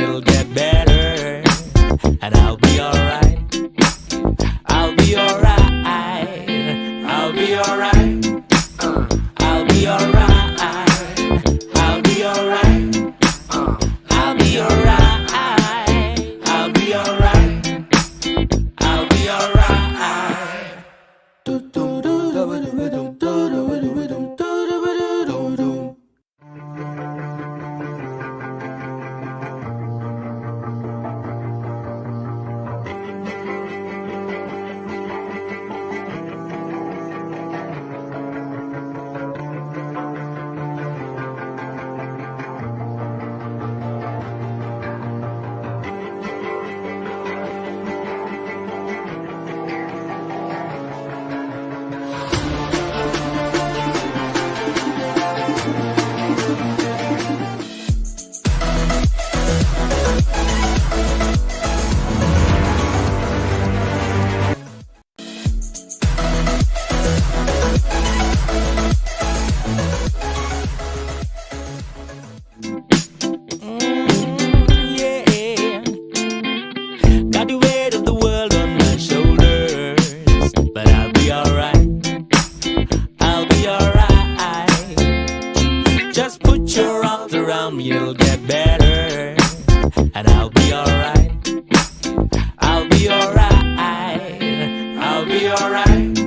you'll get better, and I'll be alright. I'll be alright. I'll be alright. I'll be alright. I'll be alright. I'll be alright. I'll be alright. I'll be alright. You'll get better, and I'll be alright. I'll be alright. I'll be alright.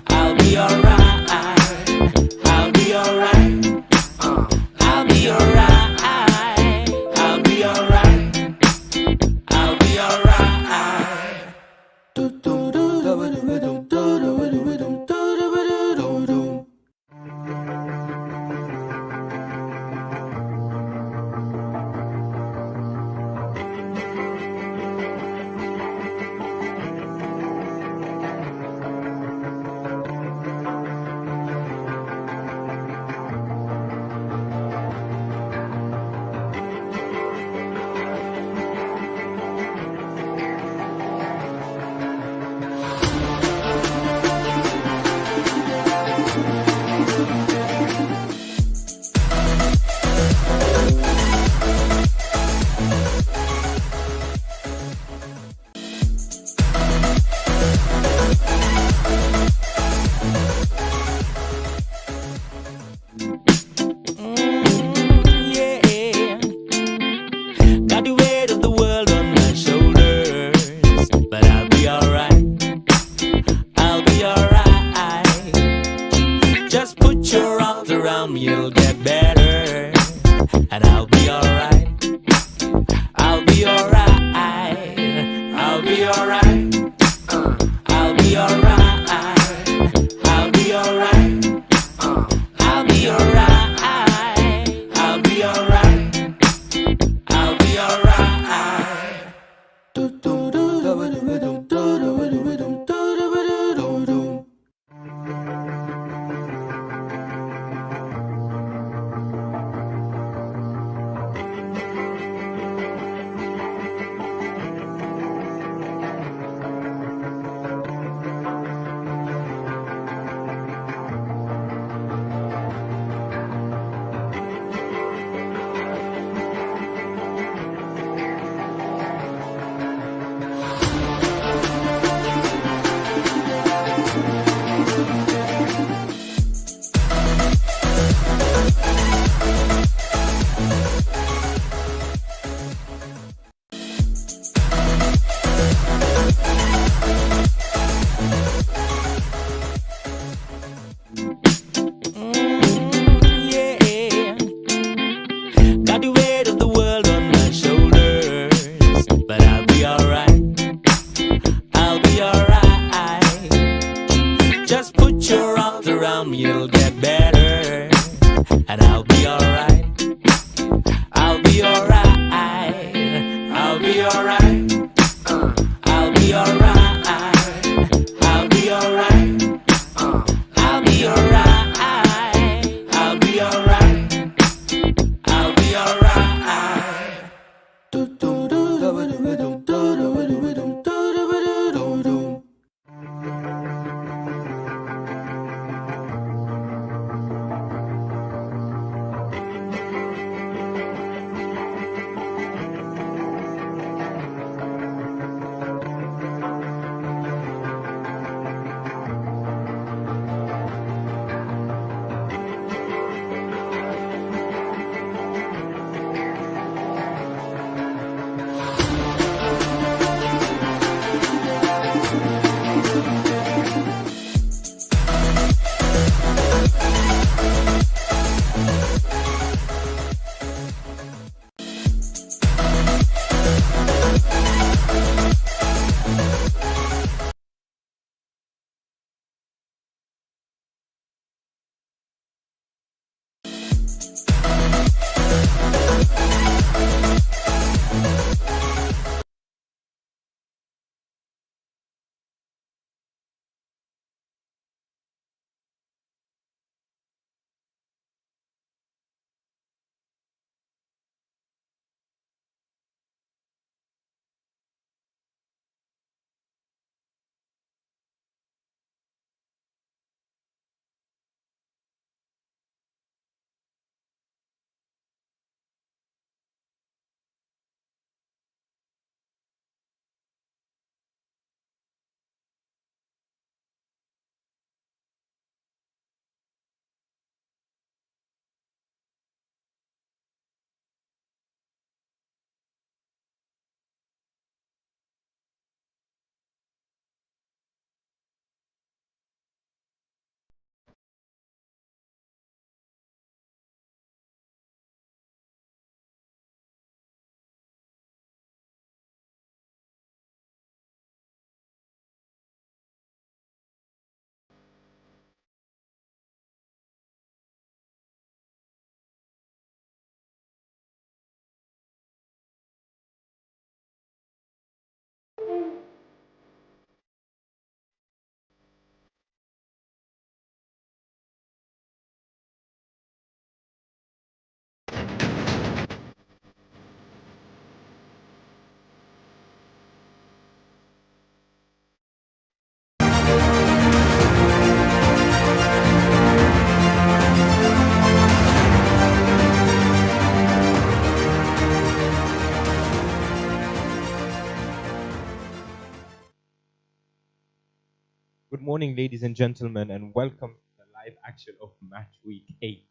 I'll be alright. I'll be alright. I'll be alright. I'll be alright. I'll be alright. You'll get better, and I'll be alright. I'll be alright. I'll be alright. I'll be alright. I'll be alright. I'll be alright. I'll be alright. I'll be alright. Good morning, ladies and gentlemen, and welcome to the live action of Match Week 8.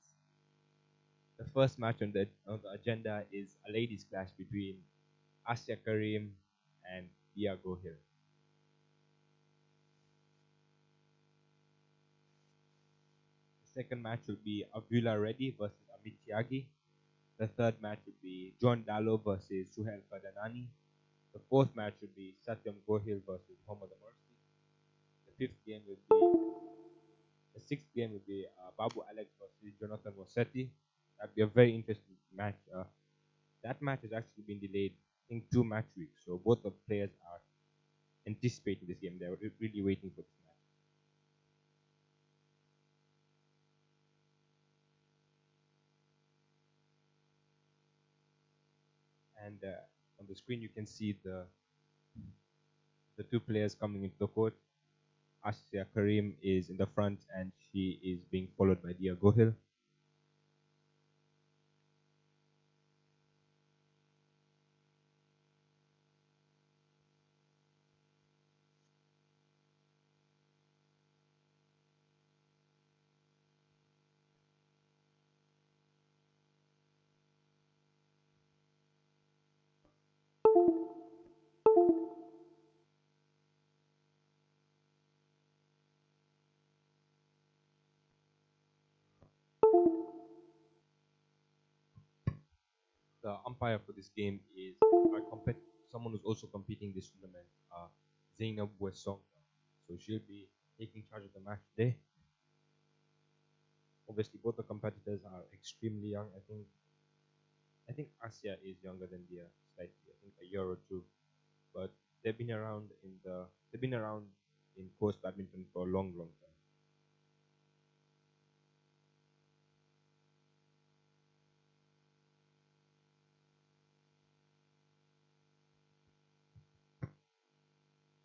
The first match on the agenda is a ladies' clash between Asya Karim and Dia Gohil. The second match will be Abdullah Reddy versus Amit Tyagi. The third match will be John Dallo versus Suhail Fadanani. The fourth match will be Satyam Gohil versus Mohammad Amarsi. The sixth game will be Babu Alex versus Jonathan Rossetti. That'd be a very interesting match. That match has actually been delayed, I think, 2 match weeks. So both the players are anticipating this game. They're really waiting for this match. And on the screen, you can see the 2 players coming into the court. Asya Karim is in the front, and she is being followed by Dia Gohil. The umpire for this game is someone who's also competing this tournament, Zainab Wesong. So she'll be taking charge of the match today. Obviously, both the competitors are extremely young. I think Asya is younger than Dia slightly. I think a year or 2, but they've been around in course badminton for a long time.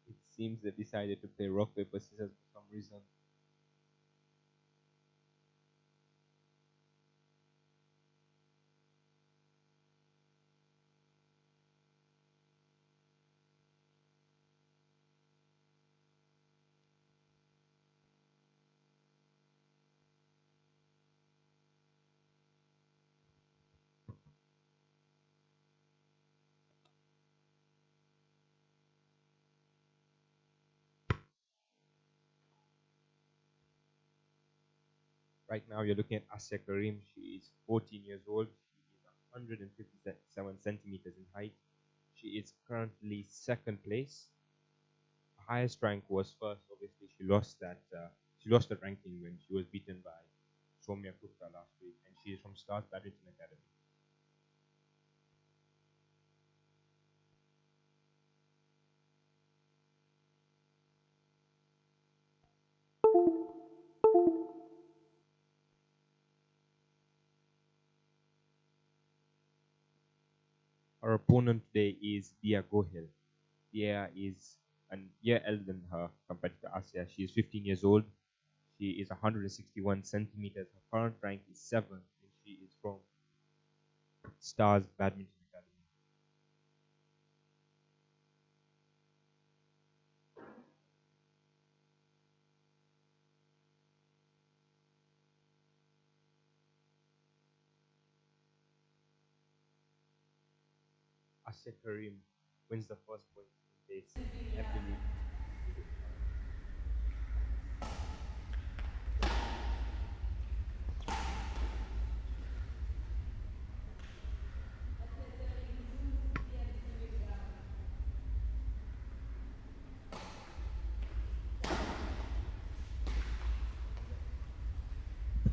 It seems they decided to play rock paper scissors for some reason. Right now, you're looking at Asya Karim. She is 14 years old. She is 157 centimeters in height. She is currently 2nd place. Her highest rank was first. Obviously, she lost that ranking when she was beaten by Soumya Gupta last week, and she is from Stars Badminton Academy. Her opponent today is Dia Gohil. Dia is a year elder than her competitor Asya. She is 15 years old. She is 161 centimeters. Her current rank is 7th, and she is from Stars Badminton Academy. Asya Karim wins the first point in base heavily.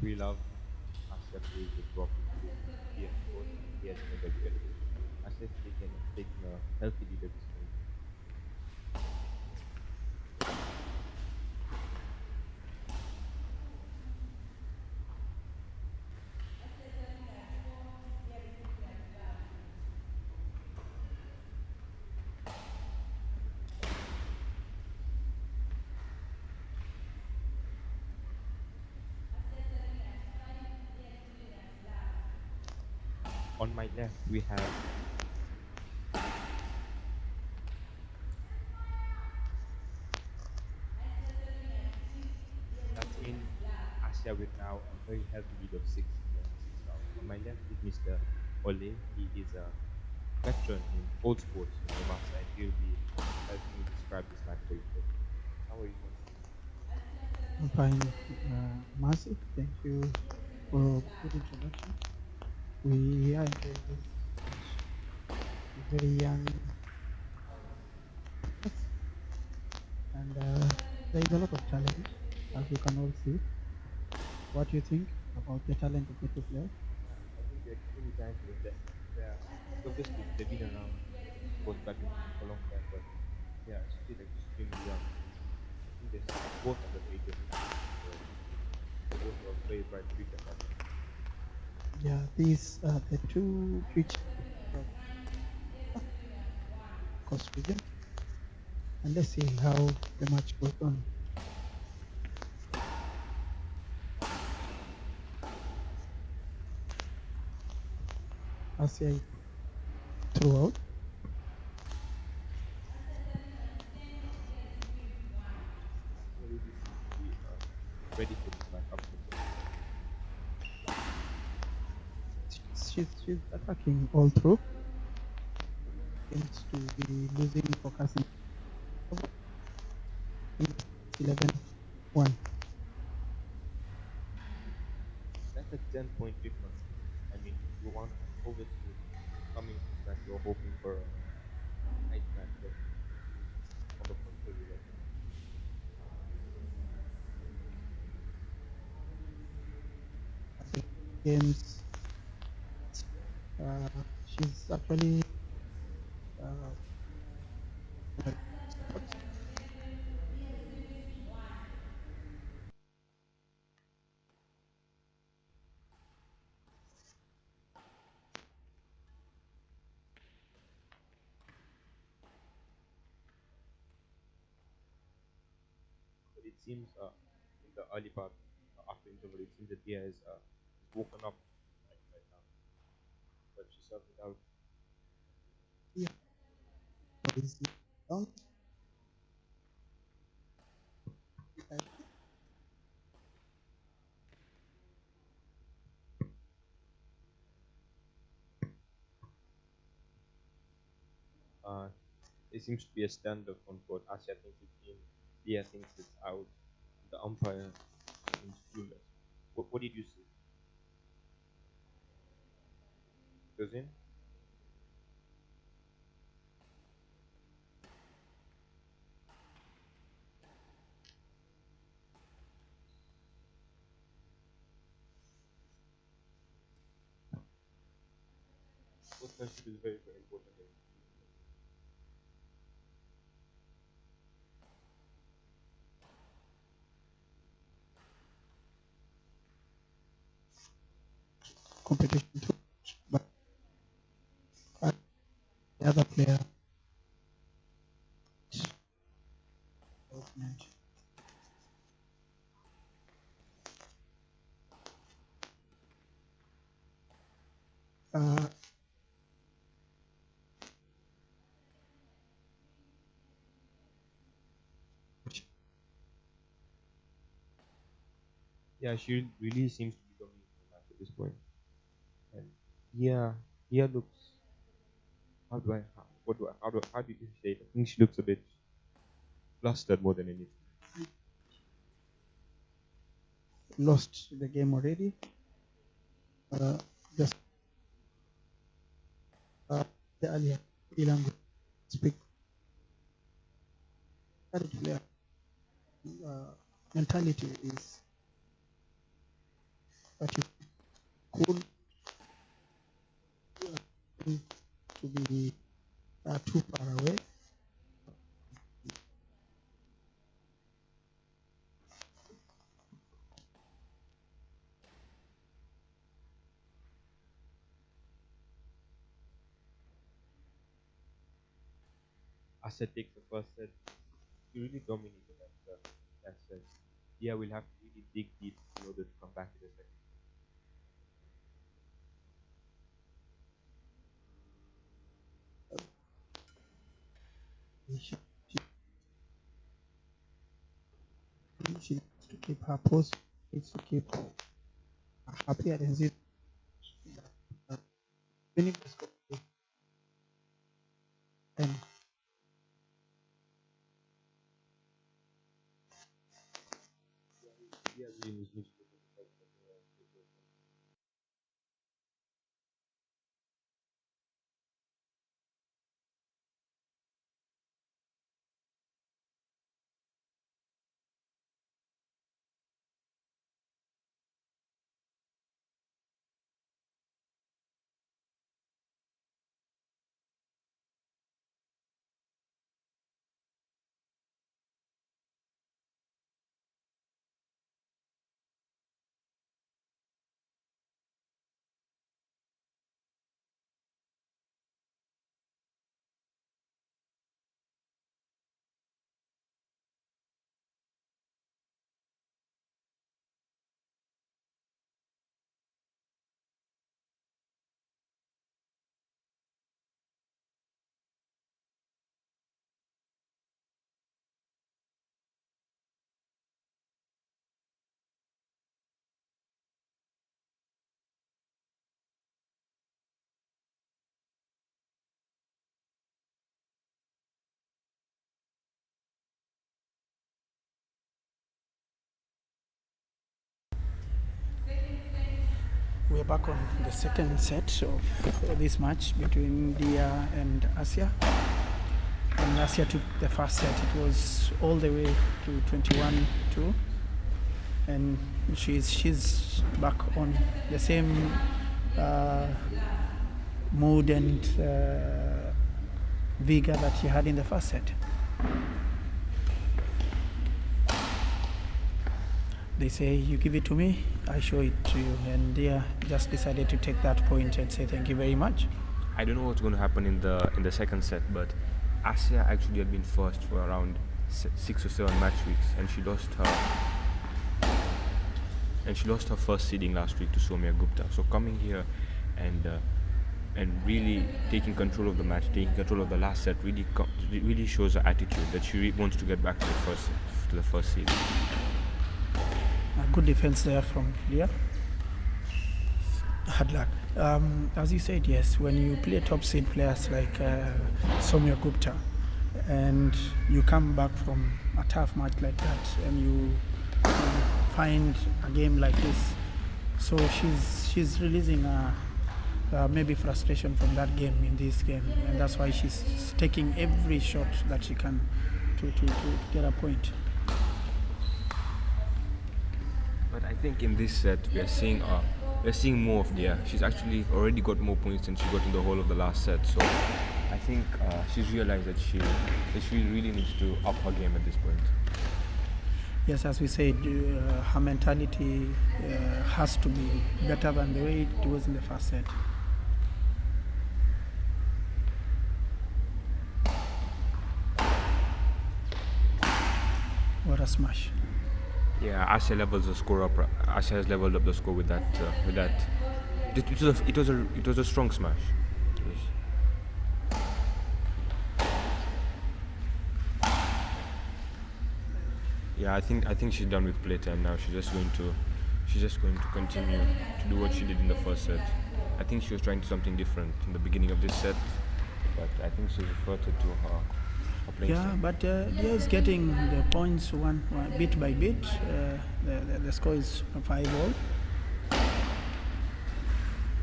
We love Asya plays with drop into the court. He has never get it. Asya taking a healthy lead at this point. On my left, we have Asia with now a very healthy lead of 6 out. On my left is Mr. Ole. He is a veteran in old sports in Mombasa, and he'll be helping me describe this match for you today. How are you doing? I'm fine, Mercy. Thank you for good introduction. We are enjoying this match. Very young, and there is a lot of challenge, as you can all see. What do you think about the talent of the two players? I think they're extremely talented and they're obviously they've been around sports badminton for a long time, but they are still extremely young. I think they're both at the age of 18, so they both have a very bright future ahead. Yeah, these are the two future of Coast region, and let's see how the match goes on. Asia throughout. They really seem to be ready for this match up to the point. She's attacking all through. Seems to be losing focus in 11-1. That's a 10-point difference. I mean, you want obviously coming to this match, you're hoping for a tight match, but on the contrary, like Games. She's actually uh, but it seems in the early part after interval, it seems that Dia is woken up right now, but she served it out. yeah, is down. Uh, it seems to be a standard on court. Asia thinks it's in, Dia thinks it's out. The umpire seems clueless. What did you see? Goes in. Sportsmanship is very very important. Competition too, but the other player uh, Yeah, she really seems to be dominating the match at this point. And yeah, Dia looks. How do I? What do I? How do you say it? I think she looks a bit flustered more than anything. lost the game already. Just the earlier Ilang speak player mentality is that you could to be too far away. Asset takes the first set. She really dominated that set. Dia will have to really dig deep in order to come back to the second. She needs to keep her post needs to keep a happy attitude. Winning the score. And we're back on the second set of this match between Dia and Asia. And Asia took the first set. It was all the way to 21-2. And she's back on the same mood and vigor that she had in the first set. They say, you give it to me, I show it to you. And Dia just decided to take that point and say thank you very much. I don't know what's going to happen in the second set, but Asia actually had been first for around 6 or 7 match weeks, and she lost her first seeding last week to Soumya Gupta. So coming here and really taking control of the match, taking control of the last set, really shows her attitude that she wants to get back to the first seed. A good defense there from Dia. Hard luck. As you said, yes, when you play top seed players like Soumya Gupta and you come back from a tough match like that and you find a game like this, so she's releasing maybe frustration from that game in this game, and that's why she's taking every shot that she can to get a point. But I think in this set we're seeing more of Dia. She's actually already got more points than she got in the whole of the last set. So I think she's realized that she really needs to up her game at this point. Yes, as we said, her mentality has to be better than the way it was in the first set. What a smash! Yeah, Asia levels the score up. Asia has leveled up the score with that. It was a strong smash. Yeah, I think she's done with playtime now. She's just going to continue to do what she did in the first set. I think she was trying something different in the beginning of this set, but I think she's reverted to her playing style. But Dia is getting the points one bit by bit. The score is 5-all.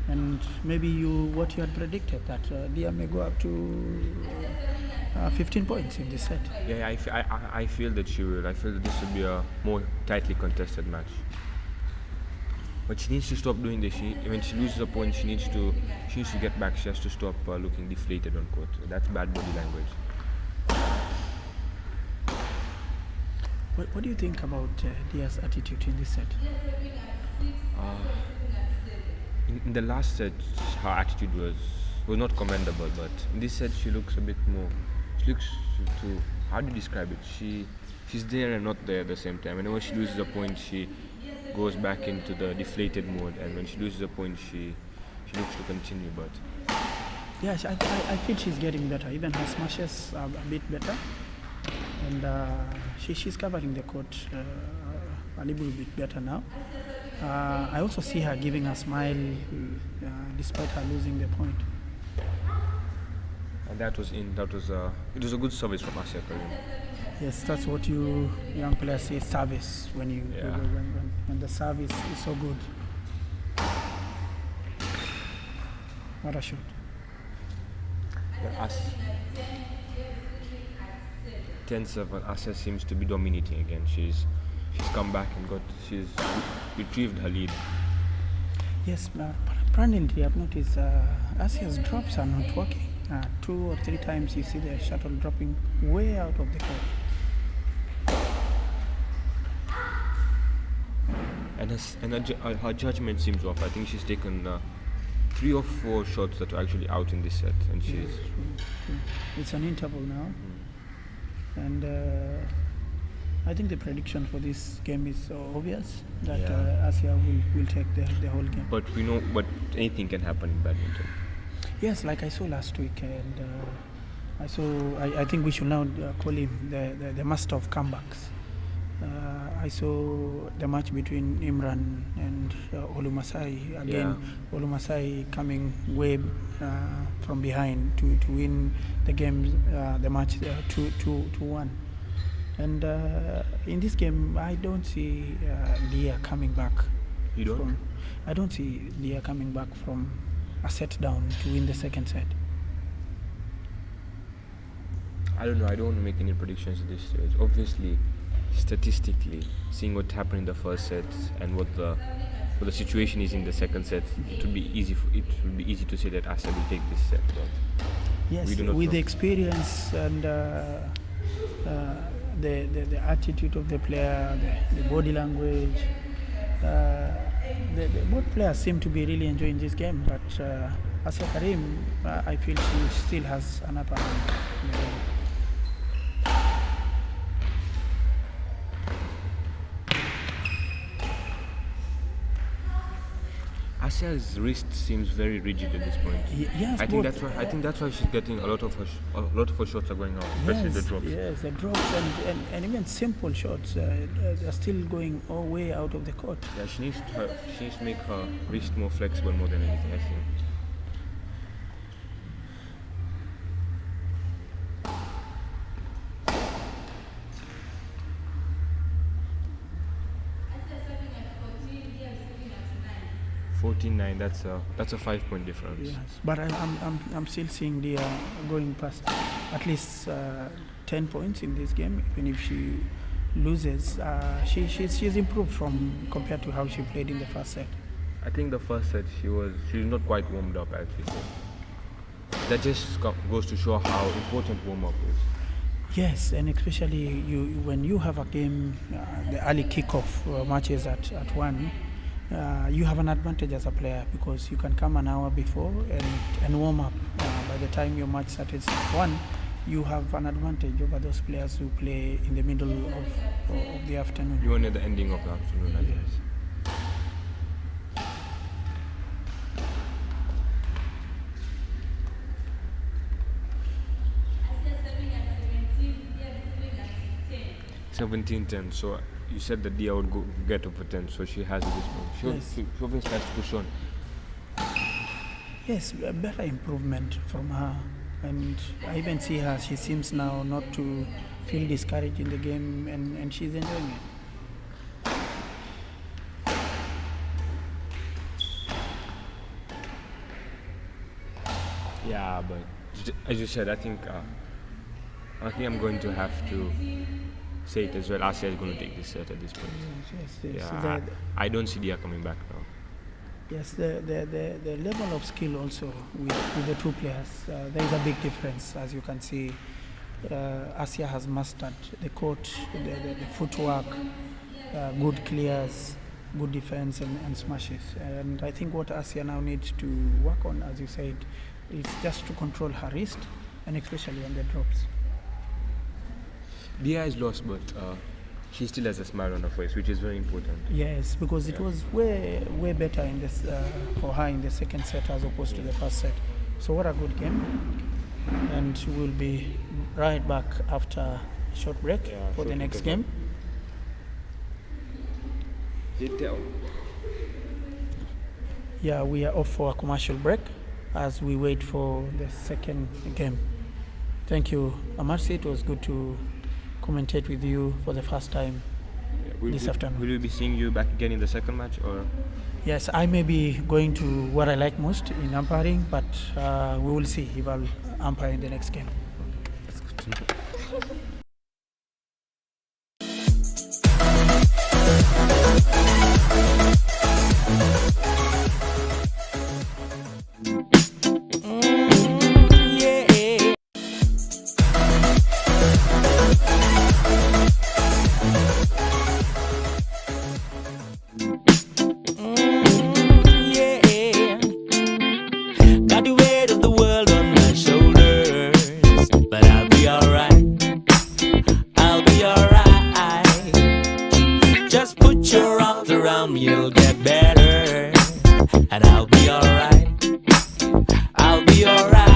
And maybe what you had predicted that Dia may go up to 15 points in this set. Yeah, I feel that she will. I feel that this will be a more tightly contested match. But she needs to stop doing this. When she loses a point, she needs to get back. She has to stop looking deflated on court. That's bad body language. What do you think about Dia's attitude in this set? In the last set, her attitude was not commendable, but in this set, she looks a bit more. She looks to, how do you describe it? She's there and not there at the same time. Whenever she loses a point, she goes back into the deflated mode, and when she loses a point, she looks to continue. But yeah, I feel she's getting better. Even her smashes are a bit better, and she's covering the court a little bit better now. I also see her giving a smile despite her losing the point. And it was a good service from Asia Karim. Yes, that's what you young players say, service, when the service is so good. What a shot. Yeah, 10-7, Asia seems to be dominating again. She's come back and she's retrieved her lead. Yes, but apparently I've noticed Asia's drops are not working. 2 or 3 times you see the shuttle dropping way out of the court. And her judgment seems off. I think she's taken 3 or 4 shots that are actually out in this set, and she's. True. It's an interval now, and I think the prediction for this game is obvious that Asia will take the whole game. But we know, anything can happen in badminton. Yes, like I saw last week, and I think we should now call him the master of comebacks. I saw the match between Imran and Olumasai. Again, Olumasai coming way from behind to win the game, the match 2-1. And in this game, I don't see Leah coming back. You don't? I don't see Leah coming back from a set down to win the second set. I don't know. I don't want to make any predictions at this stage. Obviously, statistically, seeing what happened in the first set and what the situation is in the second set, it would be easy to say that Asia will take this set. But yes, with the experience and the attitude of the player, the body language. Both players seem to be really enjoying this game, but Asia Karim, I feel she still has an upper hand in the game. Asia's wrist seems very rigid at this point. Yes, I think that's why she's getting a lot of her shots are going out, especially the drops. Yes, the drops and even simple shots are still going all way out of the court. Yeah, she needs to make her wrist more flexible more than anything, I think. $14-9. That's a 5-point difference. Yes, but I'm still seeing the going past at least 10 points in this game. Even if she loses, she's improved from compared to how she played in the first set. I think the first set she's not quite warmed up, as we said. That just goes to show how important warm up is. Yes, and especially when you have a game, the early kickoff matches at 1. You have an advantage as a player because you can come an hour before and warm up. By the time your match starts at 1, you have an advantage over those players who play in the middle of the afternoon. You are near the ending of the afternoon, I guess. $17-10. So you said that Dia would get over 10, so she has this point. She obviously has to push on. Yes, a better improvement from her. And I even see her, she seems now not to feel discouraged in the game, and she's enjoying it. Yeah, but as you said, I think I'm going to have to say it as well. Asia is going to take this set at this point. Yes. Yeah, I don't see Dia coming back now. Yes, the level of skill also with the two players, there is a big difference. As you can see, Asia has mastered the court, the footwork, good clears, good defense and smashes. And I think what Asia now needs to work on, as you said, is just to control her wrist, and especially on the drops. Dia is lost, but she still has a smile on her face, which is very important. Yes, because it was way better in this for her in the second set as opposed to the first set. So what a good game, and we'll be right back after a short break for the next game. Detail. Yeah, we are off for a commercial break as we wait for the second game. Thank you, Amarsi. It was good to commentate with you for the first time this afternoon. Will we be seeing you back again in the second match, or? Yes, I may be going to what I like most in umpiring, but we will see if I'll umpire in the next game. That's good to know. You'll get better, and I'll be alright. I'll be alright.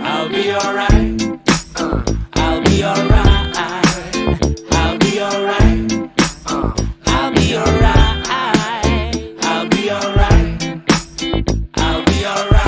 I'll be alright. I'll be alright. I'll be alright. I'll be alright. I'll be alright. I'll be alright.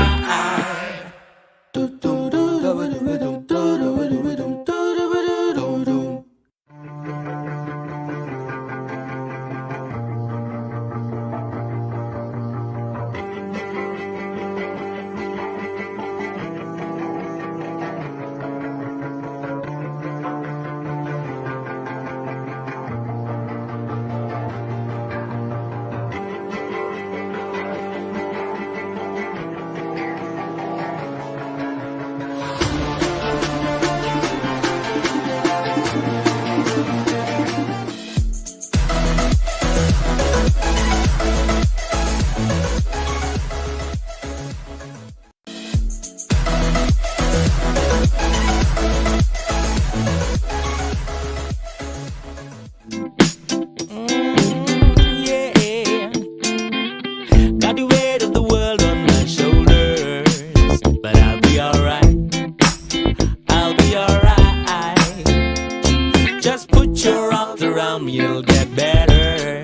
You'll get better,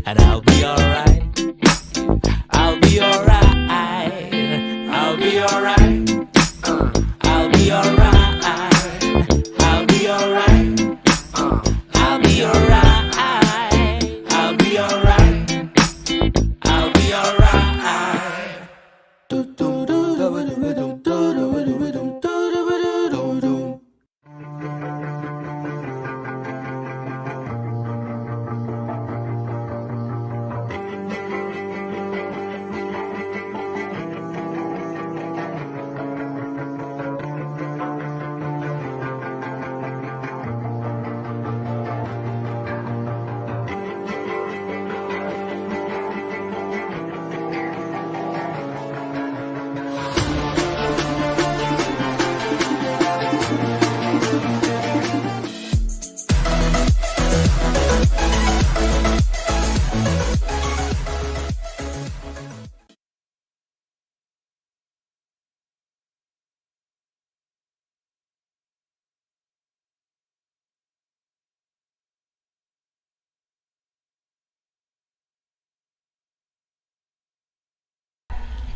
and I'll be alright. I'll be alright. I'll be alright. I'll be alright. I'll be alright. I'll be alright. I'll be alright. I'll be alright.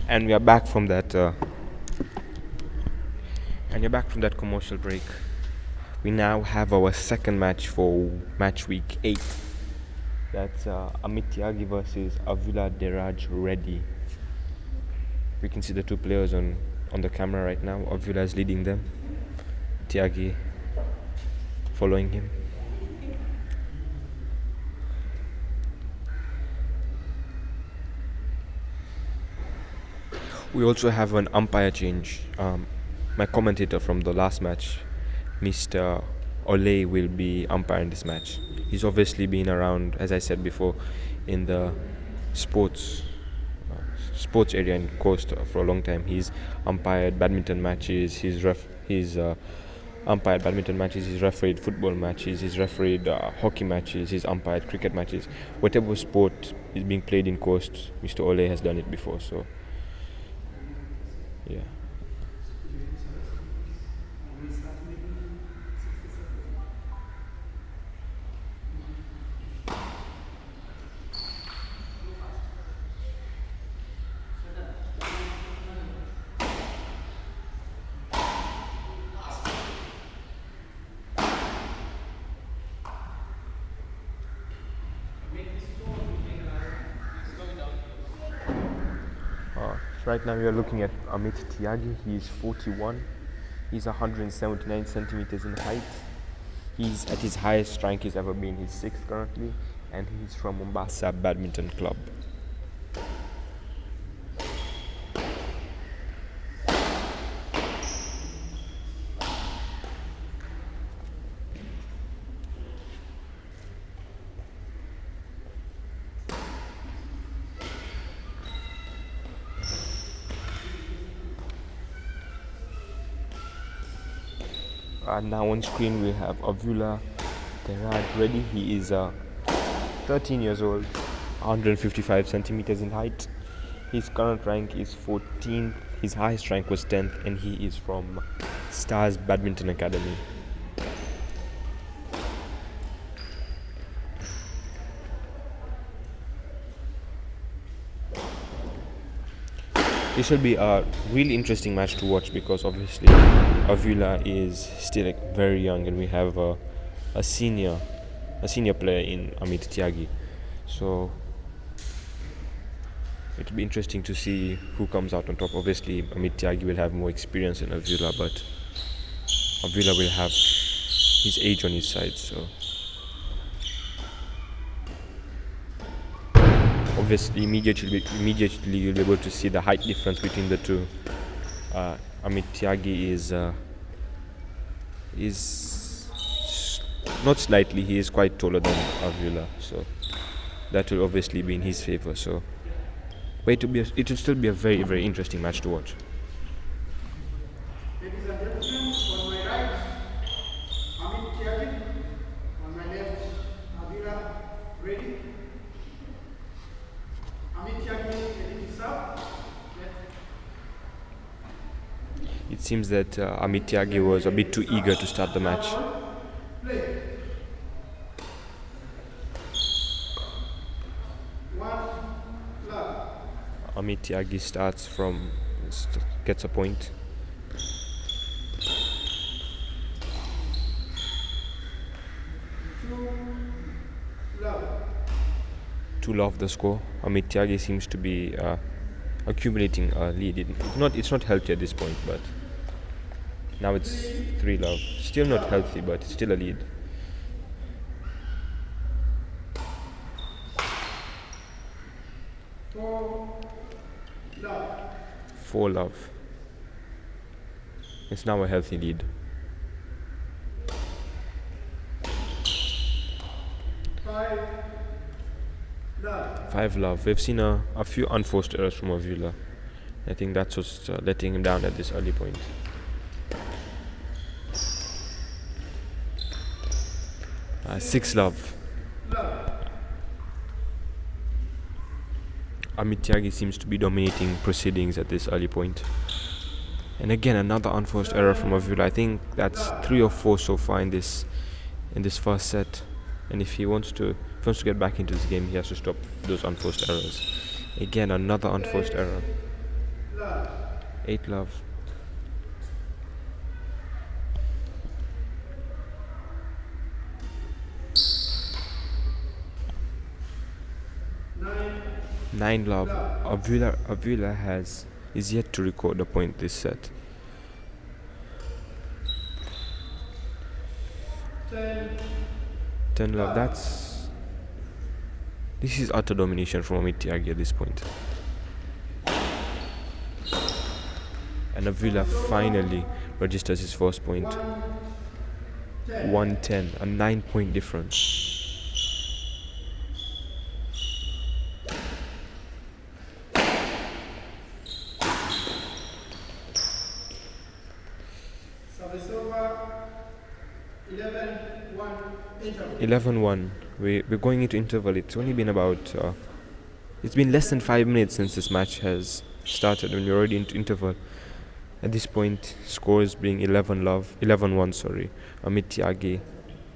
And we are back from that. Commercial break. We now have our second match for match week 8. That's Amit Tyagi versus Avula Deraj Reddy. We can see the two players on the camera right now. Avula is leading them. Tyagi following him. We also have an umpire change. My commentator from the last match, Mr. Ole, will be umpiring this match. He's obviously been around, as I said before, in the sports area in Coast for a long time. He's umpired badminton matches. He's umpired badminton matches. He's refereed football matches. He's refereed hockey matches. He's umpired cricket matches. Whatever sport is being played in Coast, Mr. Ole has done it before. So, yeah. Right now we are looking at Amit Tyagi. He is 41. He's 179 centimeters in height. He's at his highest rank he's ever been. He's 6th currently, and he's from Mombasa Badminton Club. Now on screen we have Avula ready. He is 13 years old, 155 centimeters in height. His current rank is 14th. His highest rank was 10th, and he is from Stars Badminton Academy. This will be a really interesting match to watch because obviously Avula is still very young, and we have a senior player in Amit Tyagi. So it'll be interesting to see who comes out on top. Obviously Amit Tyagi will have more experience than Avula, but Avula will have his age on his side. So obviously immediately you'll be able to see the height difference between the two. Amit Tyagi is not slightly, he is quite taller than Avula, so that will obviously be in his favor. So, but it will still be a very, very interesting match to watch. Ladies and gentlemen, on my right, Amit Tyagi. On my left, Avila ready. Amit Tyagi ready to serve. It seems that Amit Tyagi was a bit too eager to start the match. Play. Amit Tyagi gets a point. Two love the score. Amit Tyagi seems to be accumulating a lead. It's not healthy at this point, but now it's 3 love. Still not healthy, but it's still a lead. 4 love. It's now a healthy lead. 5 love. We've seen a few unforced errors from Avula. I think that's what's letting him down at this early point. Six love. Amit Tyagi seems to be dominating proceedings at this early point. And again, another unforced error from Avula. I think that's 3 or 4 so far in this first set. And if he wants to get back into this game, he has to stop those unforced errors. Again, another unforced error. 8 love. Nine love. Avula is yet to record a point this set. 10 love. This is utter domination from Amit Tyagi at this point. And Avula finally registers his first point. 110, a 9-point difference. Service over. 11-1 interval. 11-1. We're going into interval. It's only been about it's been less than 5 minutes since this match has started, and we're already into interval. At this point, scores being 11-1, sorry. Amit Tyagi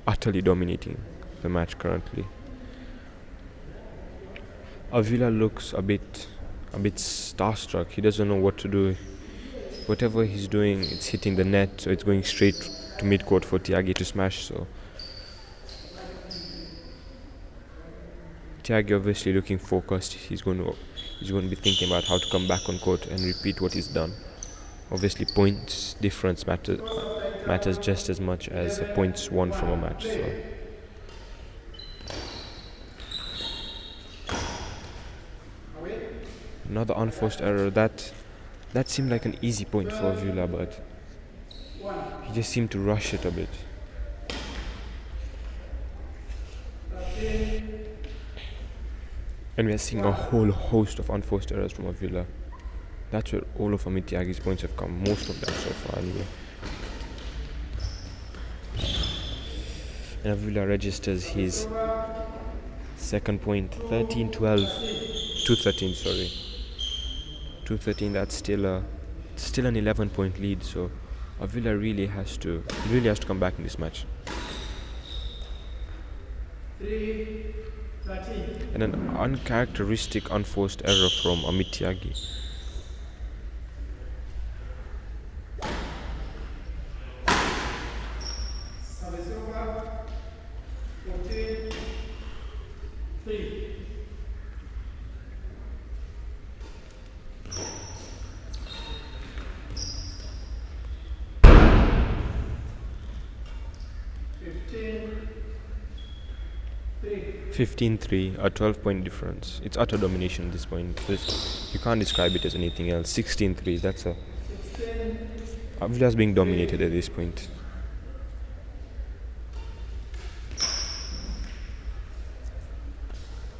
utterly dominating the match currently. Avula looks a bit starstruck. He doesn't know what to do. Whatever he's doing, it's hitting the net, so it's going straight to mid-court for Tyagi to smash. So Tyagi obviously looking focused. He's going to he's going to be thinking about how to come back on court and repeat what he's done. Obviously, points difference matters just as much as points won from a match. So. Another unforced error. That seemed like an easy point for Villa, but he just seemed to rush it a bit. And we are seeing a whole host of unforced errors from Villa. That's where all of Amit Tyagi's points have come, most of them so far anyway. And Villa registers his second point, 13-12, 2-13, sorry. 2-13, that's still an 11-point lead, so Villa really has to come back in this match. 3-13. And an uncharacteristic unforced error from Amit Tyagi. Service over. 14-3. $15-3, a 12-point difference. It's utter domination at this point. You can't describe it as anything else. 16-3, that's Villa's being dominated at this point.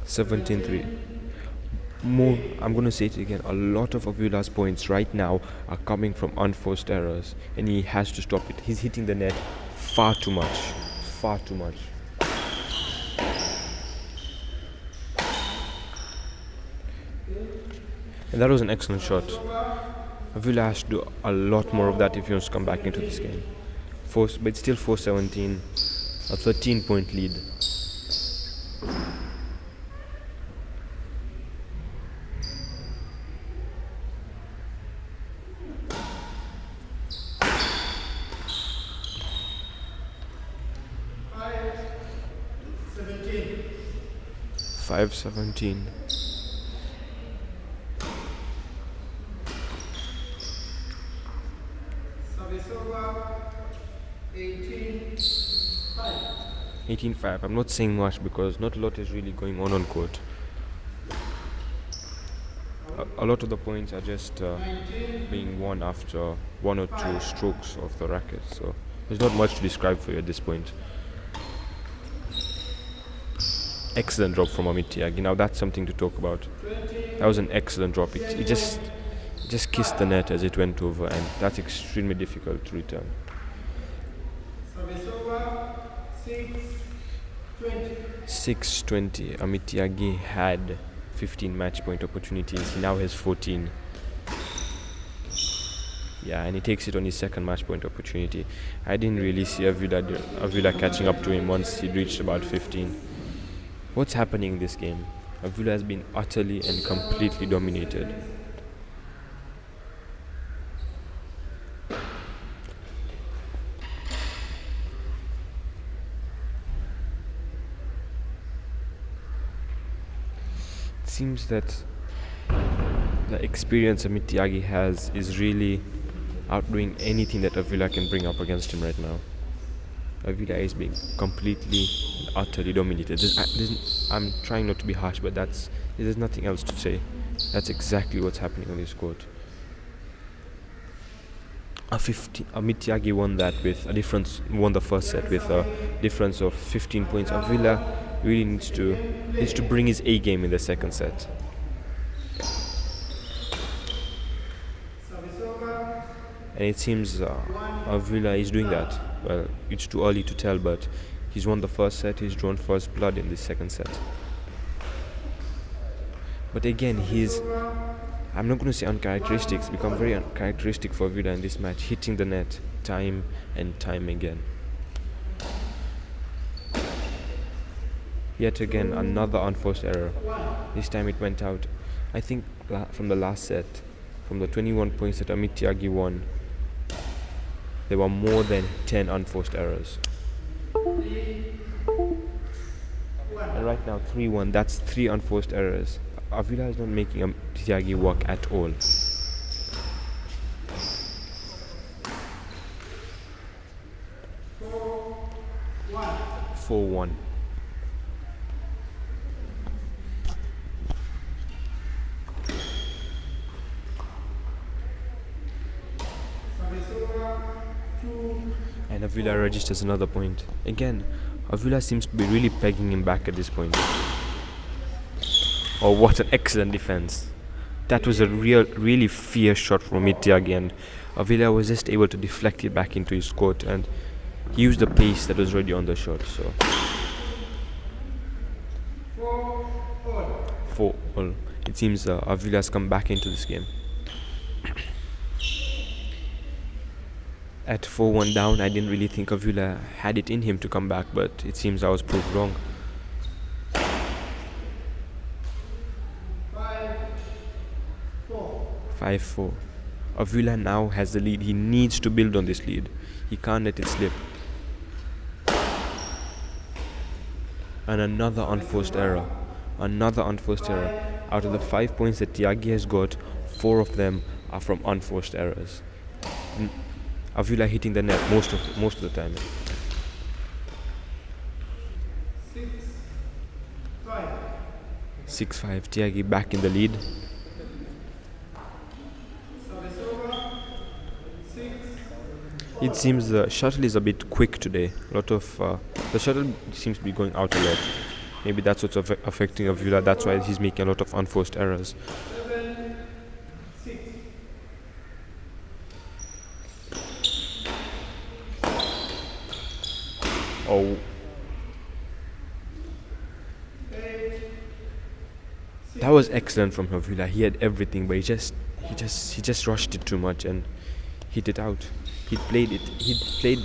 $17-3. More, I'm going to say it again, a lot of Villa's points right now are coming from unforced errors, and he has to stop it. He's hitting the net far too much. Far too much. And that was an excellent shot. Villa has to do a lot more of that if he wants to come back into this game. But it's still 4-17, a 13-point lead. $5-17. Service over. 18-5. 18-5. I'm not saying much because not a lot is really going on court. A lot of the points are just being won after one or two strokes of the racket. So there's not much to describe for you at this point. Excellent drop from Amit Tyagi. Now that's something to talk about. That was an excellent drop. It just kissed the net as it went over, and that's extremely difficult to return. Service over. 6-20. 6-20. Amit Tyagi had 15 match point opportunities. He now has 14. Yeah, and he takes it on his second match point opportunity. I didn't really see Villa catching up to him once he reached about 15. What's happening in this game? Villa has been utterly and completely dominated. It seems that the experience Amit Tyagi has is really outdoing anything that Villa can bring up against him right now. Villa is being completely and utterly dominated. I'm trying not to be harsh, but there's nothing else to say. That's exactly what's happening on this court. Amit Tyagi won the first set with a difference of 15 points. Villa really needs to bring his A game in the second set. And it seems Villa is doing that. Well, it's too early to tell, but he's won the first set, he's drawn first blood in this second set. But again, I'm not going to say uncharacteristic, it's become very uncharacteristic for Villa in this match, hitting the net time and time again. Yet again, another unforced error. This time it went out. I think from the last set, from the 21 points that Amit Tyagi won, there were more than 10 unforced errors. And right now 3-1, that's 3 unforced errors. Avila is not making Tyagi work at all. 4-1. And Avila registers another point. Again, Avila seems to be really pegging him back at this point. Oh, what an excellent defense. That was a really fierce shot from Tyagi, and Avila was just able to deflect it back into his court, and he used the pace that was already on the shot. So 4-all. It seems Avila has come back into this game. At 4-1 down, I didn't really think Avila had it in him to come back, but it seems I was proved wrong. 5-4. Avila now has the lead. He needs to build on this lead. He can't let it slip. And another unforced error. Another unforced error. Out of the 5 points that Tyagi has got, 4 of them are from unforced errors. Avila hitting the net most of the time. 6-5. Tyagi back in the lead. It seems the shuttle is a bit quick today. The shuttle seems to be going out a lot. Maybe that's what's affecting Avila. That's why he's making a lot of unforced errors. Oh. That was excellent from Avila. He had everything, but he just rushed it too much and hit it out. He played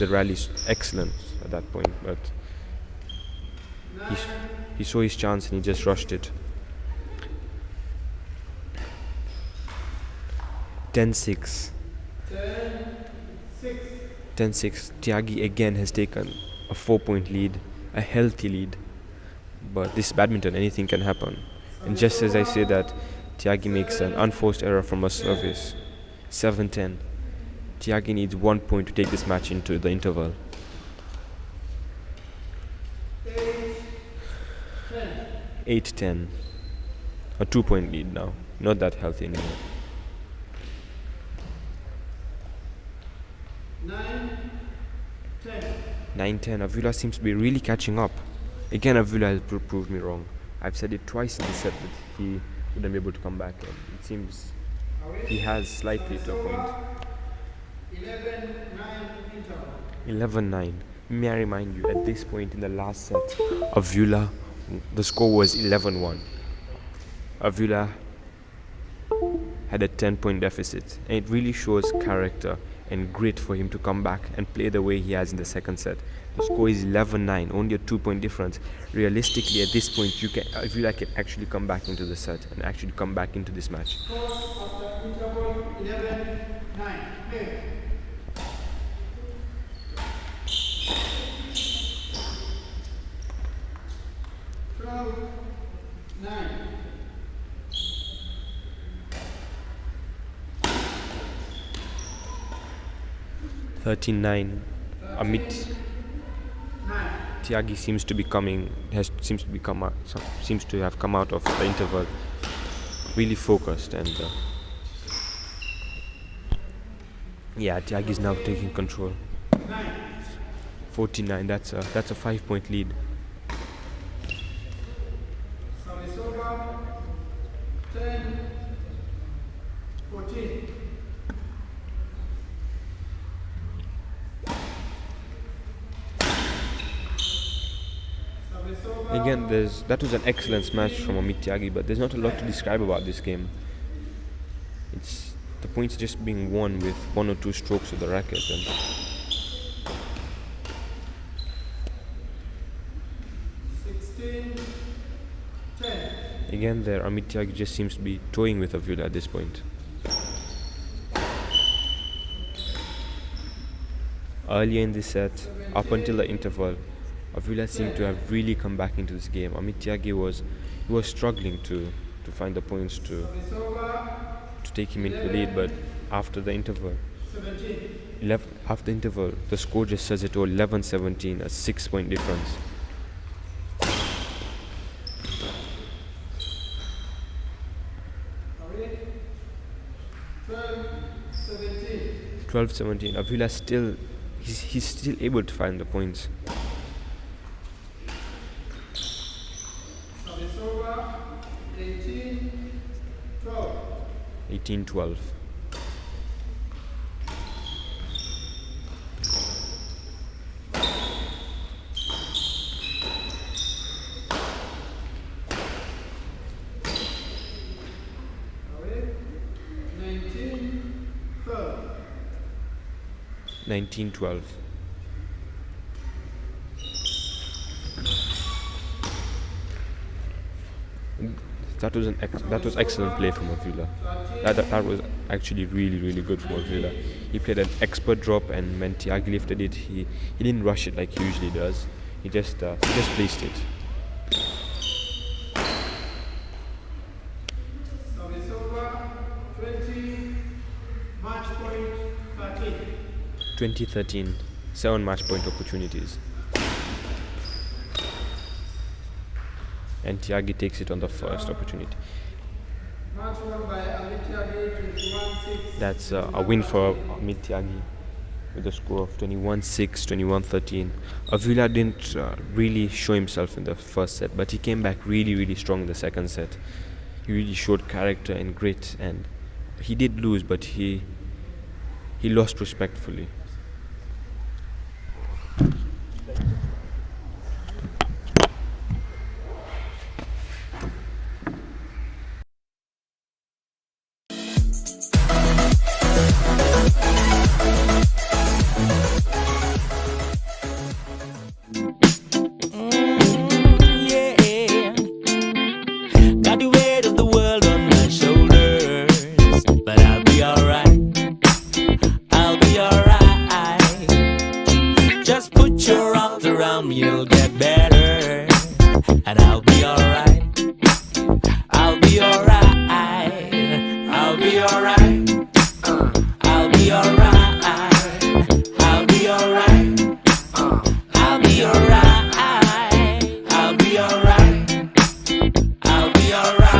the rallies excellent at that point, but he saw his chance and he just rushed it. 10-6. 10-6. Tyagi again has taken a 4-point lead, a healthy lead. But this is badminton, anything can happen. And just as I say that, Tyagi makes an unforced error from a service. 7-10. Tyagi needs 1 point to take this match into the interval. 8-10. A 2-point lead now. Not that healthy anymore. 9-10. Avila seems to be really catching up. Again, Avila has proved me wrong. I've said it twice in the set that he wouldn't be able to come back, and it seems he has slightly to a point. 11-9. May I remind you, at this point in the last set, Avila, the score was 11-1. Avila had a 10-point deficit, and it really shows character and grit for him to come back and play the way he has in the second set. The score is 11-9, only a 2-point difference. Realistically, at this point, Avila can actually come back into the set and actually come back into this match. $13-9. Tyagi seems to have come out of the interval really focused, and Tyagi is now taking control. 49. That's a 5-point lead. Again, that was an excellent smash from Tyagi, but there's not a lot to describe about this game. It's the points just being won with 1 or 2 strokes of the racket. And again, there Tyagi just seems to be toying with Avila at this point. Earlier in this set, up until the interval, Avila seemed to have really come back into this game. Tyagi was struggling to to find the points to take him into the lead. But after the interval, the score just says it all, 11-17, a 6-point difference. 12-17. Avila still, he's still able to find the points. 18-12. Nineteen 12. That was excellent play from Avila. That was actually really good from Avila. He played an expert drop and Mentiagi lifted it. He didn't rush it like he usually does. He just placed it. Service over. 20. Match point 13. 2013. 7 match point opportunities. And Tiagi takes it on the first opportunity. Match won by Amit Tiagi, 21-6. That's a win for Amit Tiagi with a score of 21-6, 21-13. Avila didn't really show himself in the first set, but he came back really strong in the second set. He really showed character and grit, and he did lose, but he lost respectfully. You'll get better, and I'll be alright. I'll be alright. I'll be alright. I'll be alright. I'll be alright. I'll be alright. I'll be alright. I'll be alright.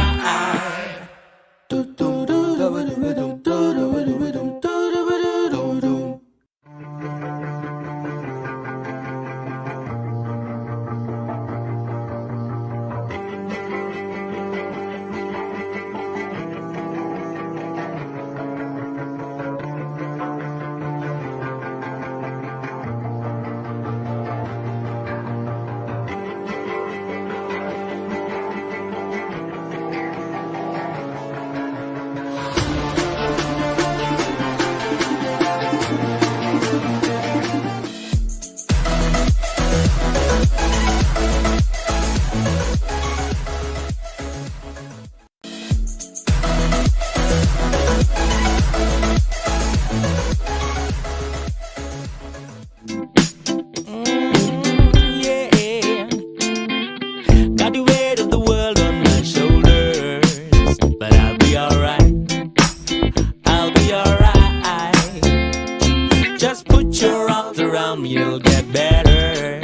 You'll get better,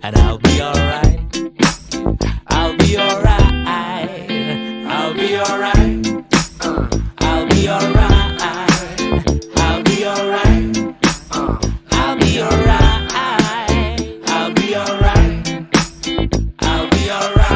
and I'll be alright. I'll be alright. I'll be alright. I'll be alright. I'll be alright. I'll be alright. I'll be alright. I'll be alright.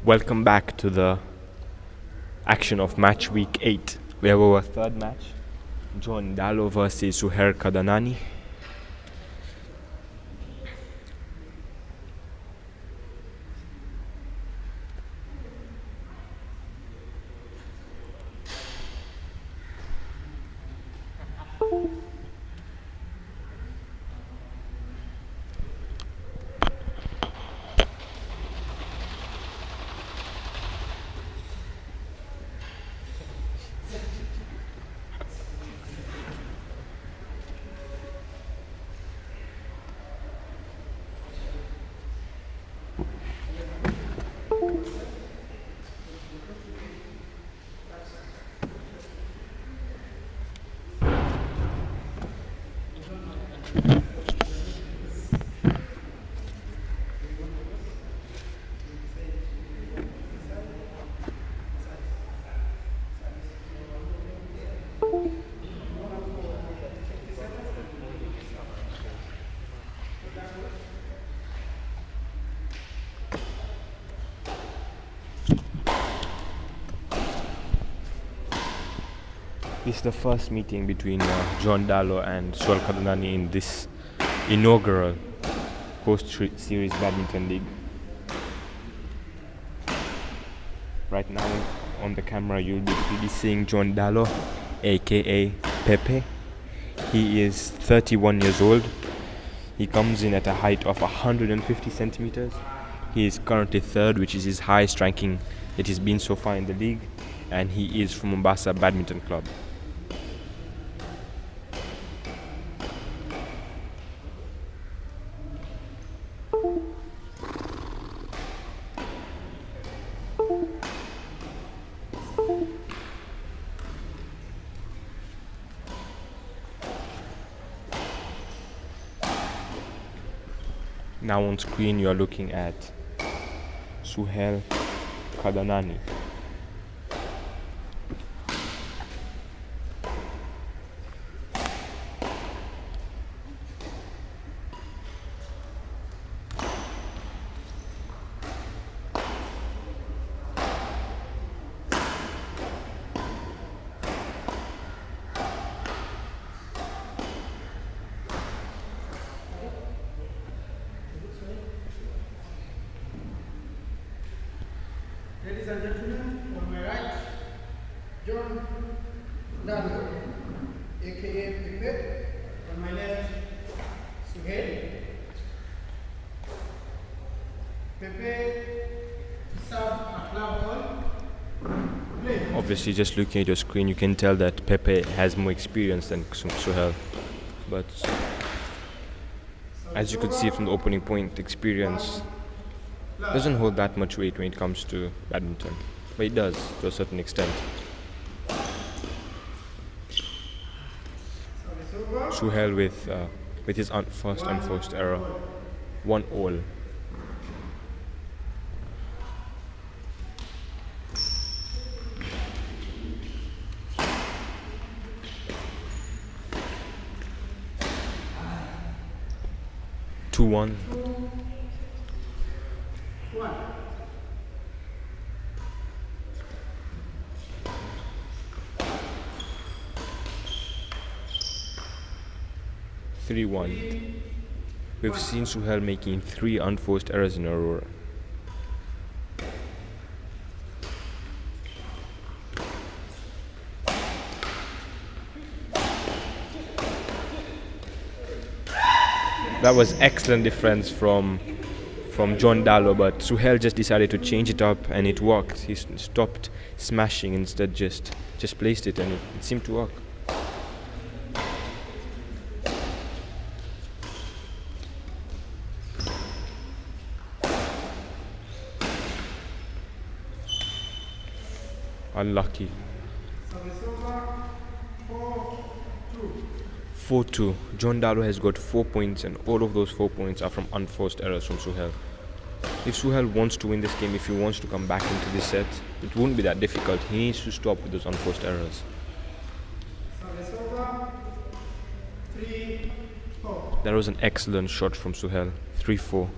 Welcome back to the action of match week 8. We have our third match, John Dallo versus Furaha Kreationz. This is the first meeting between John Dallo and Furaha Kreationz in this inaugural Coast Series Badminton League. Right now on the camera you'll be seeing John Dallo, aka Pepe. He is 31 years old. He comes in at a height of 150 centimeters. He is currently third, which is his highest ranking that he's been so far in the league, and he is from Mombasa Badminton Club. Now on screen you are looking at Furaha Kreationz. Ladies and gentlemen, on my right, John Dallo, aka Pepe. On my left, Suhail. Pepe serve a club ball. Play. Obviously, just looking at your screen, you can tell that Pepe has more experience than Suhail. But as you could see from the opening point, experience doesn't hold that much weight when it comes to badminton, but it does to a certain extent. Suhail with his first unforced error, 1-all. Two-one. 3-1. We've seen Suhail making 3 unforced errors in a row. That was excellent defense from John Dallo, but Suhail just decided to change it up and it worked. He stopped smashing, instead just placed it, and it seemed to work. Unlucky. 4-2. John Dallo has got 4 points, and all of those 4 points are from unforced errors from Suhail. If Suhail wants to win this game, if he wants to come back into this set, it won't be that difficult. He needs to stop with those unforced errors. That was an excellent shot from Suhail. 3-4.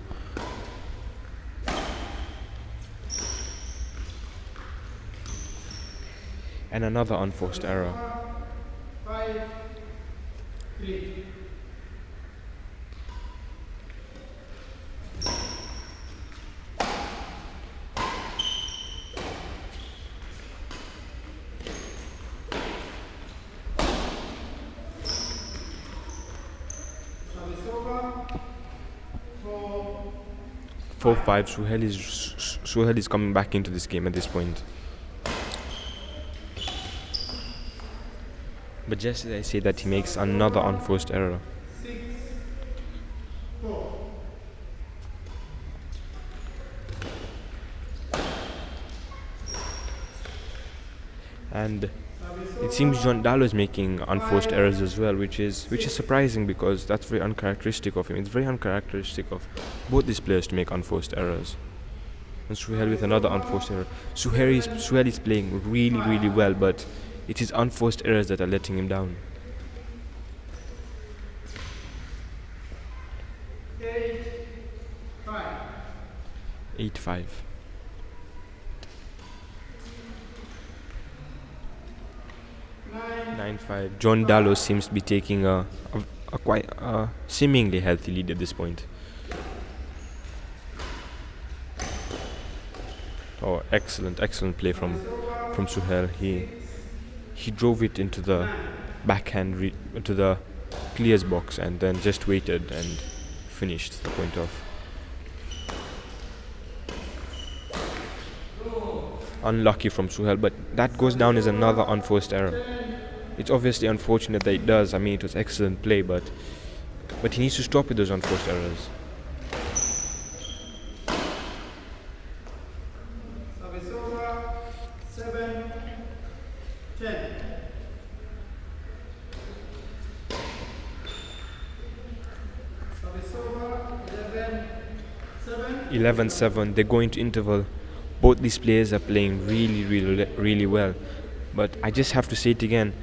And another unforced error. 5-3. Service over. 4-5. Suhail is coming back into this game at this point. But just as I say that, he makes another unforced error. 6-4. And it seems John Dallo is making unforced errors as well, which is surprising, because that's very uncharacteristic of him. It's very uncharacteristic of both these players to make unforced errors. And Suhail with another unforced error. Suhail is playing really, really well, but it is unforced errors that are letting him down. 8-5. 8-5. 9-5. John Dallo seems to be taking a quite seemingly healthy lead at this point. Oh, excellent play from Suhail. He drove it into the backhand to the clears box and then just waited and finished the point off. Unlucky from Suhail, but that goes down as another unforced error. It's obviously unfortunate that it does. I mean, it was excellent play, but he needs to stop with those unforced errors. Service over. 7-10. Service over. 11-7. 11-7. They go into interval. Both these players are playing really well. But I just have to say it again.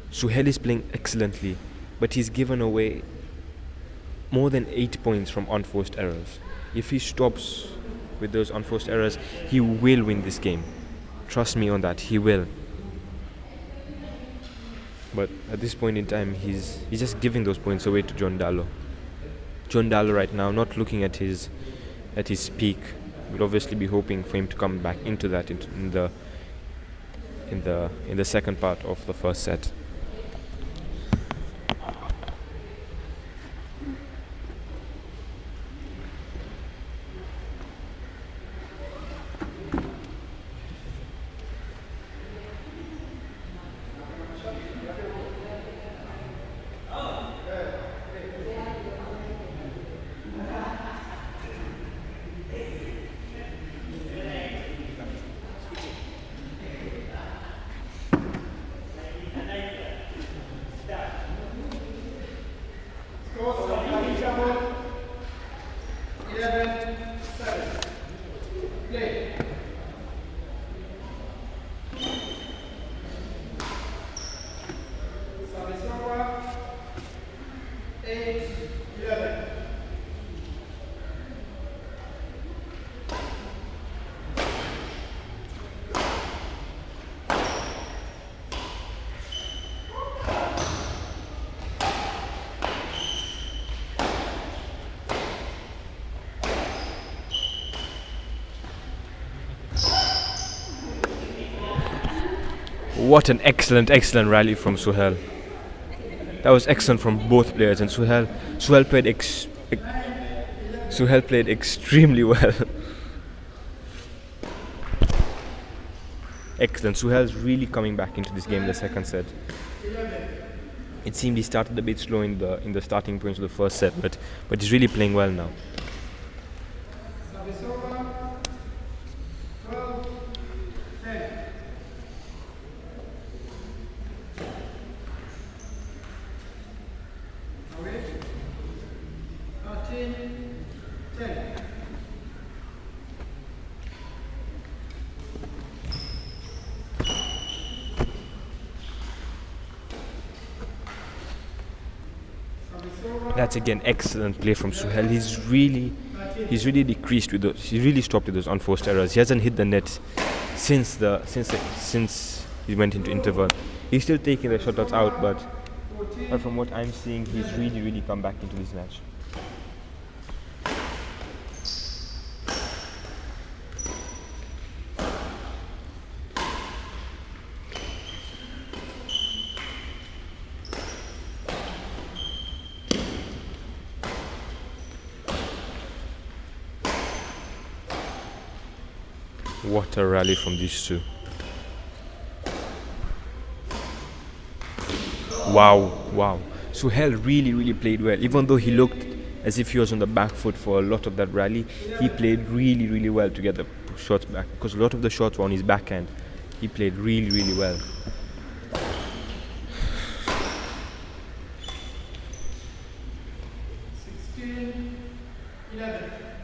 Suhail is playing excellently, but he's given away more than 8 points from unforced errors. If he stops with those unforced errors, he will win this game. Trust me on that, he will. But at this point in time, he's just giving those points away to John Dallo. John Dallo right now, not looking at his peak, would obviously be hoping for him to come back into that in the second part of the first set. What an excellent rally from Suhail. That was excellent from both players, and Suhail played extremely well. Excellent. Suhail's really coming back into this game in the second set. It seemed he started a bit slow in the starting points of the first set, but he's really playing well now. Service over. 12-10. Away. 13-10. That's again excellent play from Suhail. He's really decreased with those. He really stopped with those unforced errors. He hasn't hit the net since he went into interval. He's still taking the shutouts out, but from what I'm seeing, he's really come back into this match. What a rally from these two. Wow. Suhail really played well. Even though he looked as if he was on the back foot for a lot of that rally, he played really well to get the shots back, because a lot of the shots were on his backhand. He played really well.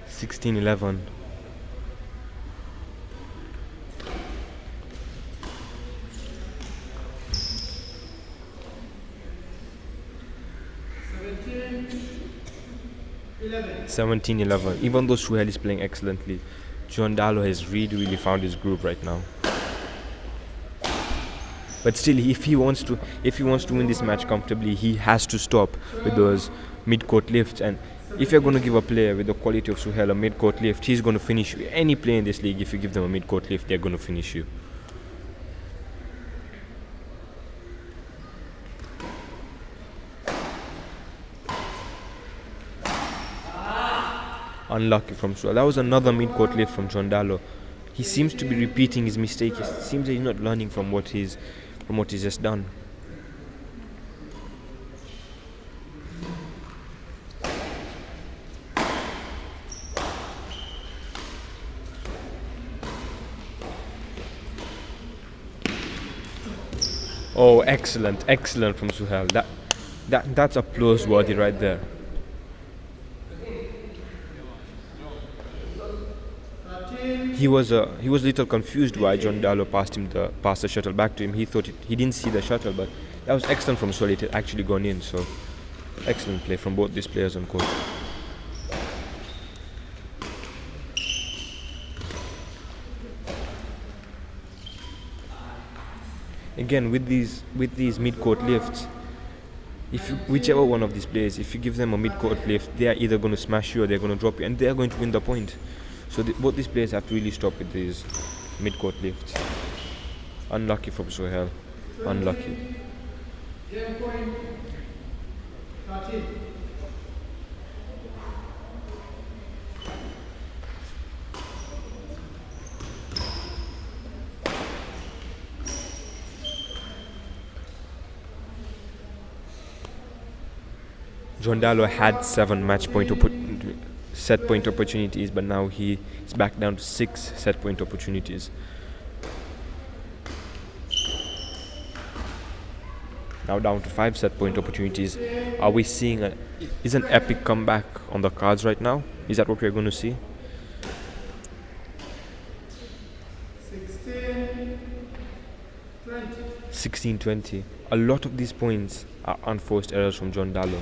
16-11. Even though Suhail is playing excellently, John Dallo has really found his groove right now. But still, if he wants to win this match comfortably, he has to stop with those mid-court lifts. And if you're going to give a player with the quality of Suhail a mid-court lift, he's going to finish you. Any player in this league, if you give them a mid-court lift, they're going to finish you. Unlucky from Suhail. That was another mid-court lift from John Dallo. He seems to be repeating his mistake. It seems that he's not learning from what he's just done. Oh, excellent from Suhail. That's applause worthy right there. He was a little confused why John Dallo passed the shuttle back to him. He thought he didn't see the shuttle, but that was excellent from Suhail. It had actually gone in. So excellent play from both these players on court. Again, with these mid-court lifts, whichever one of these players, if you give them a mid-court lift, they are either going to smash you or they're going to drop you, and they are going to win the point. So both these players have to really stop with these mid-court lifts. Unlucky from Suhail. Unlucky. Game point 13. John Dallo had 7 set point opportunities, but now he is back down to 6 set point opportunities. Now down to 5 set point opportunities. Are we seeing is an epic comeback on the cards right now? Is that what we're going to see? 16-20. A lot of these points are unforced errors from John Dallo.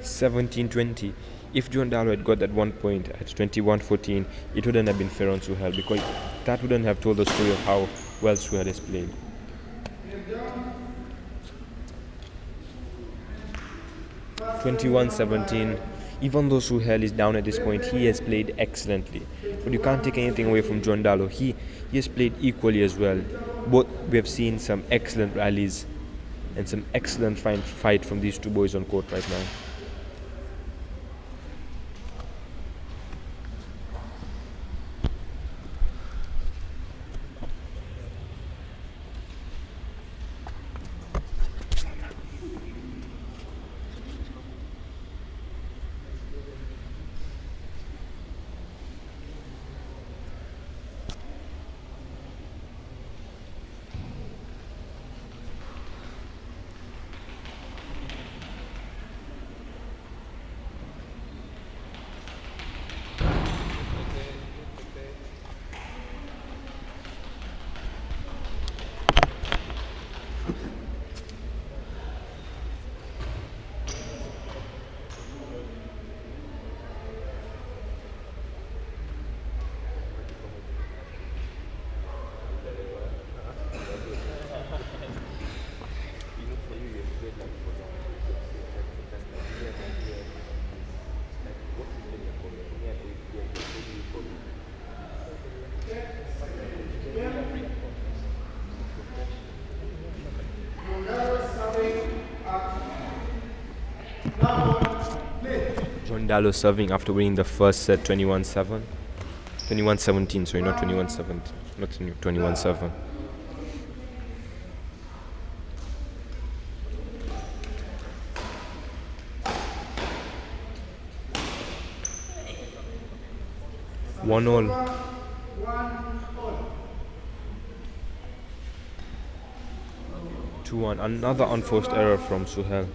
$17-20. If John Dallo had got that 1 point at 21-14, it wouldn't have been fair on Suhail, because that wouldn't have told the story of how well Suhail has played. $21-17. Even though Suhail is down at this point, he has played excellently. But you can't take anything away from John Dallo. He has played equally as well. Both we have seen some excellent rallies and some excellent fight from these two boys on court right now. John Dallo serving after winning the first set 21-7. 21-17, sorry, not 21-7. Not 21-7. One all. 2-1. Another unforced error from Suhail.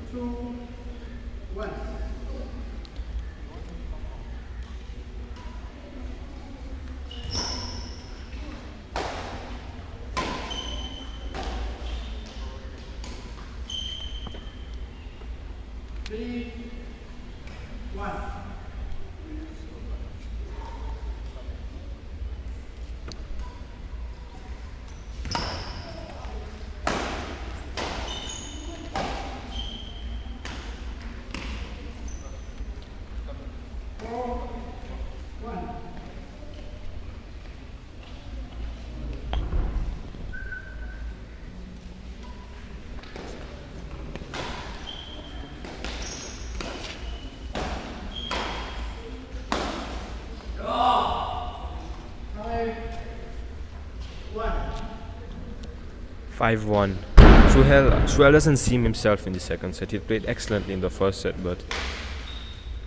Five-1. Suhail doesn't seem himself in the second set. He played excellently in the first set, but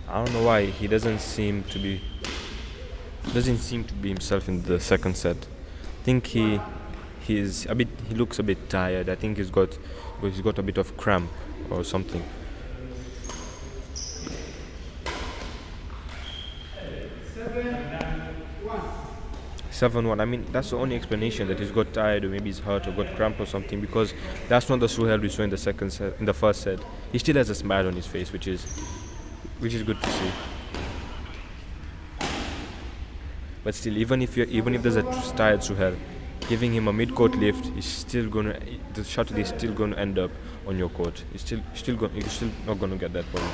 I don't know why he doesn't seem to be himself in the second set. I think he looks a bit tired. I think he's got a bit of cramp or something. 7-1. I mean, that's the only explanation, that he's got tired or maybe he's hurt or got cramp or something, because that's not the Suhail we saw in the first set. He still has a smile on his face, which is good to see. But still, even if there's a tired Suhail, giving him a mid-court lift the shuttle is still gonna end up on your court. You're still not gonna get that point.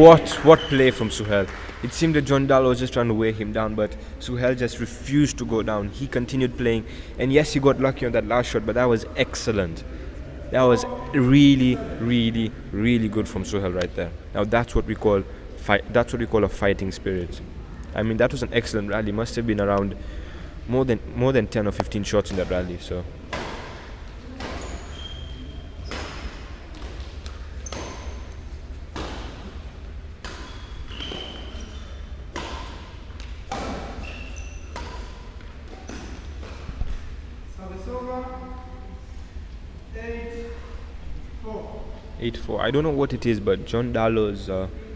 What play from Suhail. It seemed that John Dallo was just trying to weigh him down, but Suhail just refused to go down. He continued playing, and yes, he got lucky on that last shot, but that was excellent. That was really, really, really good from Suhail right there. Now that's what we call a fighting spirit. I mean, that was an excellent rally. Must have been around more than 10 or 15 shots in that rally. So. I don't know what it is, but John Dallo's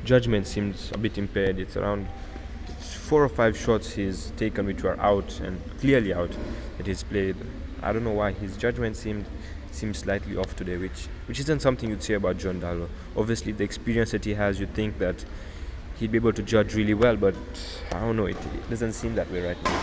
judgment seems a bit impaired. It's 4 or 5 shots he's taken which were out and clearly out that he's played. I don't know why his judgment seems slightly off today, which isn't something you'd say about John Dallo. Obviously, the experience that he has, you'd think that he'd be able to judge really well, but I don't know. It doesn't seem that way right now.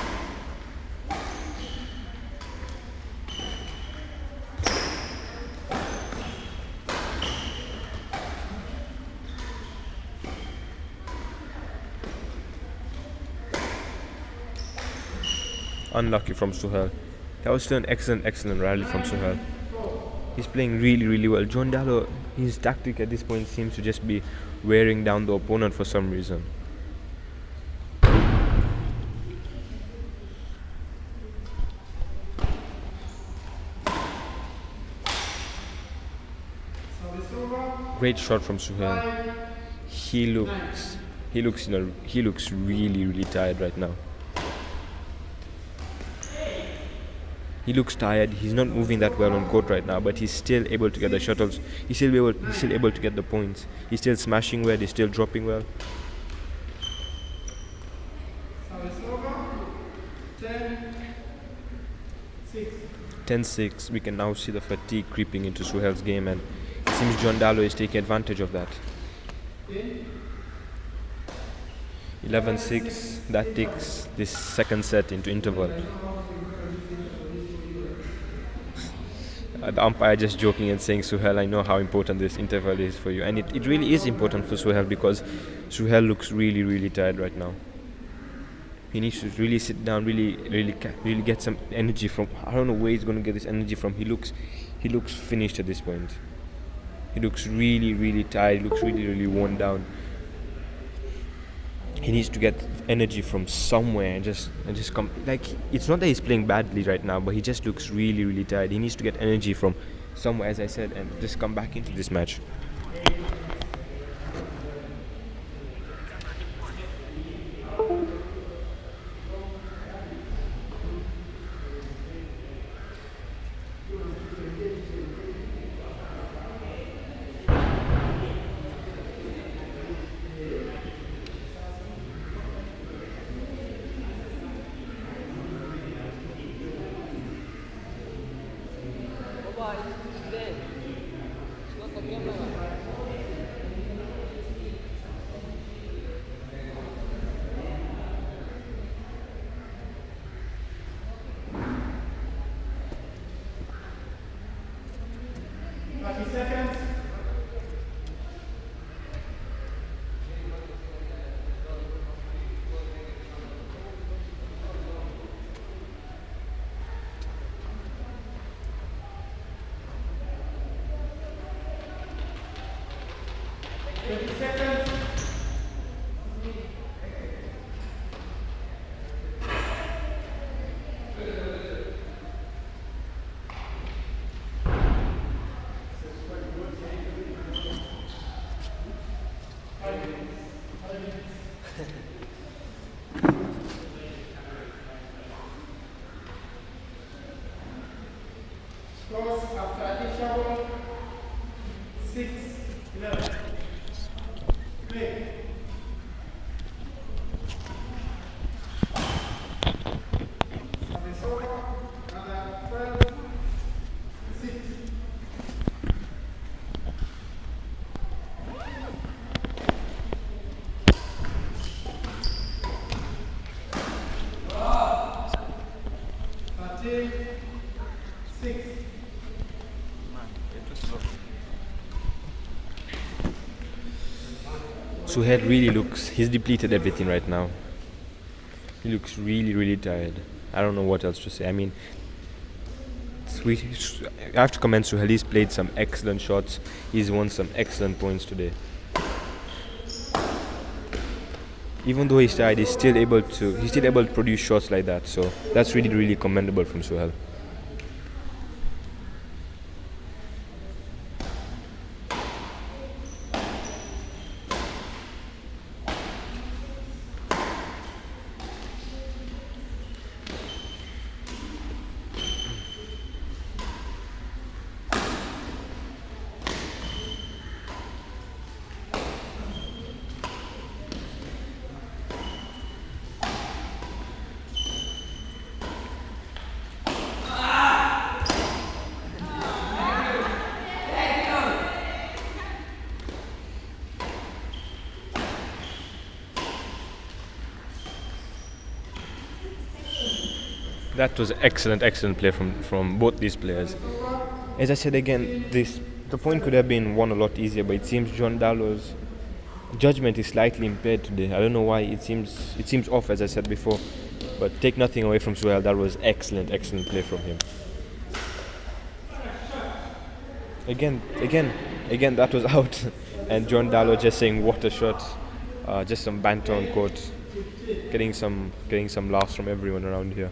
Unlucky from Suhail. That was still an excellent rally from Suhail. He's playing really, really well. John Dallo, his tactic at this point seems to just be wearing down the opponent for some reason. Great shot from Suhail. He looks really, really tired right now. He looks tired. He's not moving that well on court right now, but he's still able to get the shuttles. He's still able to get the points. He's still smashing well. He's still dropping well. 10-6. We can now see the fatigue creeping into Suhail's game, and it seems John Dallo is taking advantage of that. 11-6. That takes this second set into interval. The umpire just joking and saying, Suhail, I know how important this interval is for you. And it really is important for Suhail, because Suhail looks really, really tired right now. He needs to really sit down, really get some energy from. I don't know where he's going to get this energy from. He looks finished at this point. He looks really, really tired. He looks really, really worn down. He needs to get energy from somewhere and just come. Like, it's not that he's playing badly right now, but he just looks really, really tired. He needs to get energy from somewhere, as I said, and just come back into this match. Suhail really looks, he's depleted everything right now. He looks really, really tired. I don't know what else to say. I mean, I have to commend Suhail. He's played some excellent shots. He's won some excellent points today. Even though he's tired, he's still able to produce shots like that. So that's really, really commendable from Suhail. That was excellent play from both these players. As I said again, the point could have been won a lot easier, but it seems John Dallo's judgment is slightly impaired today. I don't know why. It seems off, as I said before. But take nothing away from Suhail. That was excellent play from him. Again, that was out, and John Dallo just saying what a shot. Just some banter on court, getting some laughs from everyone around here.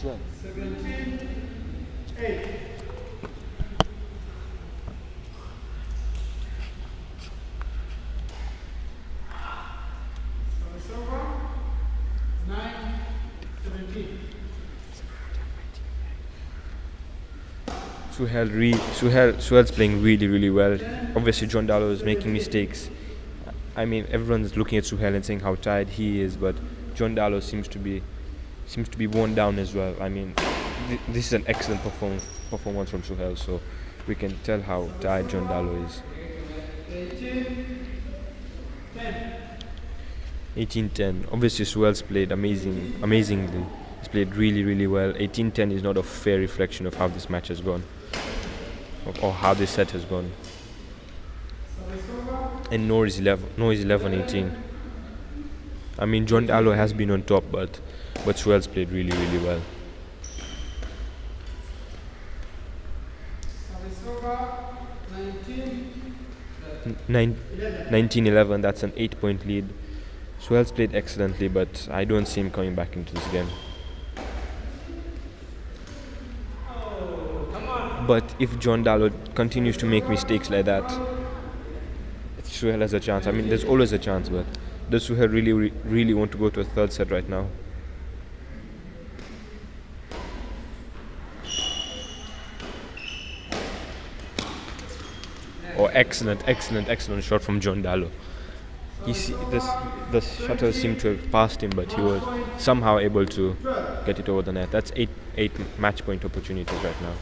Sure. 17-8. Over. 9-17. Suhel's playing really well. Obviously, John Dallo is making mistakes. I mean, everyone's looking at Suhel and saying how tired he is, but John Dallo seems to be worn down as well. I mean, this is an excellent performance from Suhel, so we can tell how tired John Dallo is. 18-10. Obviously, Suhel's played amazingly. He's played really well. 18-10 is not a fair reflection of how this match has gone, or how this set has gone. And nor is 11-18. I mean, John Dallo has been on top, but Suhel's played really well. 19-11. That's an 8-point lead. Suhel's played excellently, but I don't see him coming back into this game. But if John Dallo continues to make mistakes like that, Suhel has a chance. I mean, there's always a chance, but does Suhel really want to go to a third set right now? Oh, excellent shot from John Dallo. The shuttle seemed to have passed him, but he was somehow able to get it over the net. That's eight match point opportunities right now.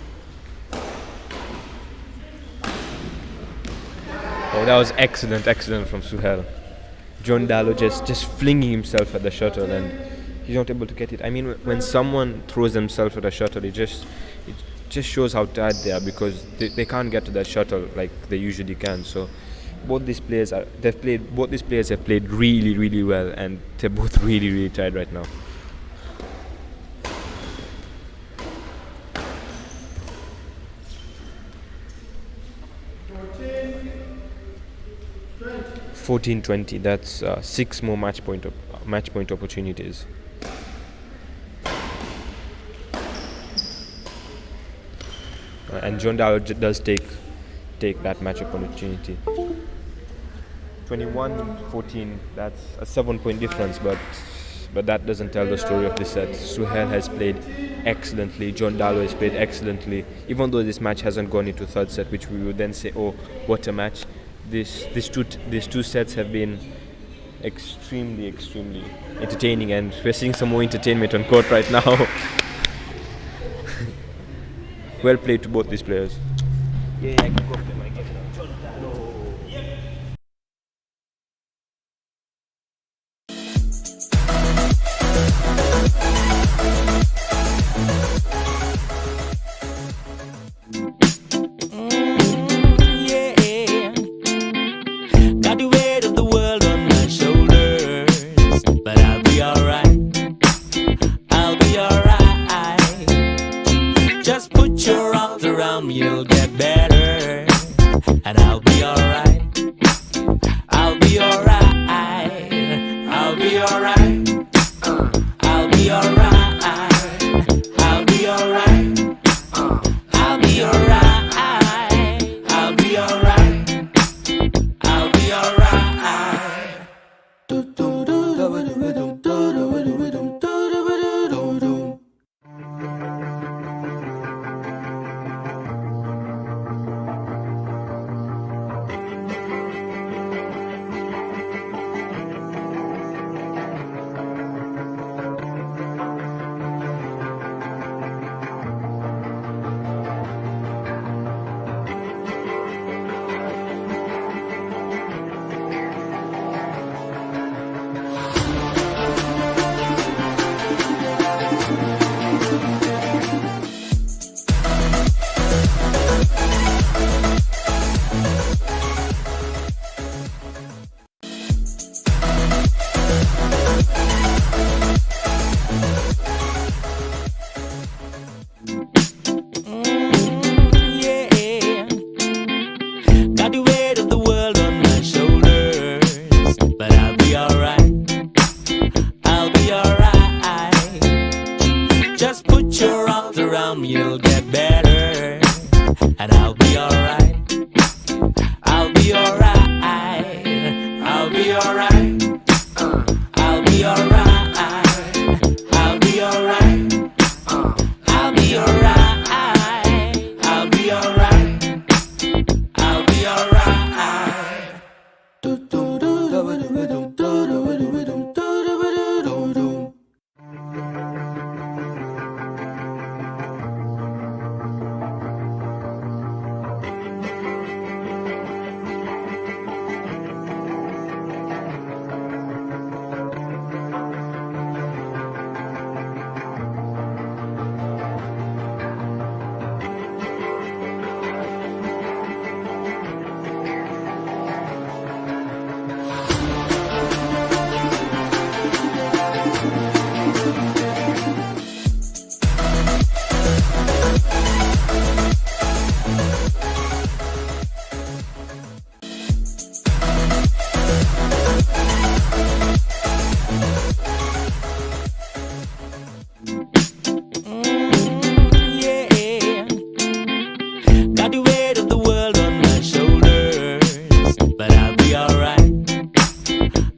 Oh, that was excellent from Suhel. John Dallo just flinging himself at the shuttle, and he's not able to get it. I mean, when someone throws themselves at a shuttle, it just shows how tired they are, because they can't get to that shuttle like they usually can. So both these players have played really well, and they're both really tired right now. $14-20. That's 6 more match point opportunities. And John Dallo does take that match opportunity. 21-14. That's a 7-point difference, but that doesn't tell the story of this set. Suhel has played excellently. John Dallo has played excellently. Even though this match hasn't gone into third set, which we would then say, oh, what a match. These two sets have been extremely entertaining, and we're seeing some more entertainment on court right now. Well played to both these players. Yeah, I can go for them. I get it. Got the weight of the world on my shoulders, but I'll be alright. I'll be alright. Just put your arms around me, it'll get better, and I'll be alright. I'll be alright. I'll be alright. I'll be alright. I'll be alright. I'll be alright. I'll be alright. I'll be alright. Got the weight of the world on my shoulders, but I'll be alright.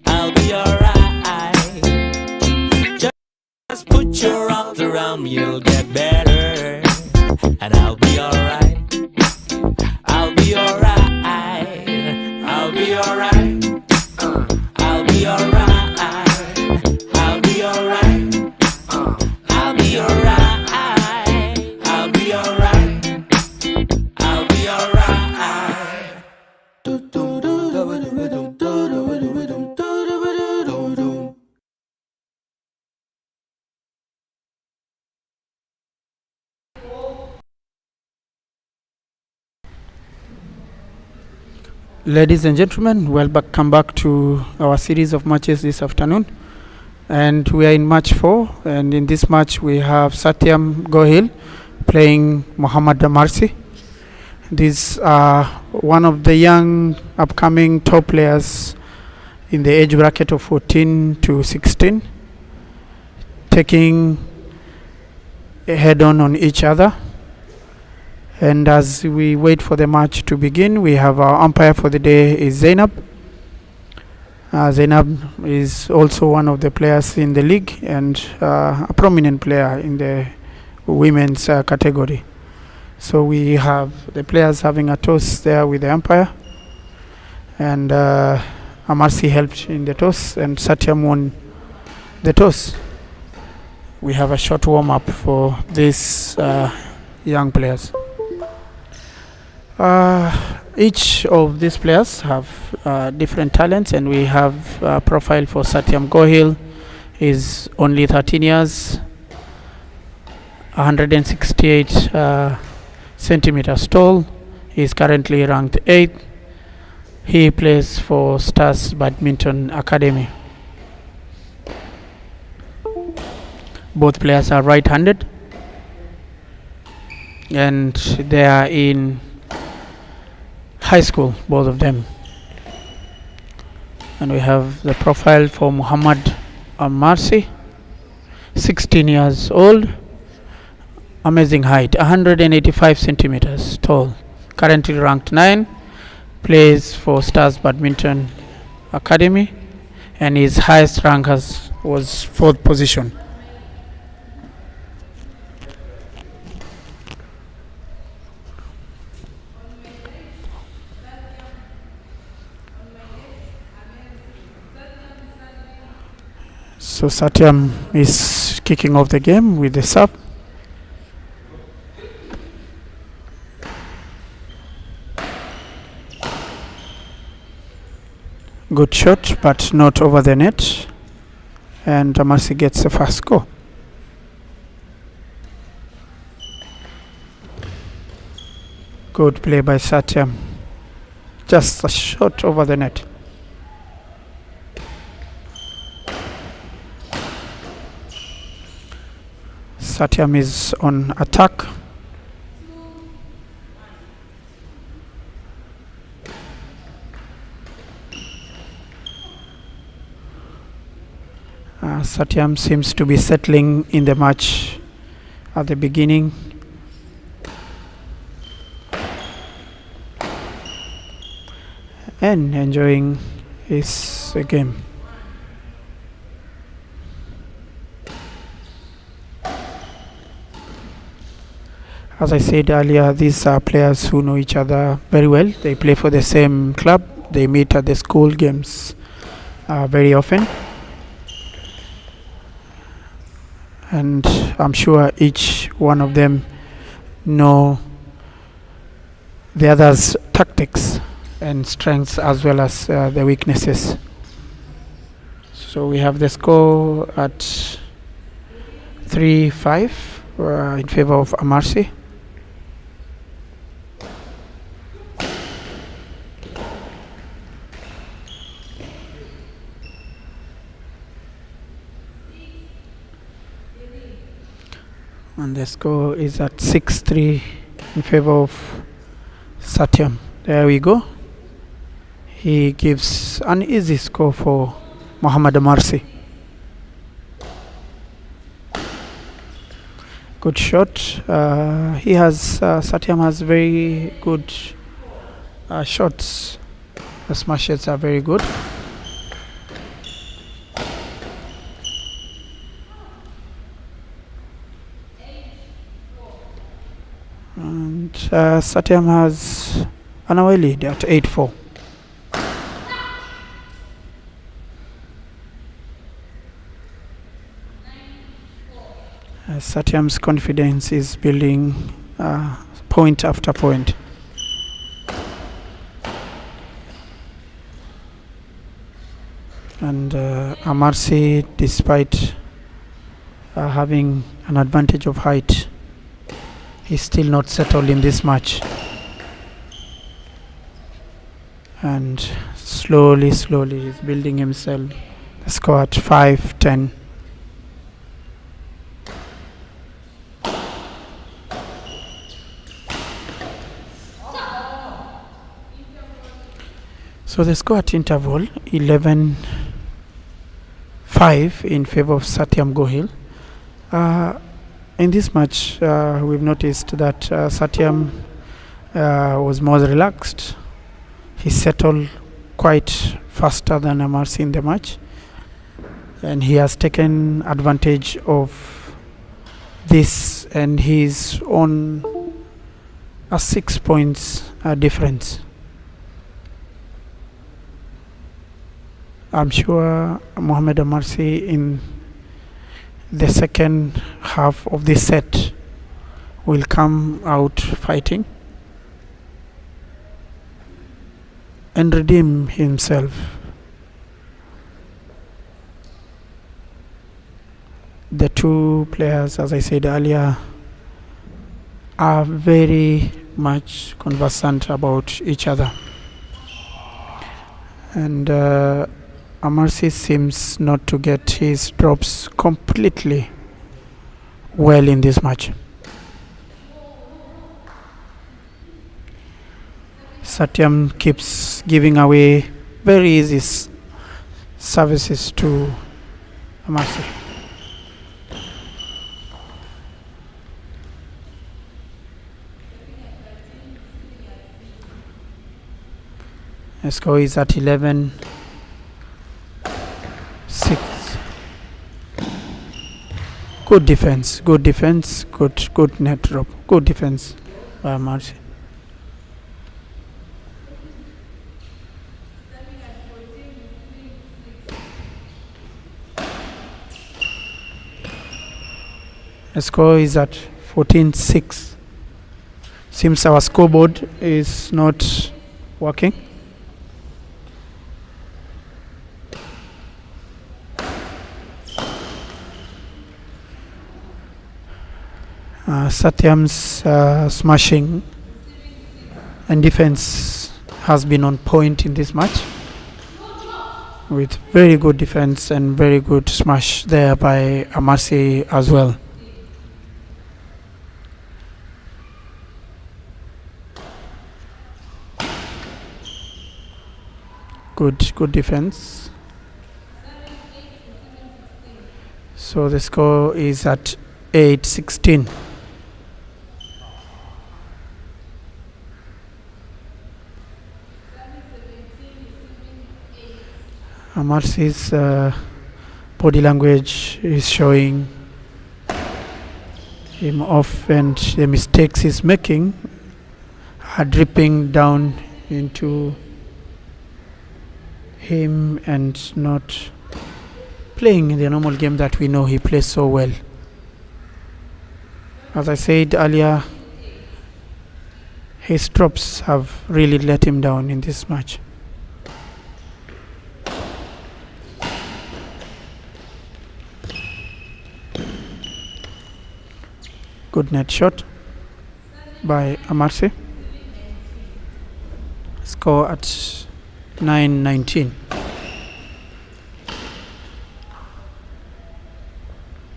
I'll be alright. Just put your arms around me, it'll get better, and I'll be alright. I'll be alright. I'll be alright. I'll be alright. I'll be alright. I'll be alright. I'll be alright. I'll be alright. Ladies and gentlemen, welcome back to our series of matches this afternoon. And we are in match 4, and in this match we have Satyam Gohil playing Muhammad Damarsi. These are one of the young upcoming top players in the age bracket of 14 to 16, taking a head-on each other. And as we wait for the match to begin, we have our umpire for the day is Zainab. Zainab is also one of the players in the league and a prominent player in the women's category. So we have the players having a toss there with the umpire, and Amarsi helped in the toss, and Satyam won the toss. We have a short warm-up for these young players. Each of these players have different talents, and we have a profile for Satyam Gohil. Is only 13 years, 168 centimeters tall. He is currently ranked 8th. He plays for Stars Badminton Academy. Both players are right-handed, and they are in high school, both of them. And we have the profile for Muhammad Amarsi, 16 years old, amazing height, 185 centimeters tall, currently ranked 9, plays for Stars Badminton Academy, and his highest rank was 4th position. So Satyam is kicking off the game with the sub. Good shot, but not over the net. And Amarsi gets the first score. Good play by Satyam. Just a shot over the net. Satyam is on attack. Satyam seems to be settling in the match at the beginning. And enjoying his game. As I said earlier, these are players who know each other very well. They play for the same club. They meet at the school games very often. And I'm sure each one of them know the other's tactics and strengths as well as the weaknesses. So we have the score at 3-5 in favor of Amarsi. And the score is at 6-3 in favor of Satyam. There we go. He gives an easy score for Muhammad Amarsi. Good shot. Satyam has very good shots. The smashes are very good. And Satyam has an away lead at 8-4. Satyam's confidence is building point after point. And Amarsi, despite having an advantage of height, he's still not settled in this match. And slowly he's building himself. The score at 5-10. So the score at interval 11-5 in favor of Satyam Gohil. In this match, we've noticed that Satyam was more relaxed. He settled quite faster than Amarsi in the match, and he has taken advantage of this, and he's on a 6 points difference. I'm sure Mohamed Amarsi in the second half of this set will come out fighting and redeem himself. The two players, as I said earlier, are very much conversant about each other, and Amarsi seems not to get his drops completely well in this match. Satyam keeps giving away very easy services to Amarsi. The score is at 11-6. Good defense, good net drop, good defense by Amarsi. The score is at 14-6. Seems our scoreboard is not working. Satyam's smashing and defense has been on point in this match, with very good defense and very good smash there by Amarsi as well. Good defense. So the score is at 8-16. Amarsi's body language is showing him off, and the mistakes he's making are dripping down into him and not playing the normal game that we know he plays so well. As I said earlier, his drops have really let him down in this match. Good net shot by Amarsi. Score at 9-19.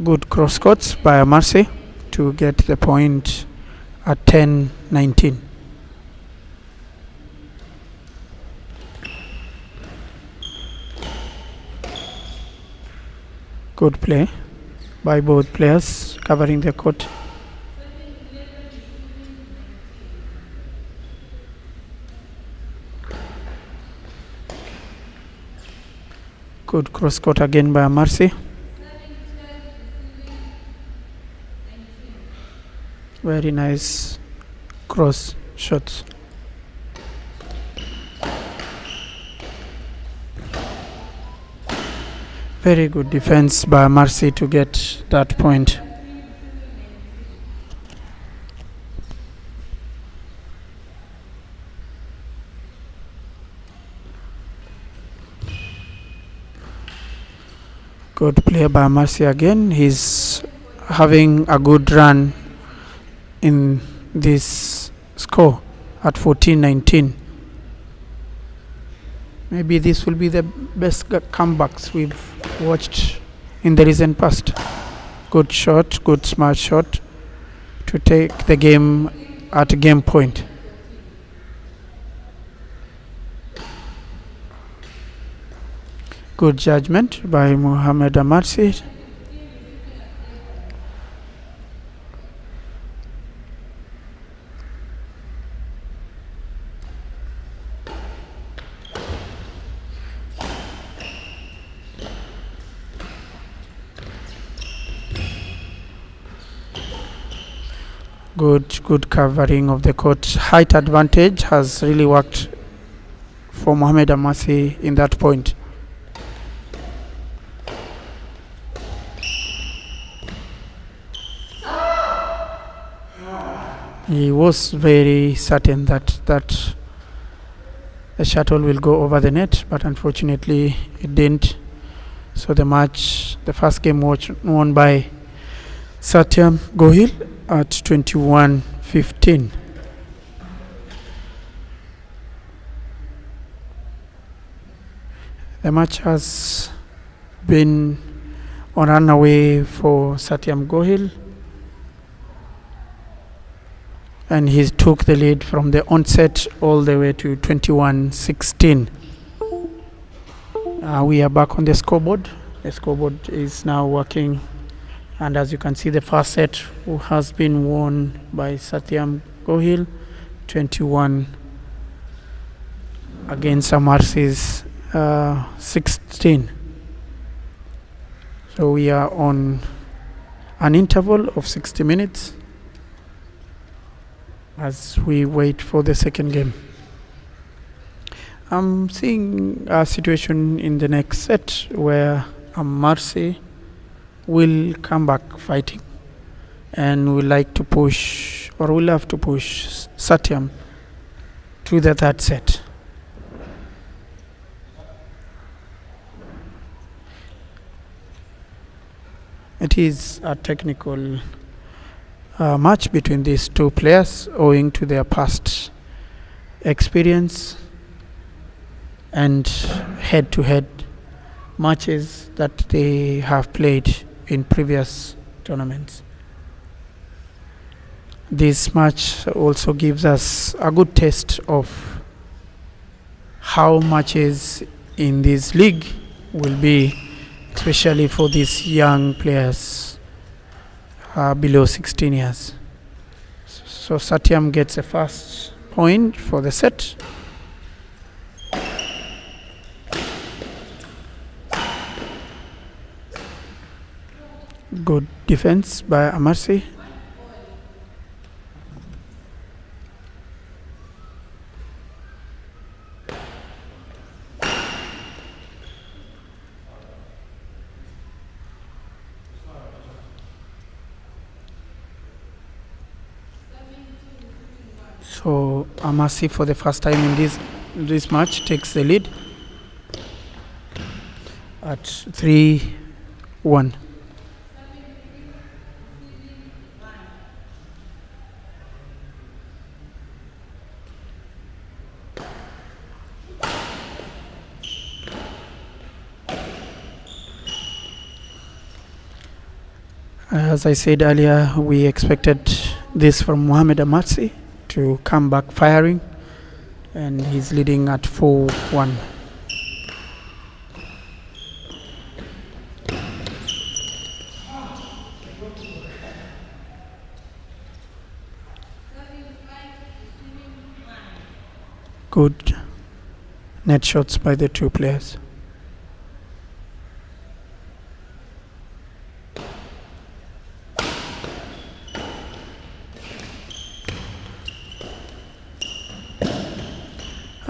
Good cross courts by Amarsi to get the point at 10-19. Good play by both players covering the court Good cross court again by Marcy. Very nice cross shots. Very good defense by Marcy to get that point. Good play by Marcy again. He's having a good run in this score at 14-19. Maybe this will be the best comebacks we've watched in the recent past. Good shot, good smart shot to take the game at game point. Good judgment by Mohammed Amarsi. Good covering of the court. Height advantage has really worked for Mohammed Amarsi in that point. He was very certain that the shuttle will go over the net, but unfortunately it didn't. So the first game was won by Satyam Gohil at 21-15. The match has been on runaway for Satyam Gohil, and he took the lead from the onset all the way to 21-16. We are back on the scoreboard. The scoreboard is now working, and as you can see, the first set has been won by Satyam Gohil, 21 against Amarsi's 16. So we are on an interval of 60 minutes as we wait for the second game. I'm seeing a situation in the next set where Amarsi will come back fighting and will like to push, or will have to push Satyam to the third set. It is a technical match between these two players owing to their past experience and head-to-head matches that they have played in previous tournaments. This match also gives us a good taste of how matches in this league will be, especially for these young players below 16 years. So Satyam gets a first point for the set. Good defense by Amarsi. So Amarsi, for the first time in this match, takes the lead at 3-1. As I said earlier, we expected this from Mohammed Amarsi to come back firing, and he's leading at 4-1. Good net shots by the two players.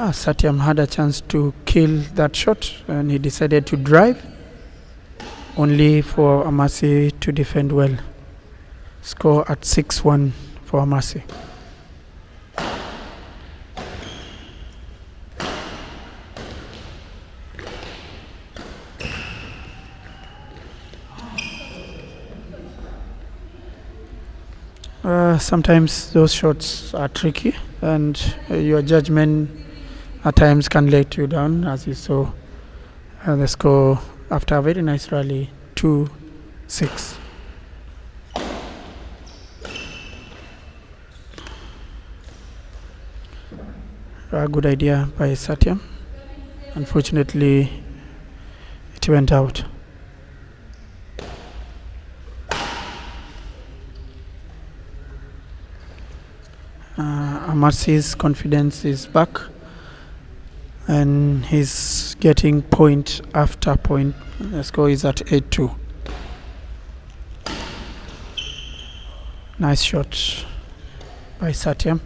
Satyam had a chance to kill that shot and he decided to drive, only for Amasi to defend well. Score at 6-1 for Amasi. Sometimes those shots are tricky and your judgment at times can let you down, as you saw the score after a very nice rally, 2-6. A good idea by Satyam. Unfortunately, it went out. Amasi's confidence is back and he's getting point after point. The score is at 8-2. Nice shot by Satyam.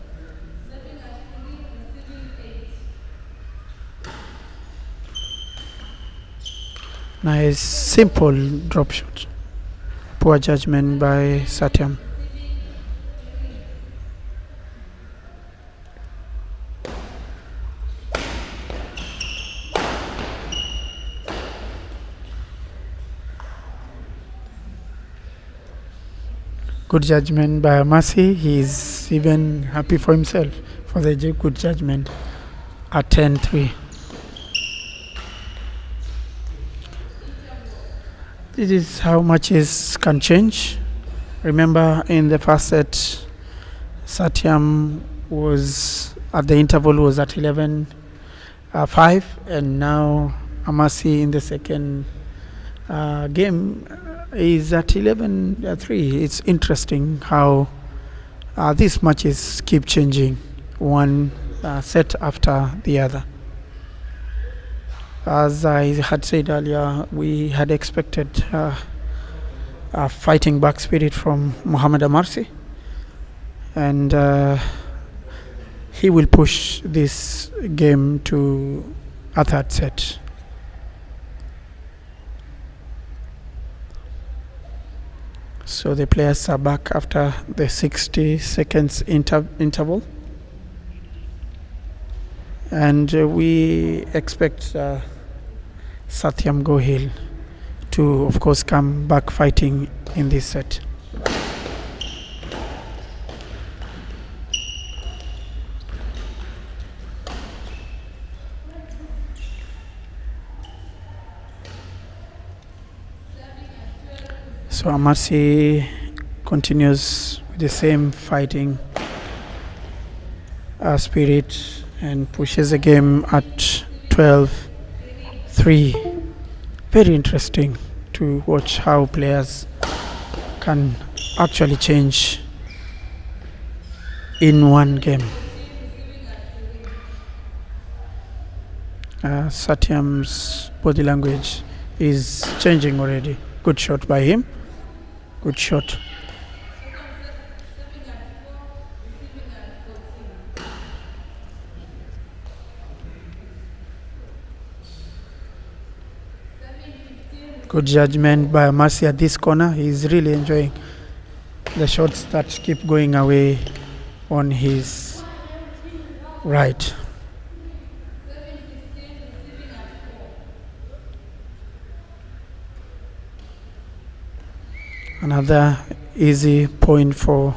Nice simple drop shot. Poor judgment by Satyam. Good judgment by Amasi. He's even happy for himself for the good judgment at 10-3. This is how matches can change. Remember, in the first set, Satyam was at the interval was at 11-5, and now Amasi in the second game is at 11-3. It's interesting how these matches keep changing, one set after the other. As I had said earlier, we had expected a fighting back spirit from Mohamed Amarsi, and he will push this game to a third set. So the players are back after the 60 seconds interval, and we expect Satyam Gohil to, of course, come back fighting in this set. So Amasi continues with the same fighting spirit and pushes the game at 12-3. Very interesting to watch how players can actually change in one game. Satyam's body language is changing already. Good shot by him. Good shot. Good judgment by Amasi at this corner. He's really enjoying the shots that keep going away on his right. Another easy point for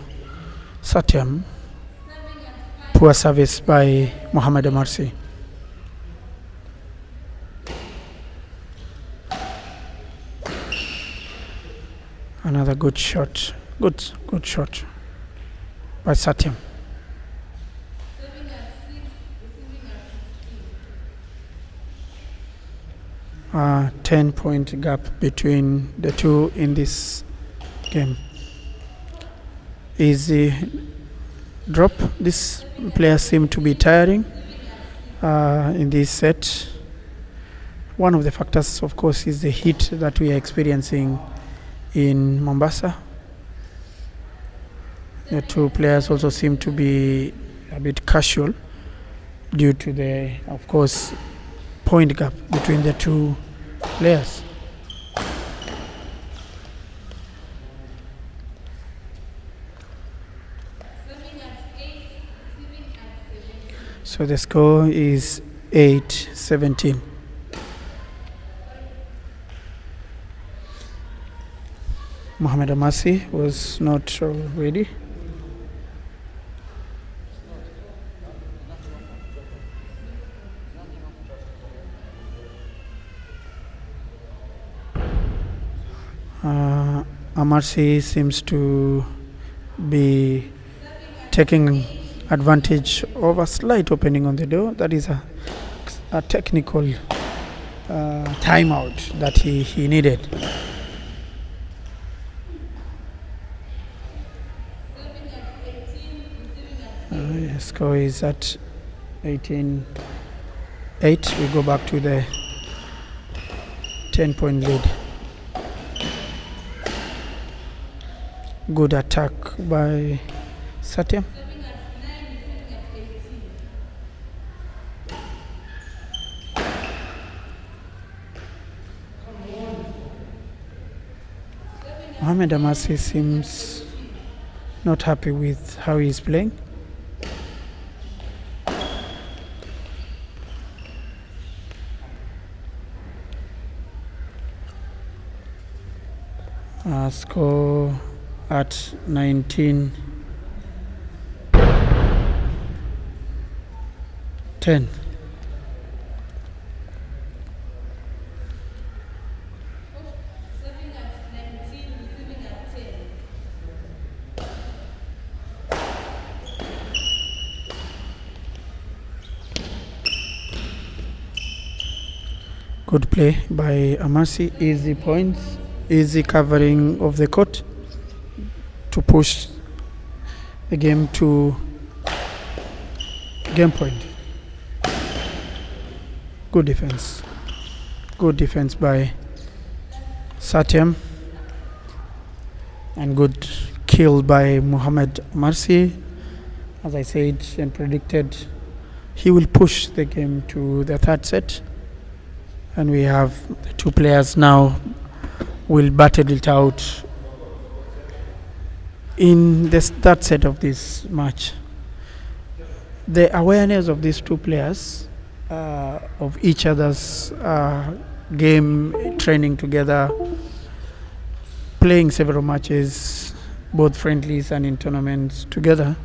Satyam. Poor service by Mohamed Amarsi. Another good shot. Good shot by Satyam. A 10-point gap between the two in this game. Easy drop. This players seem to be tiring in this set. One of the factors, of course, is the heat that we are experiencing in Mombasa. The two players also seem to be a bit casual due to the, of course, point gap between the two players. So the score is 8-17. Mohamed Amasi was not ready. Amasi seems to be taking advantage of a slight opening on the door. That is a technical timeout that he needed. The score is at 18-8. We go back to the 10-point lead. Good attack by Satyam. Mohamed Amasi seems not happy with how he is playing. Score at 19-10. Good play by Amasi. Easy points, easy covering of the court to push the game to game point. Good defense. Good defense by Satyam. And good kill by Mohamed Marsi. As I said and predicted, he will push the game to the third set. And we have the two players now will battle it out in the third set of this match. The awareness of these two players of each other's game, training together, playing several matches, both friendlies and in tournaments together,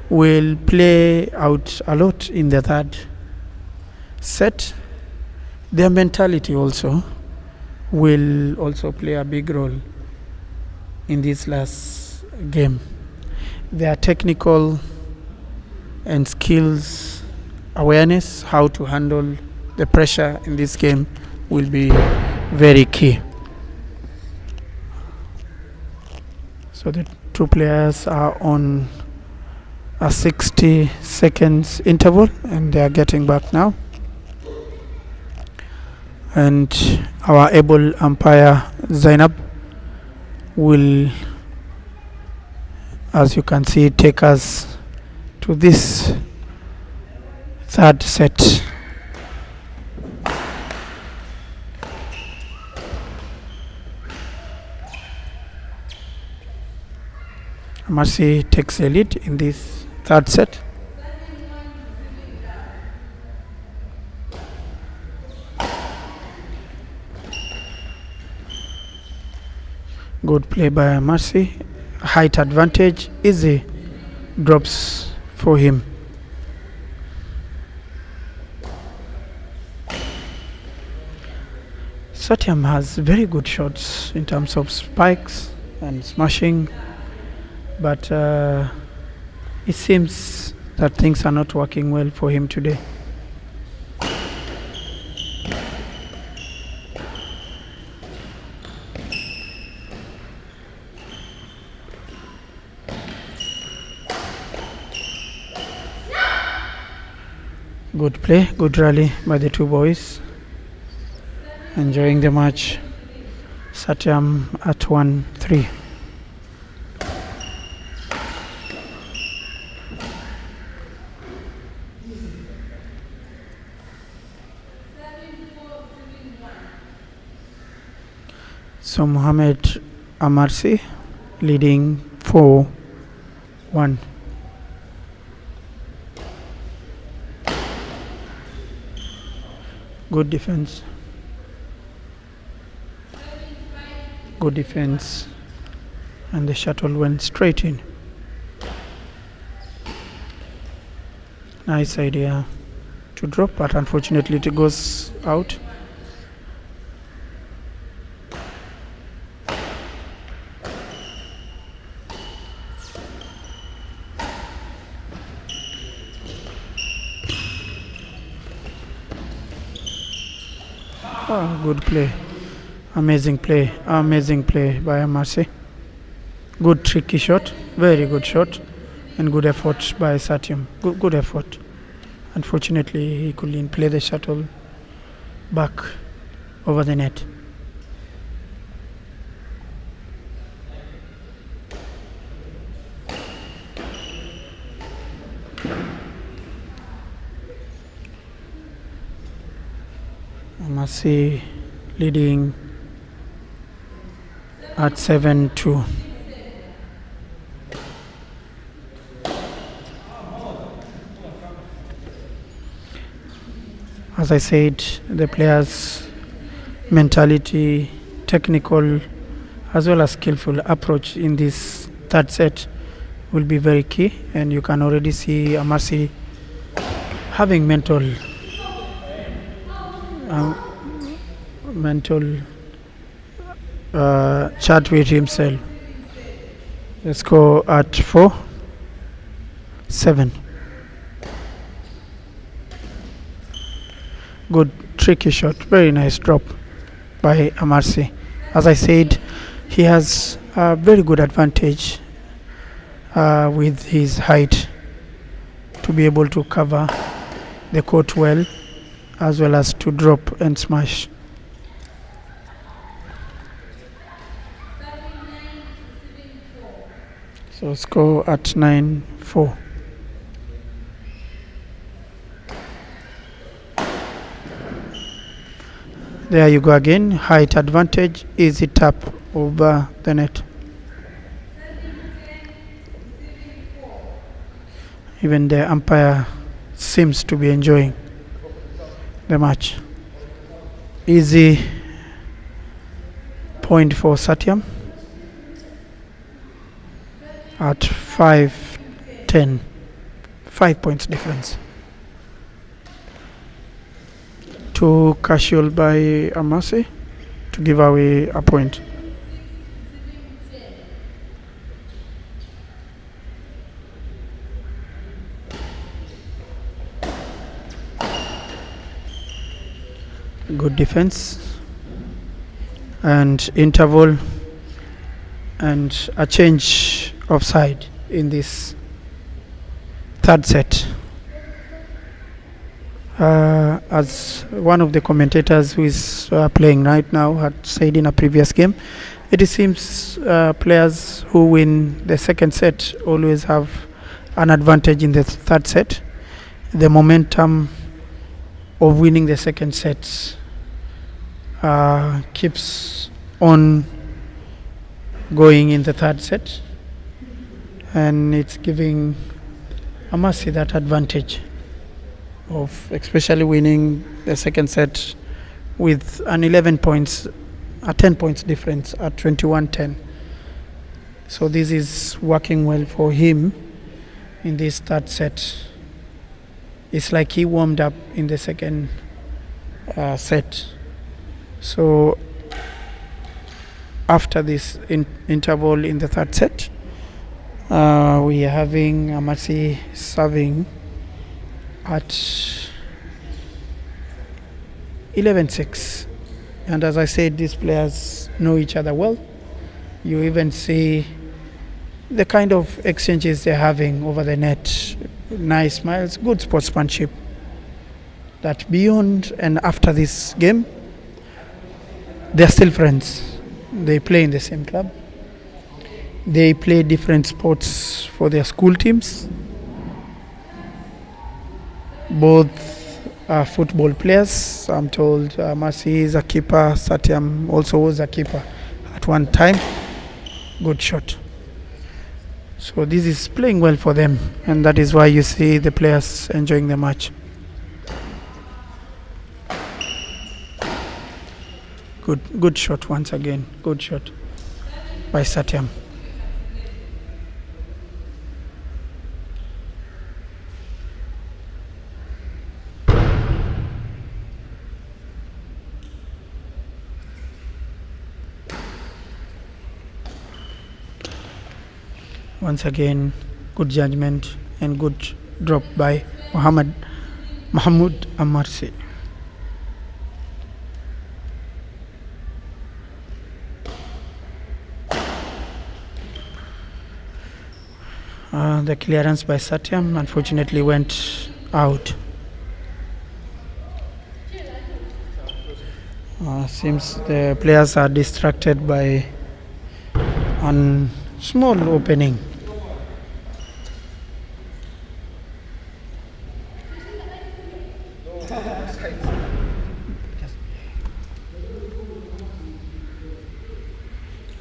will play out a lot in the third set. Their mentality also will also play a big role in this last game. Their technical and skills awareness, how to handle the pressure in this game, will be very key. So the two players are on a 60 seconds interval and they are getting back now. And our able umpire Zainab will, as you can see, take us to this third set. Marcy takes the lead in this third set. Good play by Marcy. Height advantage, easy drops for him. Satyam has very good shots in terms of spikes and smashing, but it seems that things are not working well for him today. Good play, good rally by the two boys. Enjoying the match. Satyam at 1-3. So Mohamed Amarsi leading 4-1. Good defense. Good defense. And the shuttle went straight in. Nice idea to drop, but unfortunately it goes out. Oh, good play. Amazing play by Amarsi. Good tricky shot, very good shot, and good effort by Satyam. Good effort. Unfortunately, he couldn't play the shuttle back over the net. Amarsi leading at 7-2. As I said, the players' mentality, technical as well as skillful approach in this third set will be very key, and you can already see Amarsi having mental chat with himself. Let's go at 4-7. Good tricky shot, very nice drop by Amarsi. As I said, he has a very good advantage with his height to be able to cover the court well, as well as to drop and smash. So score at 9-4. There you go again, height advantage, easy tap over the net. Even the umpire seems to be enjoying the match. Easy point for Satyam at 5-10, 5 points difference. Too casual by Amarsi to give away a point. Good defense and interval and a change of side in this third set. As one of the commentators who is playing right now had said in a previous game, it seems players who win the second set always have an advantage in the third set. The momentum of winning the second set keeps on going in the third set, and it's giving Amarsi that advantage of especially winning the second set with an 11 points, a 10 points difference at 21-10. So this is working well for him in this third set. It's like he warmed up in the second set. So after this interval in the third set, we are having Amarsi serving at 11-6, and as I said, these players know each other well. You even see the kind of exchanges they're having over the net. Nice smiles, good sportsmanship. That beyond and after this game, they're still friends. They play in the same club. They play different sports for their school teams. Both are football players. I'm told Amarsi is a keeper. Satyam also was a keeper at one time. Good shot. So this is playing well for them, and that is why you see the players enjoying the match. Good shot once again. Good shot by Satyam. Once again, good judgment and good drop by Mahmoud Amarsi. The clearance by Satyam unfortunately went out. Seems the players are distracted by a small opening.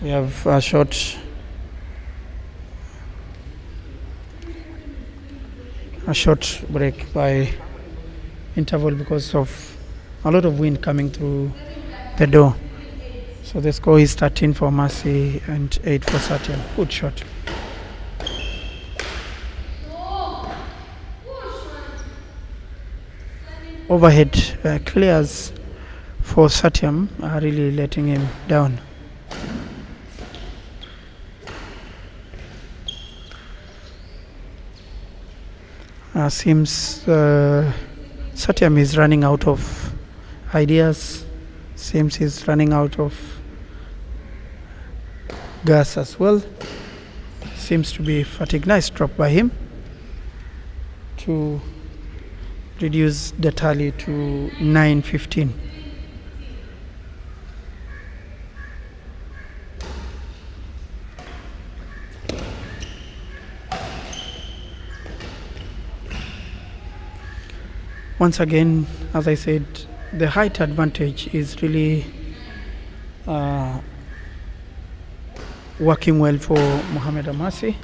We have a short break by interval because of a lot of wind coming through the door. So the score is 13 for Mercy and 8 for Satyam. Good shot. Overhead clears for Satyam are really letting him down. Seems Satyam is running out of ideas. Seems he's running out of gas as well. Seems to be fatigue. Nice drop by him to reduce the tally to 9-15. Once again, as I said, the height advantage is really working well for Mohamed Amasi,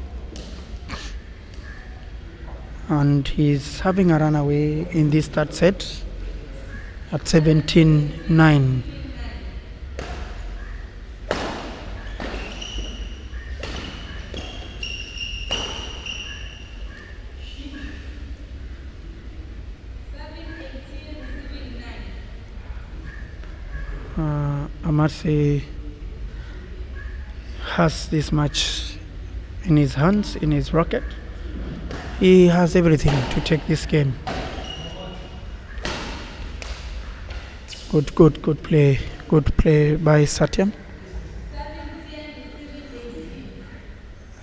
and he's having a runaway in this third set at 17-9. Amarsi has this match in his hands, in his racket. He has everything to take this game. Good play by Satyam.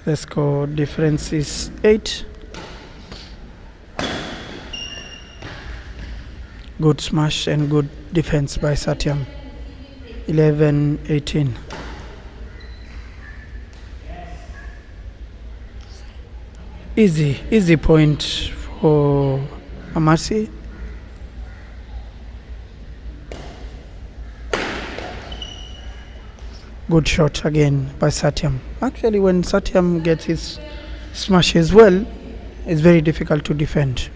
The score difference is 8. Good smash and good defense by Satyam. 11-18. Easy point for Amasi. Good shot again by Satyam. Actually, when Satyam gets his smashes well, it's very difficult to defend.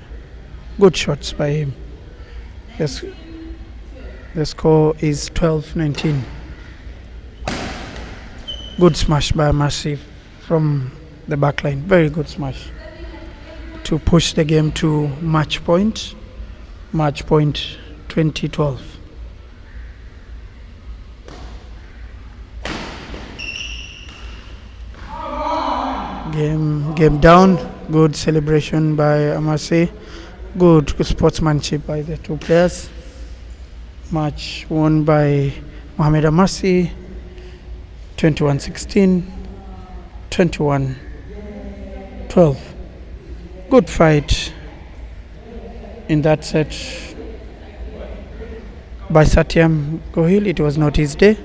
Good shots by him. Yes. The score is 12-19. Good smash by Mercy from the back line. Very good smash to push the game to match point 2012. Game down. Good celebration by Amasi. Good sportsmanship by the two players. Match won by Mohamed Amasi, 21-16, 21-12. Good fight in that set by Satyam Gohil. It was not his day.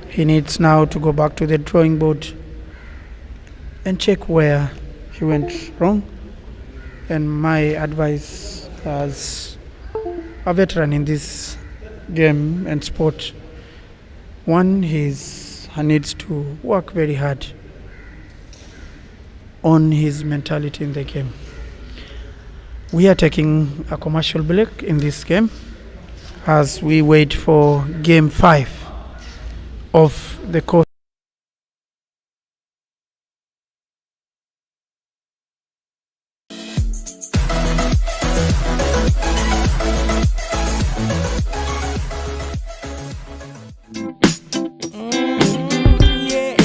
He needs now to go back to the drawing board and check where he went wrong. And my advice as a veteran in this game and sport One, he needs to work very hard on his mentality in the game. We are taking a commercial break in this game as we wait for game 5 of the course. Yeah,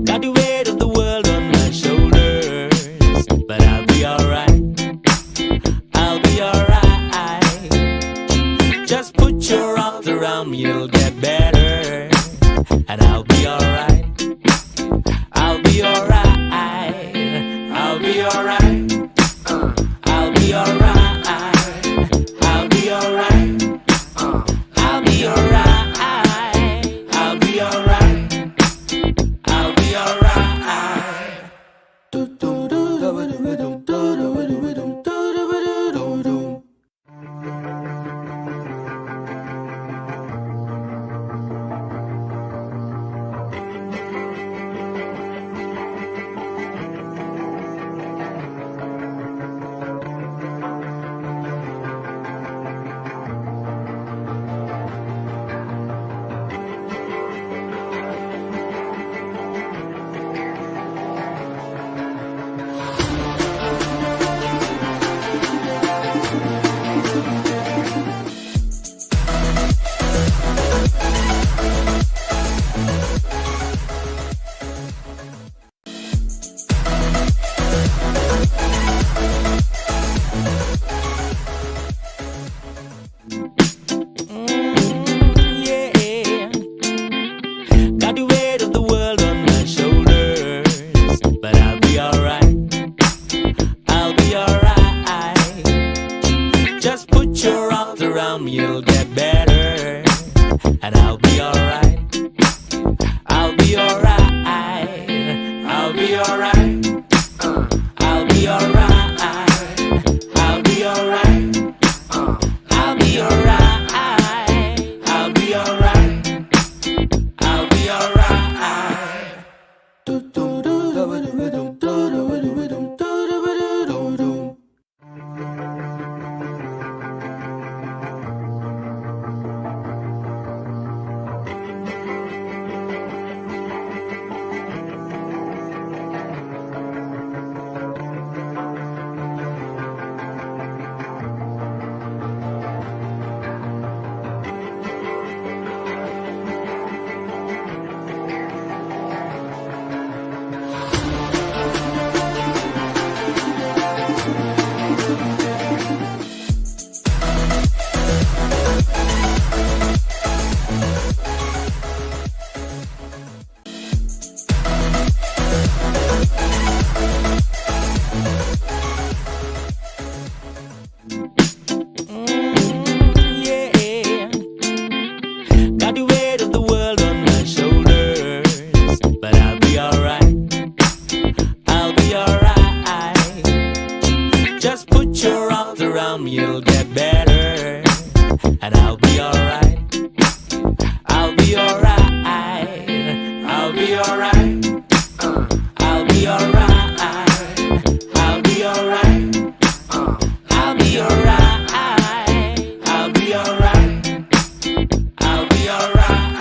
got the weight of the world on my shoulders, but I'll be alright. I'll be alright. Just put your arms around me, it'll get better, and I'll be alright. I'll be alright. I'll be alright. I'll be alright. I'll be alright. I'll be alright. I'll be alright. I'll be alright. Yeah, got the weight of the world on my shoulders, but I'll be alright. I'll be alright. Just put your arms around me, it'll get better, and I'll be alright. I'll be alright. I'll be alright. I'll be alright. I'll be alright. I'll be alright. I'll be alright. I'll be alright. Yeah, got the weight of the world on my shoulders, but I'll be alright. I'll be alright. Just put your arms around me, it'll get better, and I'll be alright. I'll be alright. I'll be alright. I'll be alright. I'll be alright. I'll be alright. I'll be alright. I'll be alright.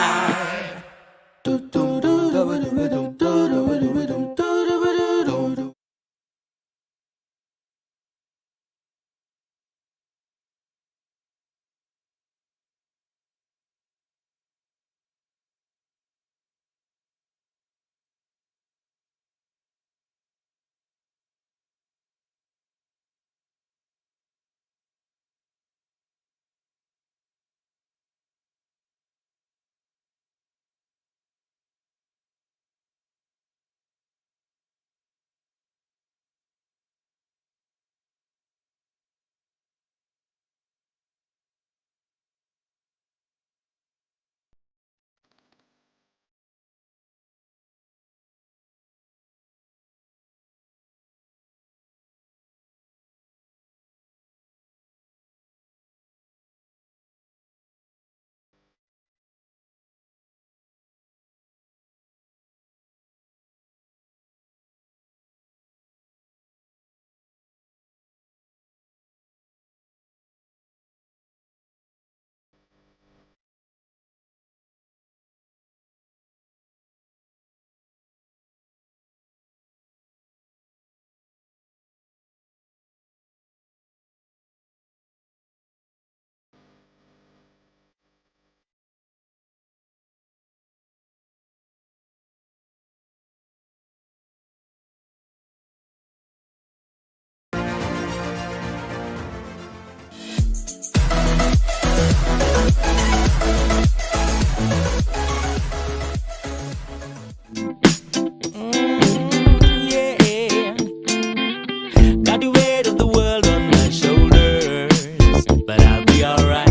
Got the weight of the world on my shoulders, but I'll be alright.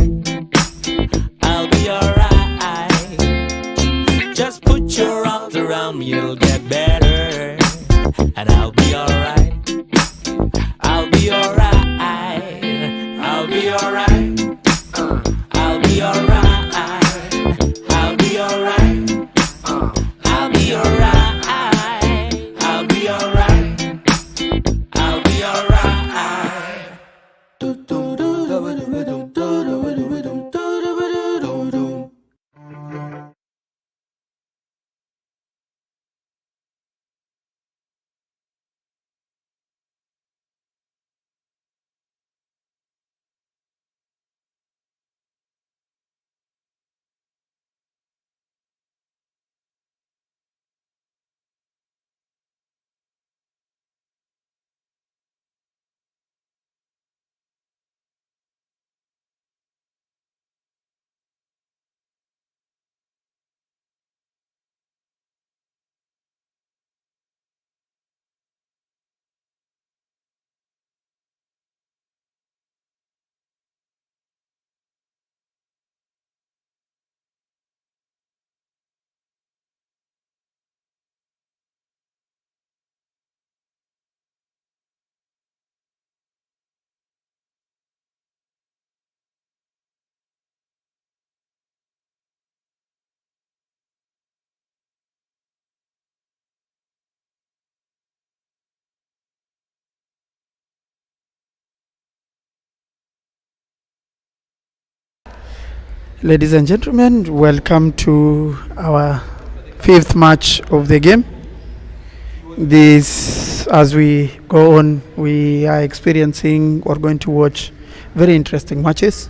I'll be alright. Just put your arms around me, it'll get better, and I'll be alright. I'll be alright. I'll be alright. I'll be alright. I'll be alright. I'll be alright. I'll be alright. I'll be alright. Ladies and gentlemen, welcome to our 5th match of the game. This, as we go on, we are experiencing or going to watch very interesting matches.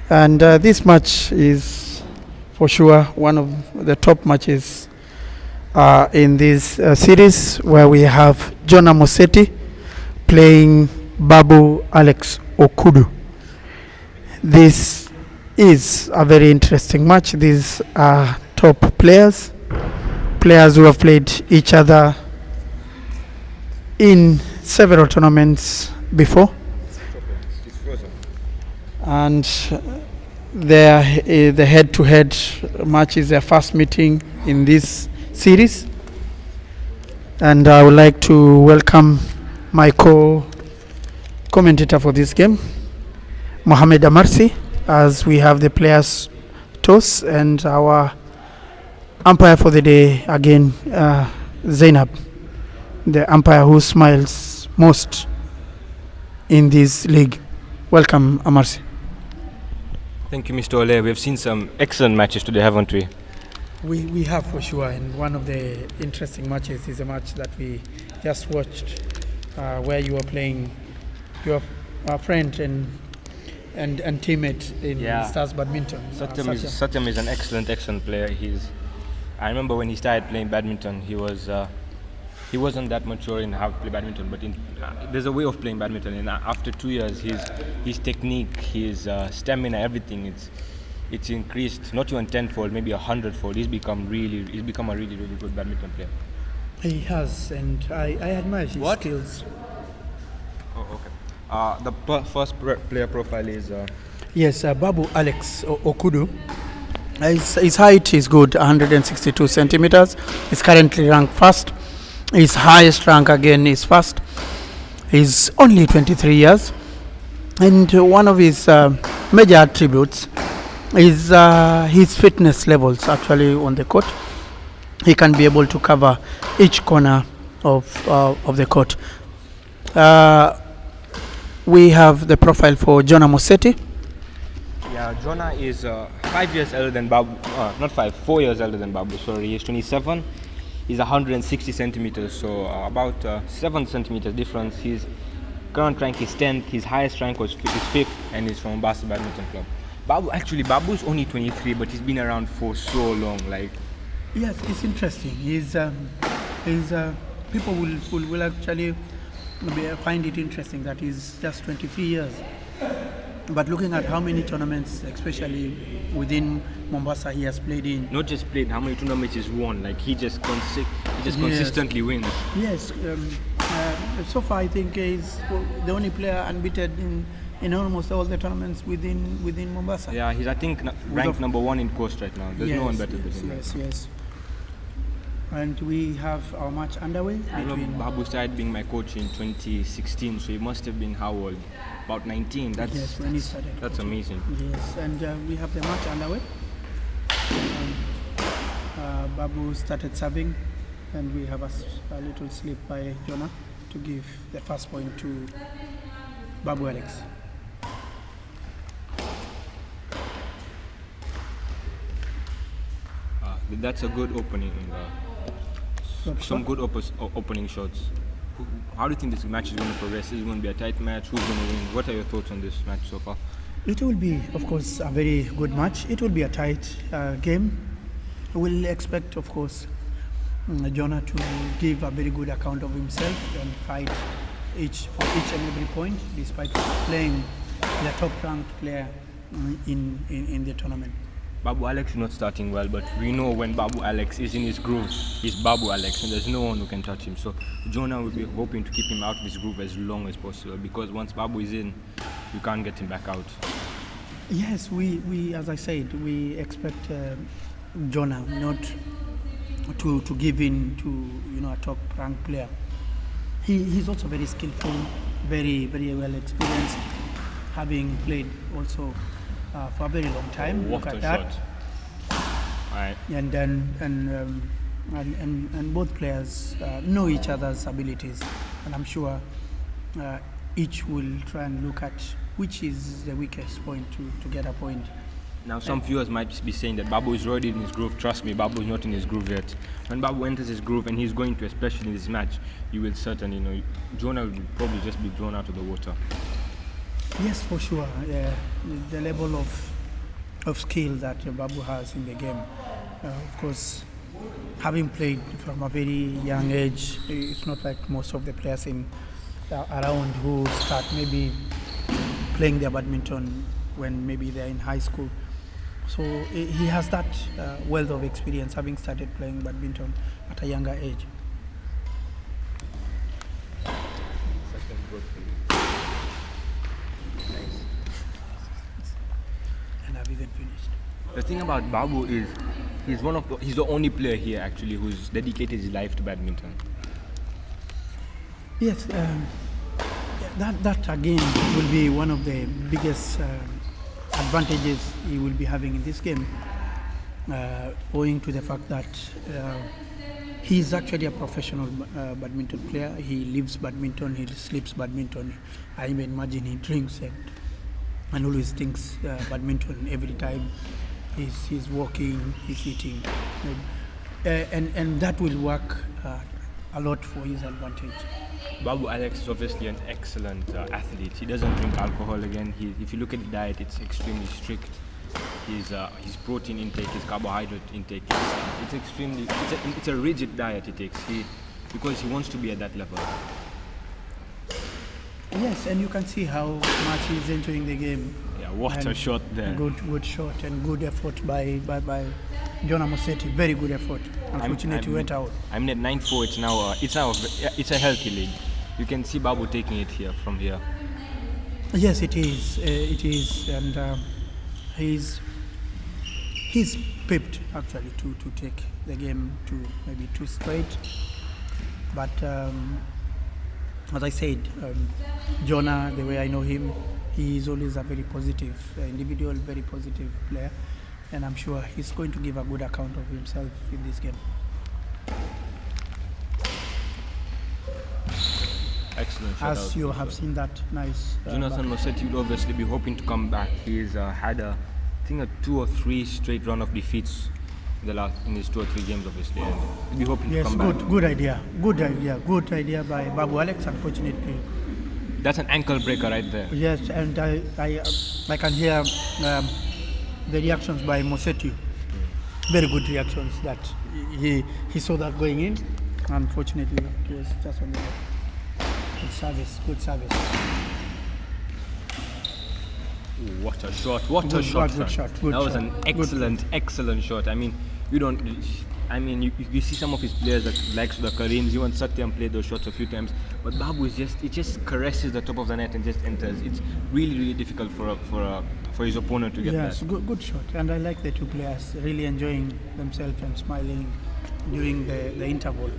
And this match is for sure one of the top matches in this series, where we have Jonah Moseti playing Babu Alex Okudu. This is a very interesting match. These are top players who have played each other in several tournaments before, and the head-to-head match is their first meeting in this series. And I would like to welcome my co-commentator for this game, Mohamed Amarsi, as we have the players toss, and our umpire for the day again, Zainab, the umpire who smiles most in this league. Welcome, Amarsi. Thank you, Mr. Ole. We've seen some excellent matches today, haven't we? We have, for sure, and one of the interesting matches is a match that we just watched, where you were playing your friend and teammate in Stars Badminton. Satyam is an excellent player. I remember when he started playing badminton, he wasn't that mature in how to play badminton, but there's a way of playing badminton, and after 2 years, his technique, his stamina, everything, it's increased not even tenfold, maybe 100-fold. He's become a really good badminton player. He has, and I admire his skills. Oh, okay. The first player profile is Babu Alex Okudu. His height is good, 162 centimeters. He's currently ranked first. His highest rank again is first. He's only 23 years, and one of his major attributes is his fitness levels. Actually, on the court, he can be able to cover each corner of the court. We have the profile for Jonah Moseti. Yeah, Jonah is 5 years older than Babu. Not 5, 4 years older than Babu. Sorry, he's 27. He's 160 centimeters, so about 7 centimeters difference. His current rank is 10th. His highest rank is 5th, and he's from Mombasa Badminton Club. Babu's only 23, but he's been around for so long. Yes, it's interesting. People will actually find it interesting that he's just 23 years. But looking at how many tournaments, especially within Mombasa, he has played in. Not just played, how many tournaments he's won. He just consistently wins. Yes, So far, I think he's the only player unbeaten in almost all the tournaments within Mombasa. Yeah, he's I think ranked number 1 in coast right now. There's no one better than him. Yes. And we have our match underway. I remember Babu started being my coach in 2016, so he must have been how old? About 19. Yes, when he started. That's amazing. Yes, and we have the match underway. Babu started serving, and we have a little slip by Jonah to give the first point to Babu Alex. That's a good opening. Some good opening shots. How do you think this match is going to progress? Is it going to be a tight match? Who's going to win? What are your thoughts on this match so far? It will be, of course, a very good match. It will be a tight game. We'll expect, of course, Jonah to give a very good account of himself and fight for each and every point, despite playing the top-ranked player in the tournament. Babu Alex is not starting well, but we know when Babu Alex is in his groove, he's Babu Alex, and there's no one who can touch him. So Jonah will be hoping to keep him out of his groove as long as possible, because once Babu is in, you can't get him back out. Yes, we as I said, we expect Jonah not to give in to a top-ranked player. He's also very skillful, very well experienced, having played also for a very long time. What Look a at that. shot. Right. And then and both players know each other's abilities, and I'm sure each will try and look at which is the weakest point to get a point. Now some viewers might be saying that Babu is already in his groove. Trust me, Babu is not in his groove yet. When Babu enters his groove, and he's going to, especially in this match, you will certainly know. Jonah will probably just be thrown out of the water. Yes, for sure. The level of skill that Babu has in the game, of course, having played from a very young age, it's not like most of the players around who start maybe playing their badminton when maybe they're in high school. So he has that wealth of experience, having started playing badminton at a younger age. And I've even finished. The thing about Babu is he's the only player here actually who's dedicated his life to badminton. Yes, that again will be one of the biggest advantages he will be having in this game, owing to the fact that he's actually a professional badminton player. He lives badminton, he sleeps badminton. I even imagine he drinks and always thinks badminton every time he's walking, he's eating. And that will work a lot for his advantage. Babu Alex is obviously an excellent athlete. He doesn't drink alcohol again. If you look at the diet, it's extremely strict. His protein intake, his carbohydrate intake, it's a rigid diet he takes. Because he wants to be at that level. Yes, and you can see how much he's enjoying the game. Yeah, what a shot there. Good shot and good effort by Jonah Mosetti. Very good effort. Unfortunately, went out. I mean, at 9-4, it's a healthy lead. You can see Babu taking it from here. Yes, it is. And he's pipped actually to take the game to maybe 2 straight. But as I said, Jonah, the way I know him, he is always a very positive individual, very positive player, and I'm sure he's going to give a good account of himself in this game. Excellent shot. As you have seen that nice. Jonathan Mosetti will obviously be hoping to come back. He's had a 2 or 3 straight run of defeats in his 2 or 3 games, obviously. And we'll be hoping to come back. Yes, good idea by Babu Alex. Unfortunately, that's an ankle breaker right there. yes, and I can hear the reactions by Mosetti. Very good reactions that he saw that going in. Unfortunately, it was just on the good service. Ooh, what a shot! What a shot! Good shot. That was an excellent shot. I mean, you see some of his players like the Kareems. Even Satyam played those shots a few times, But Babu is it just caresses the top of the net and just enters. It's really difficult for his opponent to get yes, that. good shot. And I like the two players really enjoying themselves and smiling during the interval.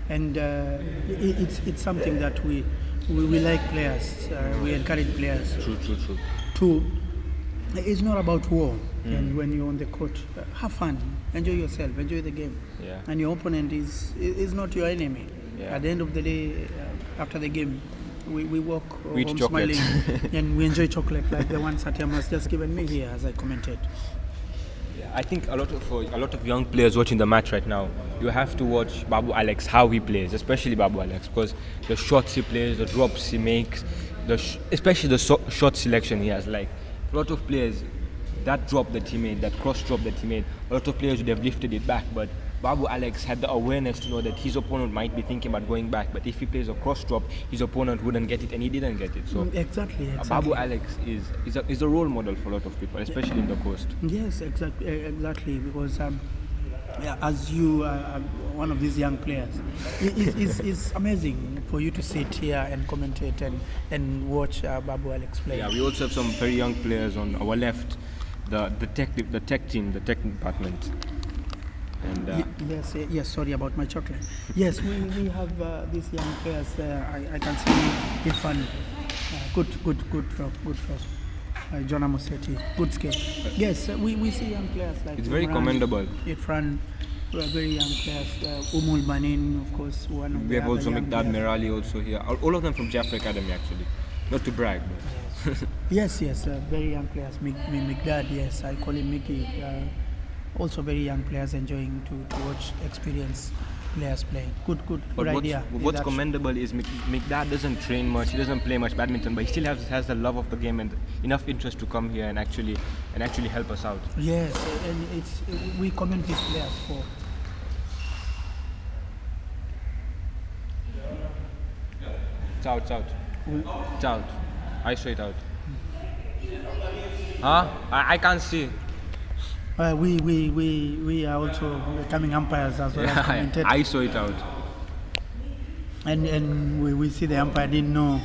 And it's something that we like players. We encourage players. True. It's not about war. And when you're on the court, have fun, enjoy yourself, enjoy the game. Yeah. And your opponent is not your enemy. Yeah. At the end of the day, after the game, we walk eat home chocolate. smiling and we enjoy chocolate like the one Satyam has just given me here as I commented. I think a lot of young players watching the match right now, you have to watch Babu Alex, how he plays, especially Babu Alex, because the shots he plays, the drops he makes, especially the shot selection he has. Like a lot of players, that drop that he made, that cross drop that he made, a lot of players would have lifted it back, but Babu Alex had the awareness to know that his opponent might be thinking about going back, but if he plays a cross drop, his opponent wouldn't get it, and he didn't get it. So Exactly. Babu Alex is a role model for a lot of people, especially in the coast. Yes, exactly. Because as you are one of these young players, it's amazing for you to sit here and commentate and watch Babu Alex play. Yeah, we also have some very young players on our left, the tech team, the tech department. And Yes. Sorry about my chocolate. Yes, we have these young players. I can see Irfan. Good drop. John Amosetti, good skill. Yes, we see young players like it's very Imran, commendable. Irfan, very young players. Umul Banin, of course, one of We the have other also young Mikdad players. Merali also here. All of them from Jaffa Academy actually. Not to brag, but Yes, very young players. Mikdad, yes, I call him Mickey. Also very young players enjoying to watch experienced players playing. Good But idea. what's commendable is Mikdad doesn't train much, he doesn't play much badminton, but he still has the love of the game and enough interest to come here and actually help us out. Yes, and we commend these players for. It's out. I straight out. Huh? I can't see. We are also becoming umpires as well as commentators. I saw it out. And we see the umpire didn't know.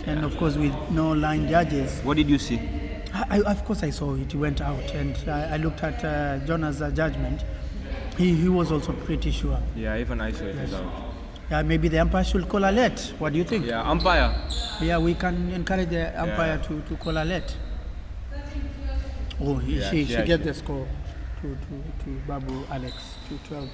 And of course, with no line judges. What did you see? Of course, I saw it. He went out. And I looked at Jonah's judgment. He was also pretty sure. Yeah, even I saw it out. Yeah, maybe the umpire should call a let. What do you think? Yeah, umpire. Yeah, we can encourage the umpire to call a let. Oh, she get the score to Babu Alex, to 12-8.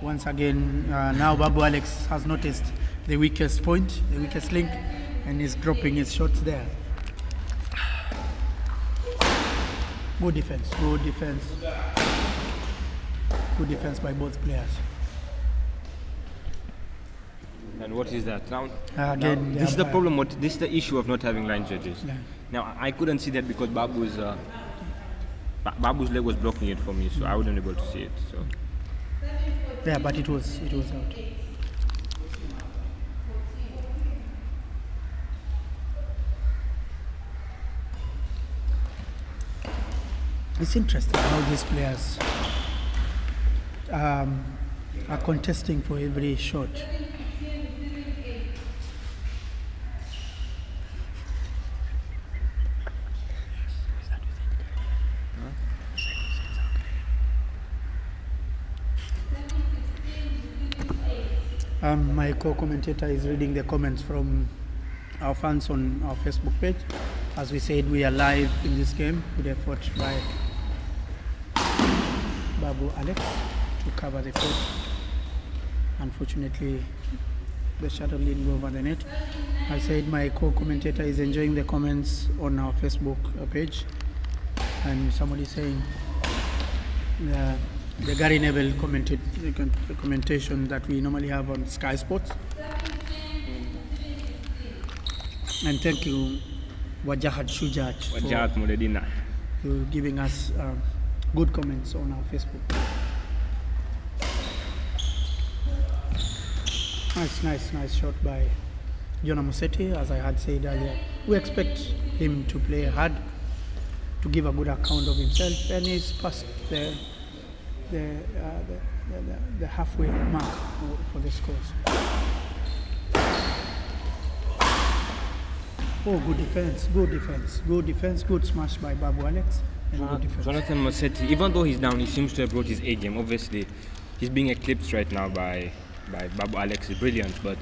Once again, now Babu Alex has noticed the weakest point, the weakest link, and is dropping his shots there. Good defense by both players. And what is that? Now Again, this is the problem. This is the issue of not having line judges. Yeah. Now I couldn't see that because Babu's leg was blocking it for me, so I wasn't able to see it. So Yeah, but it was out. It's interesting how these players are contesting for every shot. My co-commentator is reading the comments from our fans on our Facebook page. As we said, we are live in this game. Good effort by Babu Alex to cover the court. Unfortunately, the shuttle didn't go over the net. I said my co-commentator is enjoying the comments on our Facebook page. And somebody saying the Gary Neville commentation that we normally have on Sky Sports. And thank you, Wajahat Shujat, for giving us good comments on our Facebook. Nice shot by John Amosetti, as I had said earlier. We expect him to play hard, to give a good account of himself, and he's passed the the halfway mark for the scores. Oh, good defense, good smash by Babu Alex, and good defense. Jonathan Mosetti, even though he's down, he seems to have brought his A game. Obviously, he's being eclipsed right now by Babu Alex's brilliance, but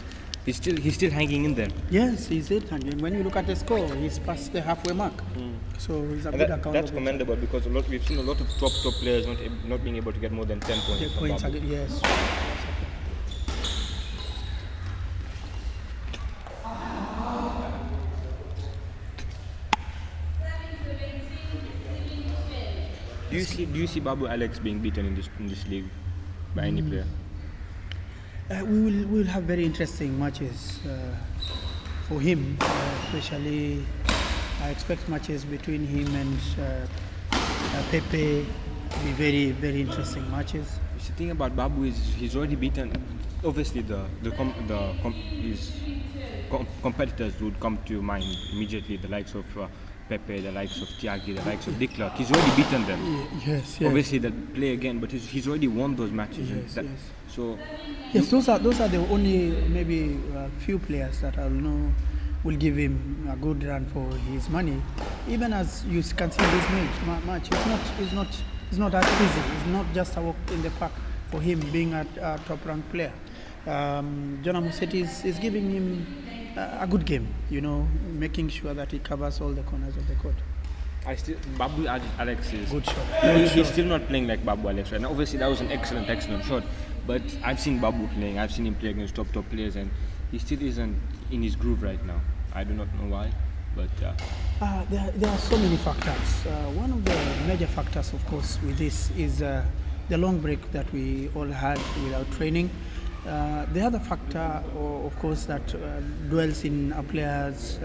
he's still hanging in there. Yes, he's it. And when you look at the score, he's past the halfway mark. So he's a good account. That's commendable because we've seen a lot of top players not being able to get more than 10 points. Points again, yes. Do you see Babu Alex being beaten in this league by any player? We will have very interesting matches for him, especially I expect matches between him and Pepe to be very, very interesting matches. The thing about Babu is he's already beaten. Obviously, his competitors would come to mind immediately. The likes of Pepe, the likes of Tiagi, the likes of De Klerk. He's already beaten them. Yes. Obviously, they'll play again, but he's already won those matches. Yes. So. Yes, those are the only maybe few players that I know will give him a good run for his money. Even as you can see this match, it's not that easy. It's not just a walk in the park for him being a top-ranked player. Jonah Mosetti is giving him a good game, making sure that he covers all the corners of the court. Babu Alex is good shot. He's still not playing like Babu Alex right now. Obviously, that was an excellent shot. But I've seen Babu playing. I've seen him play against top players, and he still isn't in his groove right now. I do not know why, but there are so many factors. One of the major factors, of course, with this is the long break that we all had without training. The other factor, of course, that dwells in a player's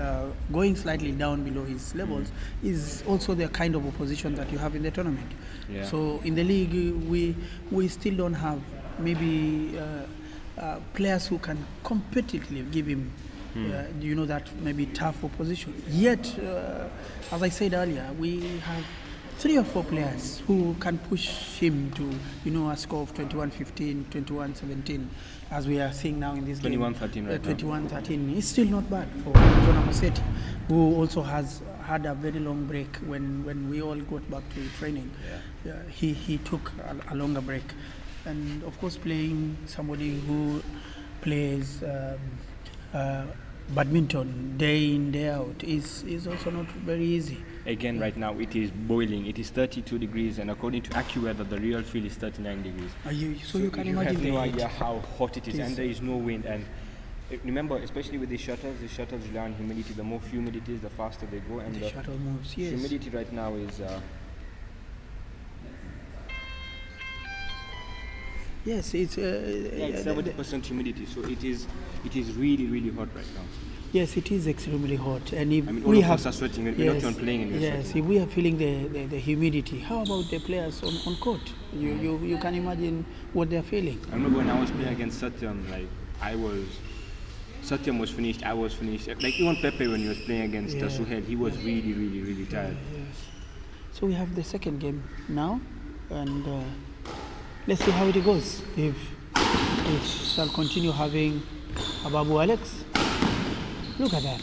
going slightly down below his levels is also the kind of opposition that you have in the tournament. Yeah. So in the league, we still don't have maybe players who can competitively give him that maybe tough opposition. Yet, as I said earlier, we have 3 or 4 players who can push him to a score of 21-15, 21-17, as we are seeing now in this 21-13 right 21-13 is still not bad for Jonah Mosetti, who also has had a very long break when we all got back to training. He took a longer break. And of course, playing somebody who plays badminton day in, day out is also not very easy. Again, right now it is boiling. It is 32 degrees, and according to AccuWeather, the real feel is 39 degrees. So you can imagine have no idea how hot it is, and there is no wind. And remember, especially with the shuttles rely on humidity. The more humid it is, the faster they go. And the shuttle moves. Yes. Humidity right now is. Yes, it's 70% humidity, so it is really, really hot right now. Yes, it is extremely hot, and if all of us are sweating, we're not even playing and yes, sweating. If we are feeling the humidity, how about the players on court? You can imagine what they're feeling. I remember when I was playing against Satyam, Satyam was finished, I was finished. Like even Pepe when he was playing against Suhail, he was really, really, really tired. Yes. So we have the second game now, and let's see how it goes. If it shall continue having a Babu Alex. Look at that.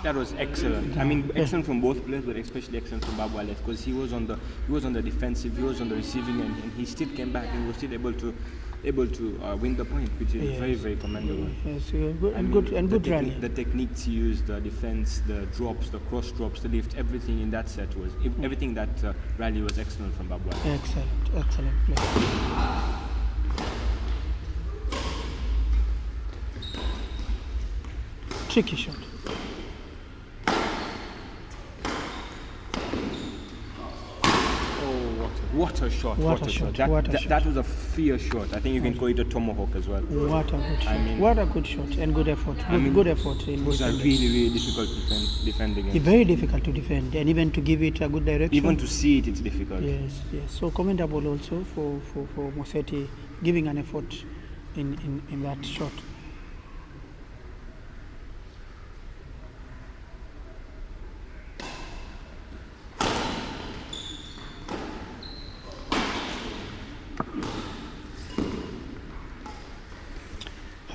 That was excellent. I mean, excellent from both players, but especially excellent from Babu Alex because he was on the defensive, he was on the receiving end, and he still came back and was still able to win the point, which is very, very commendable. Yes, good rally. The techniques he used, the defense, the drops, the cross drops, the lift, everything in that set was everything that rally was excellent from Babu Alex. Excellent play. Tricky shot. What a shot. That was a fierce shot. I think you can call it a tomahawk as well. What a good shot. What a good shot and good effort. Good effort. It was really, really difficult to defend against. It's very difficult to defend, and even to give it a good direction. Even to see it's difficult. Yes. So commendable also for Mosetti giving an effort in that shot.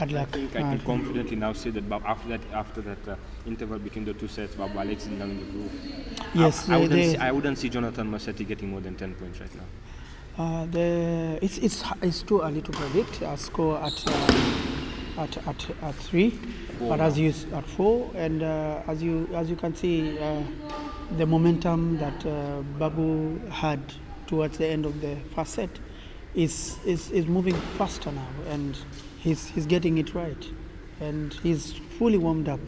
Hard luck. I think I can confidently now say that after that interval between the two sets, Babu Alex is now in the group. Yes, I wouldn't see Jonathan Massetti getting more than 10 points right now. It's too early to predict a score at 3, but as you at 4, and as you can see, the momentum that Babu had towards the end of the first set is moving faster now, and he's getting it right, and he's fully warmed up,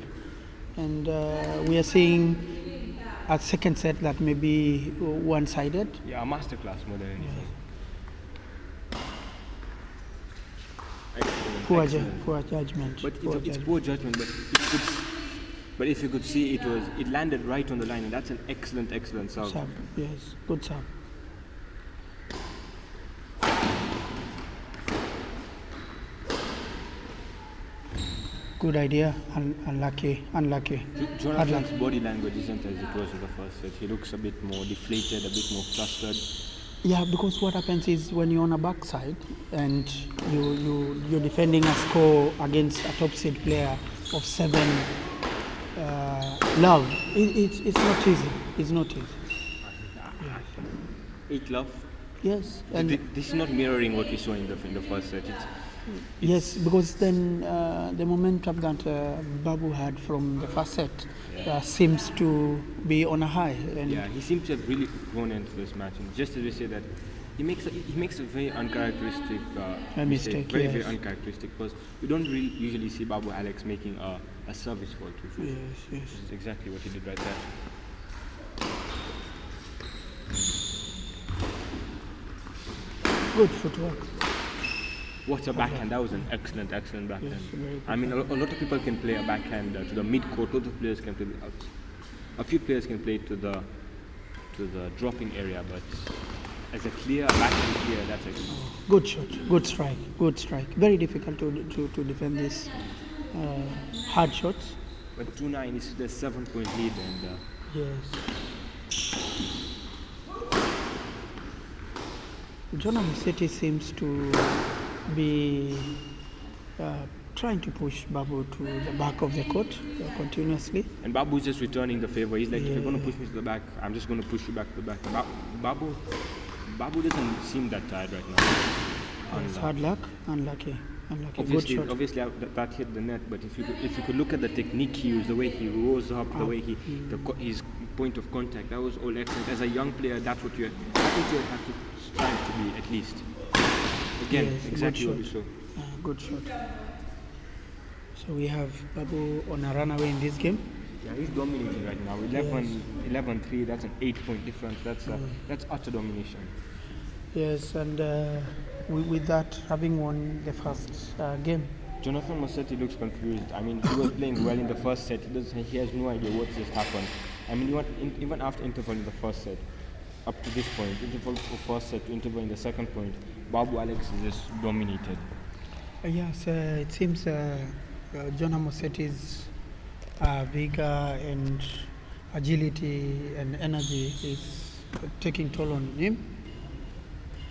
and we are seeing a second set that may be one-sided. Yeah, a masterclass more than anything. Poor judgment. But it's poor judgment. But if you could see, it landed right on the line, and that's an excellent serve. Yes, good serve. Good idea. Unlucky. Jonathan's body language isn't as it was in the first set. He looks a bit more deflated, a bit more flustered. Yeah, because what happens is when you're on a backside and you're defending a score against a top seed player of 7 love, it's not easy. It's not easy. 8 love. Yes, and this is not mirroring what we saw in the first set. Yes, because then the momentum that Babu had from the first set seems to be on a high. And he seems to have really grown into this match. And just as we say that, he makes a very uncharacteristic mistake. Very uncharacteristic, because we don't really usually see Babu Alex making a service fault. Yes. This is exactly what he did right there. Good footwork. What a backhand! That was an excellent backhand. Yes, I mean, a lot of people can play a backhand to the mid-court. A lot of players can play. A few players can play to the dropping area, but as a clear backhand clear, that's a good shot, good strike. Very difficult to defend this hard shots. But 2-9 is the 7-point lead, and yes. Jonah Musetti seems to be trying to push Babu to the back of the court continuously. And Babu's just returning the favor. He's like, if you're going to push me to the back, I'm just going to push you back to the back. Babu doesn't seem that tired right now. It's hard luck, unlucky. Obviously, that hit the net. But if you could look at the technique he used, the way he rose up, the way his point of contact, that was all excellent. As a young player, that's what you have to strive to be at least. Again, yes, exactly what we saw. Good shot. So we have Babu on a runaway in this game. Yeah, he's dominating right now. 11-3. That's an 8-point difference. That's utter domination. Yes, and with that, having won the first game. Jonathan Massetti looks confused. I mean, he was playing well in the first set. He has no idea what just happened. I mean, even after interval in the first set, up to this point, interval for first set to interval in the second point, Babu Alex is just dominated. Yes, it seems Jonah Musetti's vigor and agility and energy is taking toll on him.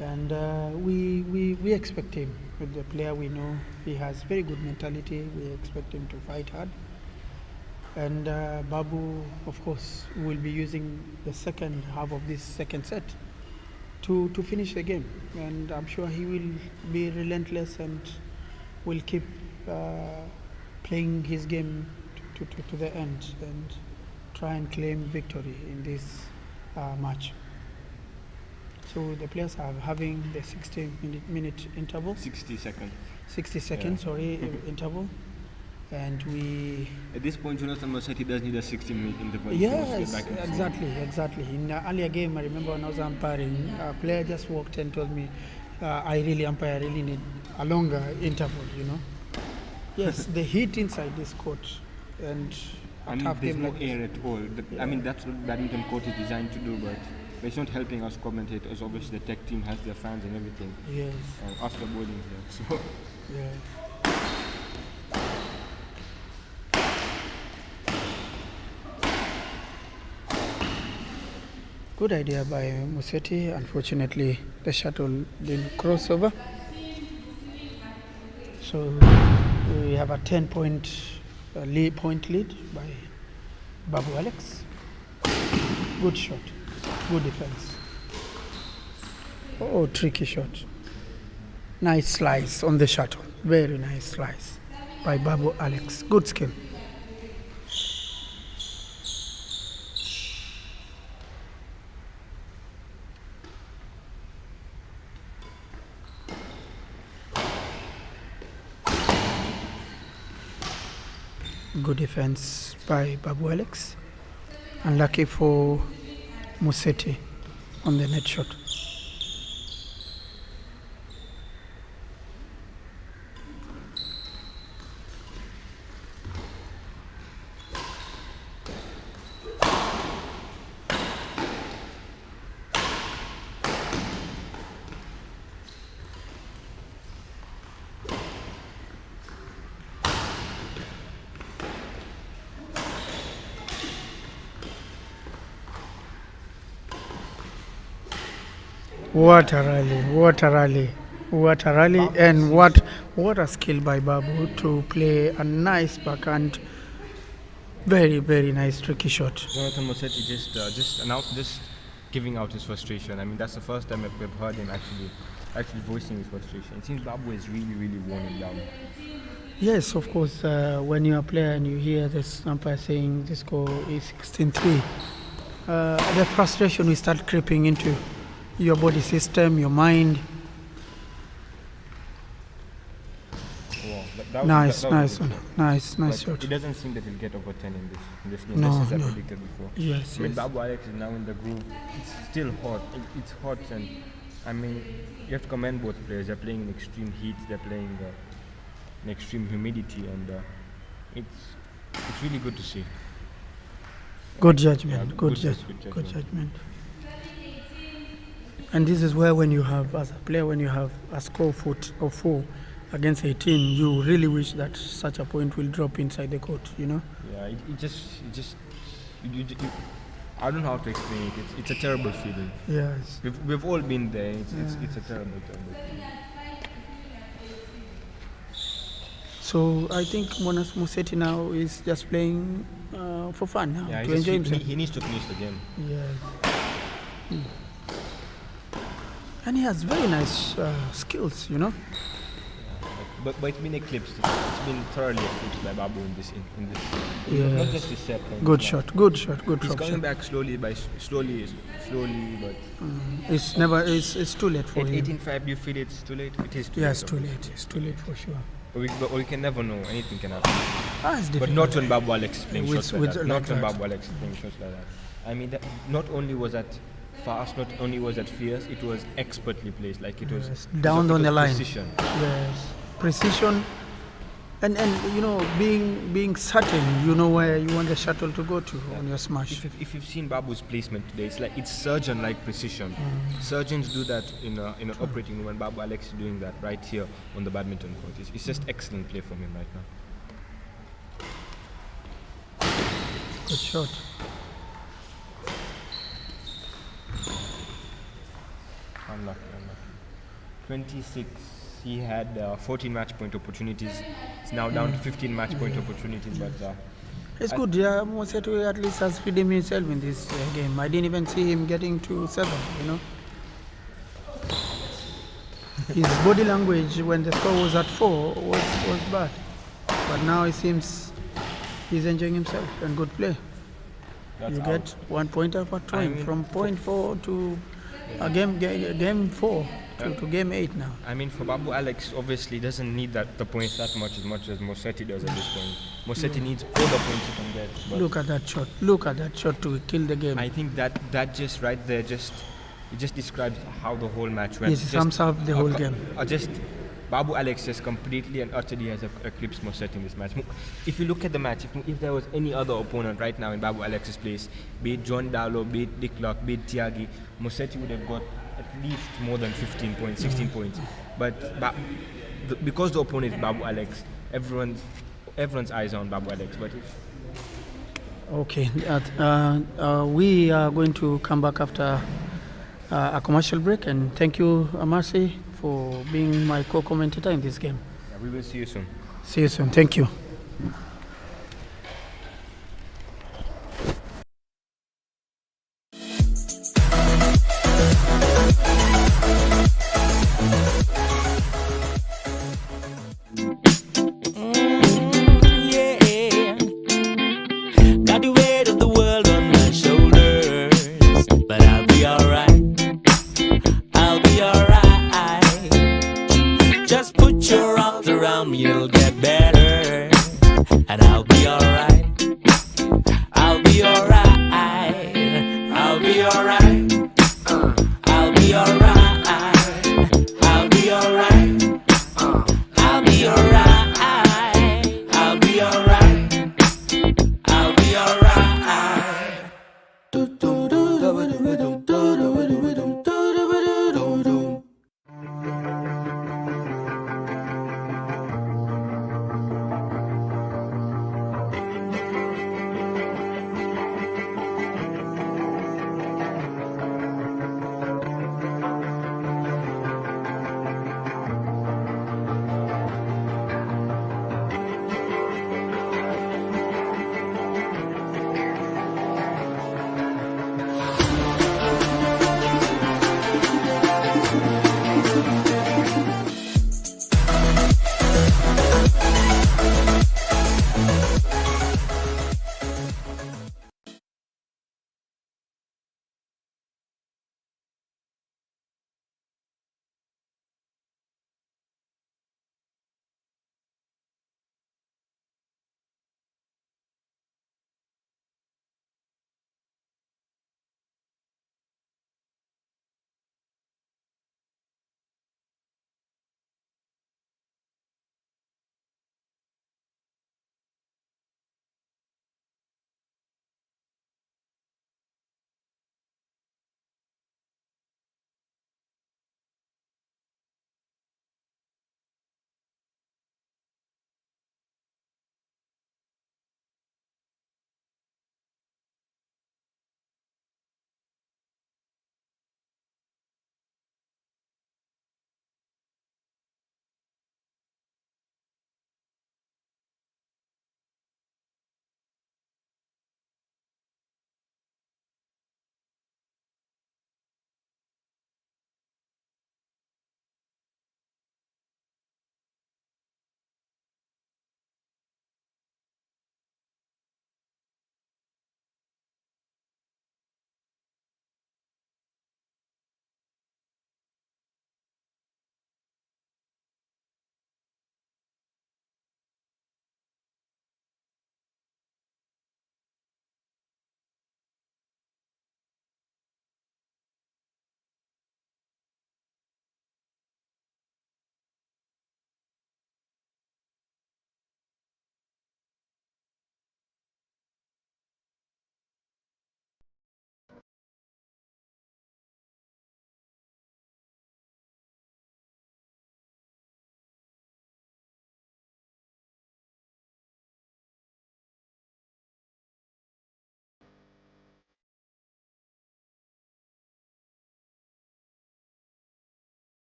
And we expect him. With the player we know, he has very good mentality. We expect him to fight hard. And Babu, of course, will be using the second half of this second set to finish the game. And I'm sure he will be relentless and will keep playing his game to the end and try and claim victory in this match. So the players are having the 60-minute interval. 60 seconds. 60 seconds, interval. And we... At this point, Jonathan Massetti does need a 60-minute interval. Yes, exactly. In the earlier game, I remember when I was umpiring, a player just walked and told me, I really need a longer interval, Yes, the heat inside this court and there's no air at all. I mean, that's what badminton court is designed to do, but it's not helping us commentators. Obviously, the tech team has their fans and everything. Yes. And us are boarding here. So. Yeah. Good idea by Musetti. Unfortunately, the shuttle didn't cross over. So We have a 10-point point lead by Babu Alex. Good shot. Good defense. Oh, tricky shot. Nice slice on the shuttle. Very nice slice by Babu Alex. Good skill. Good defense by Babu Alex. Unlucky for Museti on the net shot. What a rally, and what a skill by Babu to play a nice backhand. Very, very nice tricky shot. Jonathan Mosetti just giving out his frustration. I mean, that's the first time we've heard him actually voicing his frustration. It seems Babu is really, really worn him down. Yes, of course. When you're a player and you hear this umpire saying the score is 16-3, the frustration will start creeping into your body system, your mind. Wow, Nice but shot. it doesn't seem that he'll get over 10 in this game. No, This is no. I predicted before. Yes, I mean, yes. Babu Alex is now in the groove. It's still hot. It's hot, and I mean, you have to commend both players. They're playing in extreme heat. They're playing in extreme humidity, and it's really good to see. Good judgment. Yeah, Good good judgment. And this is where, when you have, as a player, when you have a score of 4 against 18, you really wish that such a point will drop inside the court, you know? Yeah, I don't know how to explain it. It's a terrible feeling. Yes. We've all been there. It's a terrible feeling. So I think Monas Museti now is just playing for fun now, Yeah, to enjoy himself. he needs to finish the game. Yes. And he has very nice skills, you know? But it's been eclipsed. It's been thoroughly eclipsed by Babu in this. Yes. Not just his set. Good shot, good He's drop coming shot. back slowly, but It's too late for at him. 18.5, do you feel it's too late? It is too Yeah, late. it's too late. It's too late for sure. But we can never know. Anything can happen. It's But difficult. not when Babu Alex is playing With- shots like with that. like Not when that. Babu Alex is playing shots like that. I mean, that not only was that fast, not only was that fierce, it was expertly placed. Like it was Yes, down it on was the line. Precision. Yes, precision, and you know, being certain, you know where you want the shuttle to go to on your smash. If you've seen Babu's placement today, it's surgeon-like precision. Surgeons do that in an operating room, and Babu Alex is doing that right here on the badminton court. It's just excellent play from him right now. Good shot. Unlucky. 26. He had 14 match point opportunities. It's now down to 15 match point opportunities, but It's good. Yeah, Mosetu at least has redeemed himself in this game. I didn't even see him getting to 7. You know, his body language when the score was at 4 was bad, but now it seems he's enjoying himself and good play. that's You out. get 1 pointer per time, I mean, from point 4 to game 4 to game 8 now. I mean, for Babu Alex, obviously doesn't need the points that much as Mosetti does at this point. Mosetti needs all the points he can get. But Look at that shot. Look at that shot to kill the game. I think that just right there, it just describes how the whole match went. Yes, it sums up the whole game. Just Babu Alex just completely and utterly has eclipsed Mosetti in this match. If you look at the match, if there was any other opponent right now in Babu Alex's place, be it John Darlow, be it Dick Locke, be it Tiagi, Mosetti would have got at least more than 15 points, 16 points. But because the opponent is Babu Alex, everyone's eyes are on Babu Alex. But Okay, we are going to come back after a commercial break, and thank you, Amasi, for being my co-commentator in this game. we will see you soon. See you soon. Thank you. Yeah, got the weight of the world on my shoulders, but I'll be alright. I'll be alright. Just put your arms around me, it'll get better, and I'll be alright. I'll be alright. I'll be alright. I'll be alright. I'll be alright. I'll be alright. I'll be alright. I'll be alright.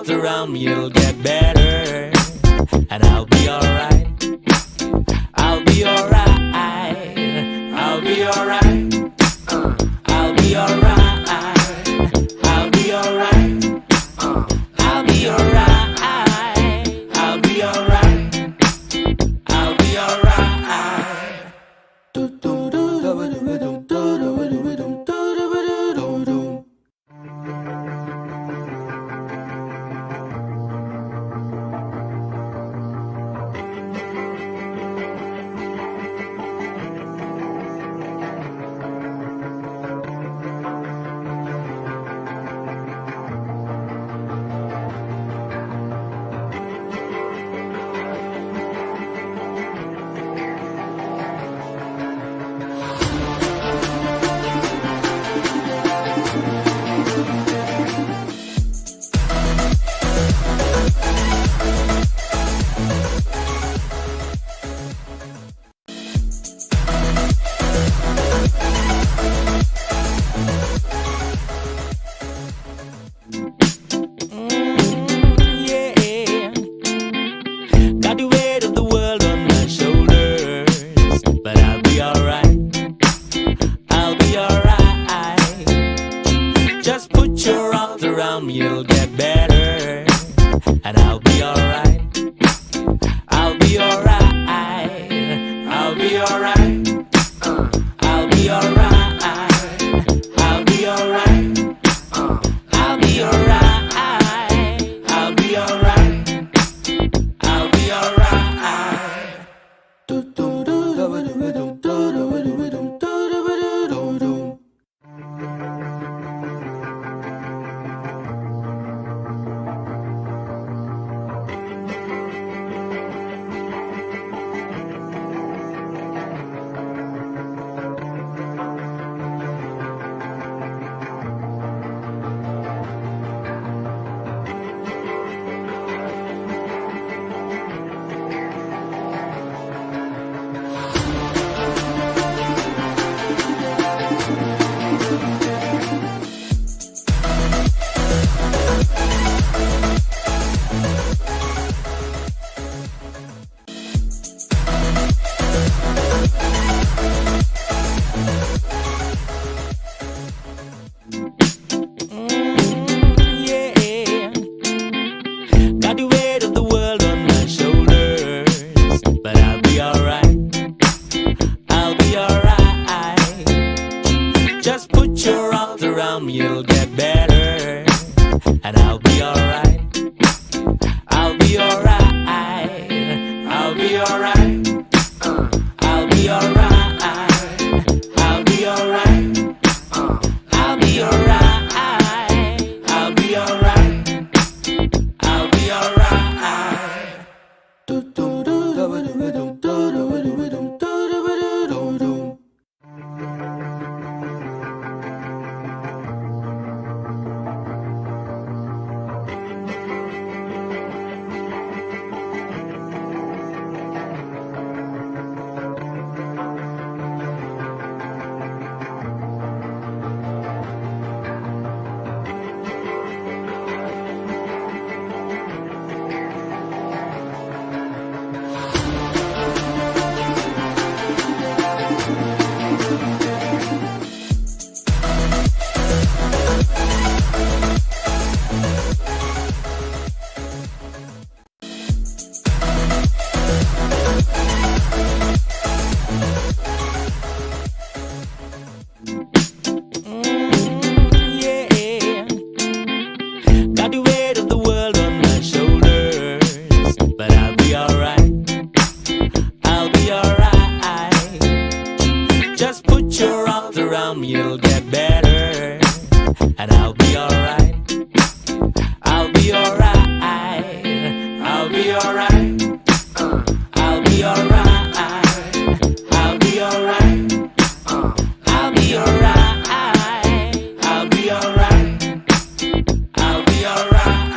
around me, it'll get better, and I'll be alright. I'll be alright. I'll be alright. I'll be alright. I'll be alright. I'll be alright. I'll be alright. I'll Just put your arms around me, you'll get better, and I'll be alright. I'll be alright. I'll be alright. I'll be alright. I'll be alright. I'll be alright. I'll be alright. I'll be alright. Yeah, got the weight of the world on my shoulders, but I'll be alright. I'll be alright. Just put your arms around me, you'll get better, and I'll be alright. I'll be alright. I'll be alright. I'll be alright. I'll be alright. I'll be alright. I'll be alright. I'll be alright. Yeah, got the weight of the world on my shoulders, but I'll be alright. I'll be alright. Just put your arms around me, you'll get better, and I'll be alright. I'll be alright. I'll be alright. I'll be alright. I'll be alright. I'll be alright. I'll be alright. I'll be alright.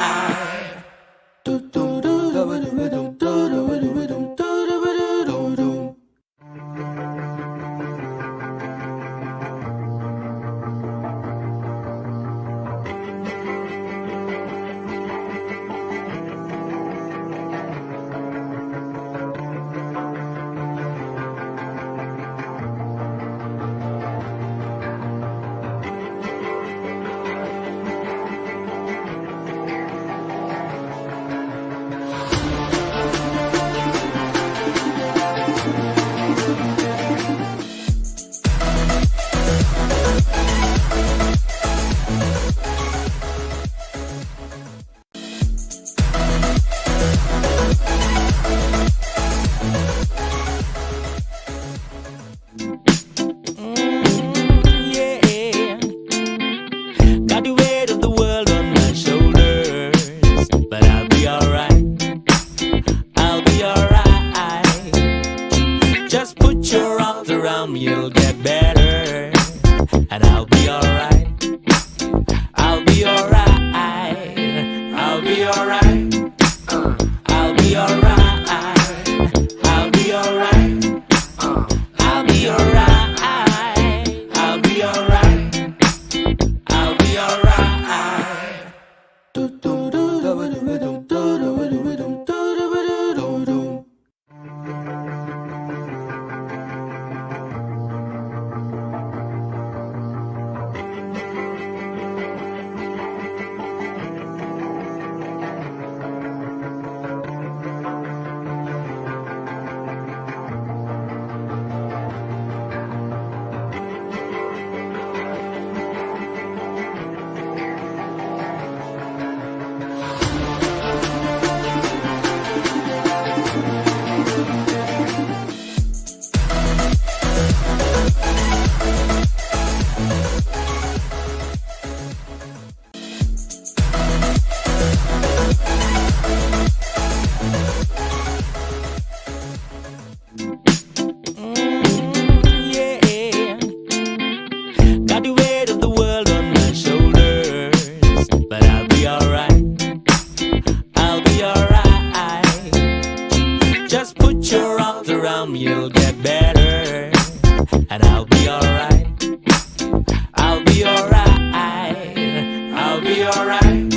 be alright.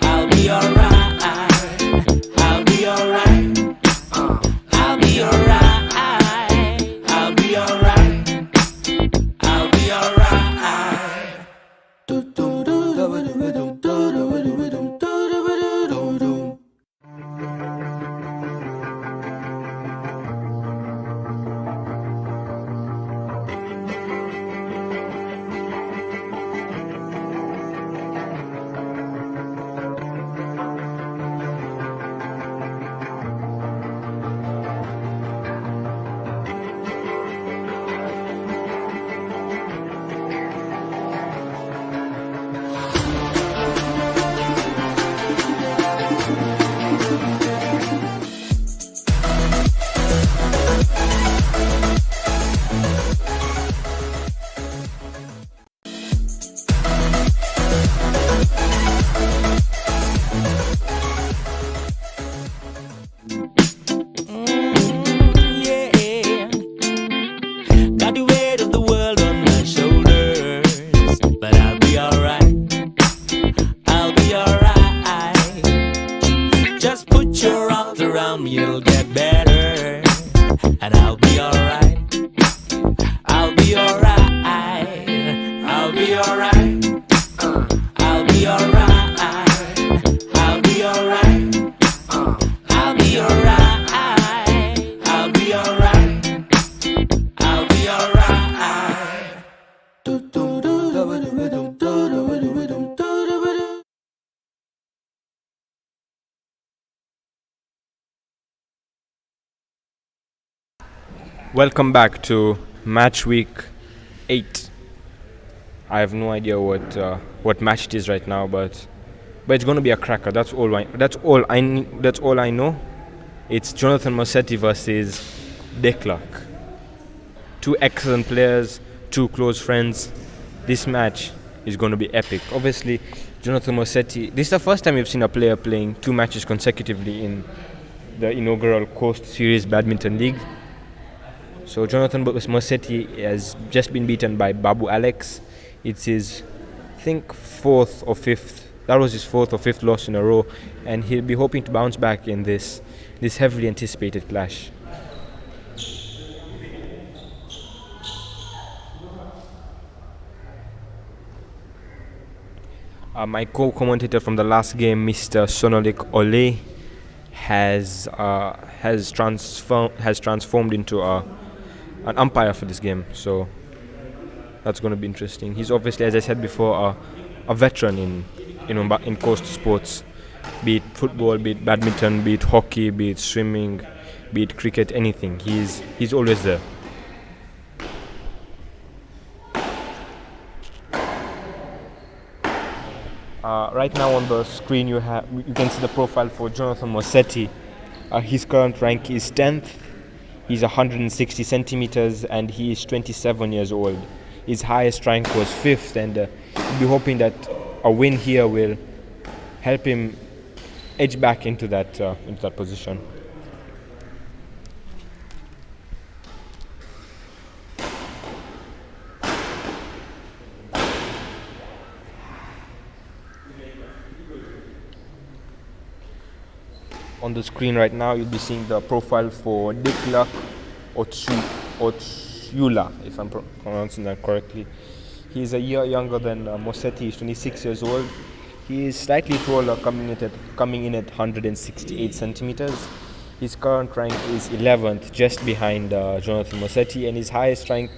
I'll be alright. I'll be alright. I'll be alright. I'll be alright. I'll be alright. Yeah. Got the weight of the world on my shoulders, but I'll be alright. I'll be alright. Just put your arms around me, it'll get better, and I'll be alright. I'll be alright. I'll be alright. I'll be alright. I'll be alright. I'll be alright. I'll be alright. I'll be alright. Welcome back to match week 8. I have no idea what match it is right now, but it's going to be a cracker. That's all I know. It's Jonathan Mossetti versus Declark. Two excellent players, two close friends. This match is going to be epic. Obviously, Jonathan Mossetti. This is the first time we've seen a player playing 2 matches consecutively in the inaugural Coast Series Badminton League. So Jonathan Mossetti has just been beaten by Babu Alex. It's his, I think, 4th or 5th. That was his 4th or 5th loss in a row, and he'll be hoping to bounce back in this heavily anticipated clash. My co-commentator from the last game, Mr. Sonolik Ole, has transformed into an umpire for this game, so that's going to be interesting. He's obviously, as I said before, a veteran in coast sports, be it football, be it badminton, be it hockey, be it swimming, be it cricket, anything. He's always there. Right now on the screen you can see the profile for Jonathan Mossetti. His current rank is 10th. He's 160 centimeters and he is 27 years old. His highest rank was 5th, and we'll be hoping that a win here will help him edge back into that position. On the screen right now, you'll be seeing the profile for Declark Otsula, if I'm pronouncing that correctly. He's a year younger than Mossetti. He's 26 years old. He is slightly taller, coming in at 168 centimeters. His current rank is 11th, just behind Jonathan Mossetti, and his highest rank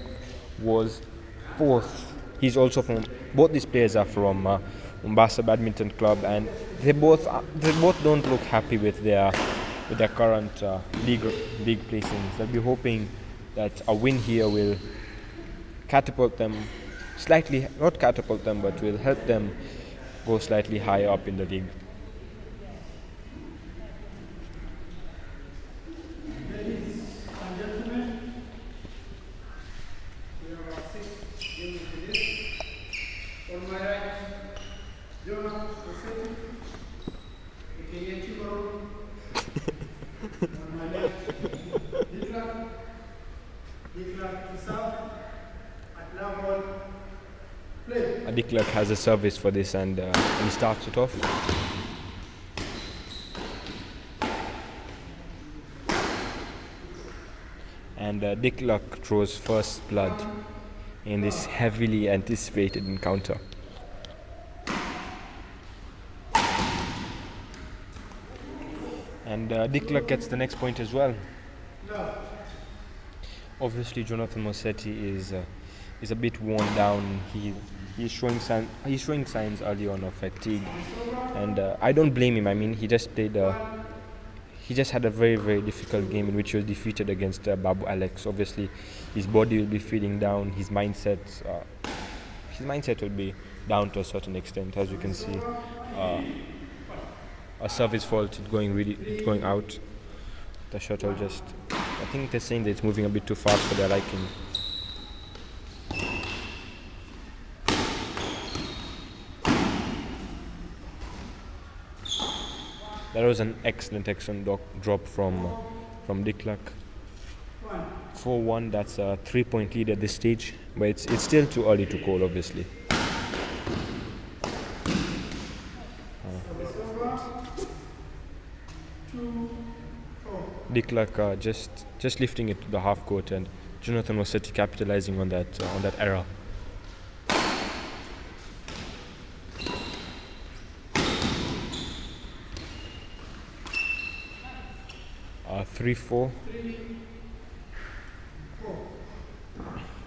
was 4th. He's also both these players are from Mombasa Badminton Club, and they both don't look happy with their current league placings. They'll be hoping that a win here will catapult them slightly, not catapult them, but will help them go slightly higher up in the league. Ubclix has a service for this, and he starts it off. And Ubclix throws first blood in this heavily anticipated encounter. And Ubclix gets the next point as well. Obviously, Jonathan Mossetti is a bit worn down. He's showing signs early on of fatigue, and I don't blame him. I mean, he just had a very, very difficult game in which he was defeated against Babu Alex. Obviously, his body will be feeling down. His mindset will be down to a certain extent. As you can see, a service fault going out. The shuttle I think they're saying that it's moving a bit too fast for their liking. That was an excellent drop from Ubclix. 4-1, that's a 3-point lead at this stage, but it's still too early to call, obviously. Ubclix just lifting it to the half court, and Jonathan Mossetti capitalizing on that error. Uh, 3-4.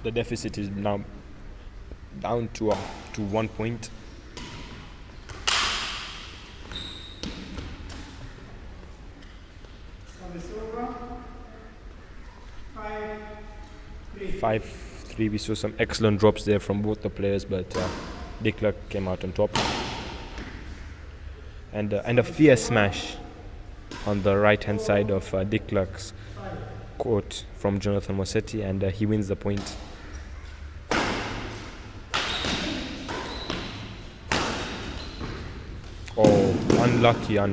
The deficit is now down to 1 point. Five, 3. We saw some excellent drops there from both the players, but Ubclix came out on top. And a fierce smash on the right hand side of Ubclix's court from Jonathan Mossetti, and he wins the point. Oh, unlucky. I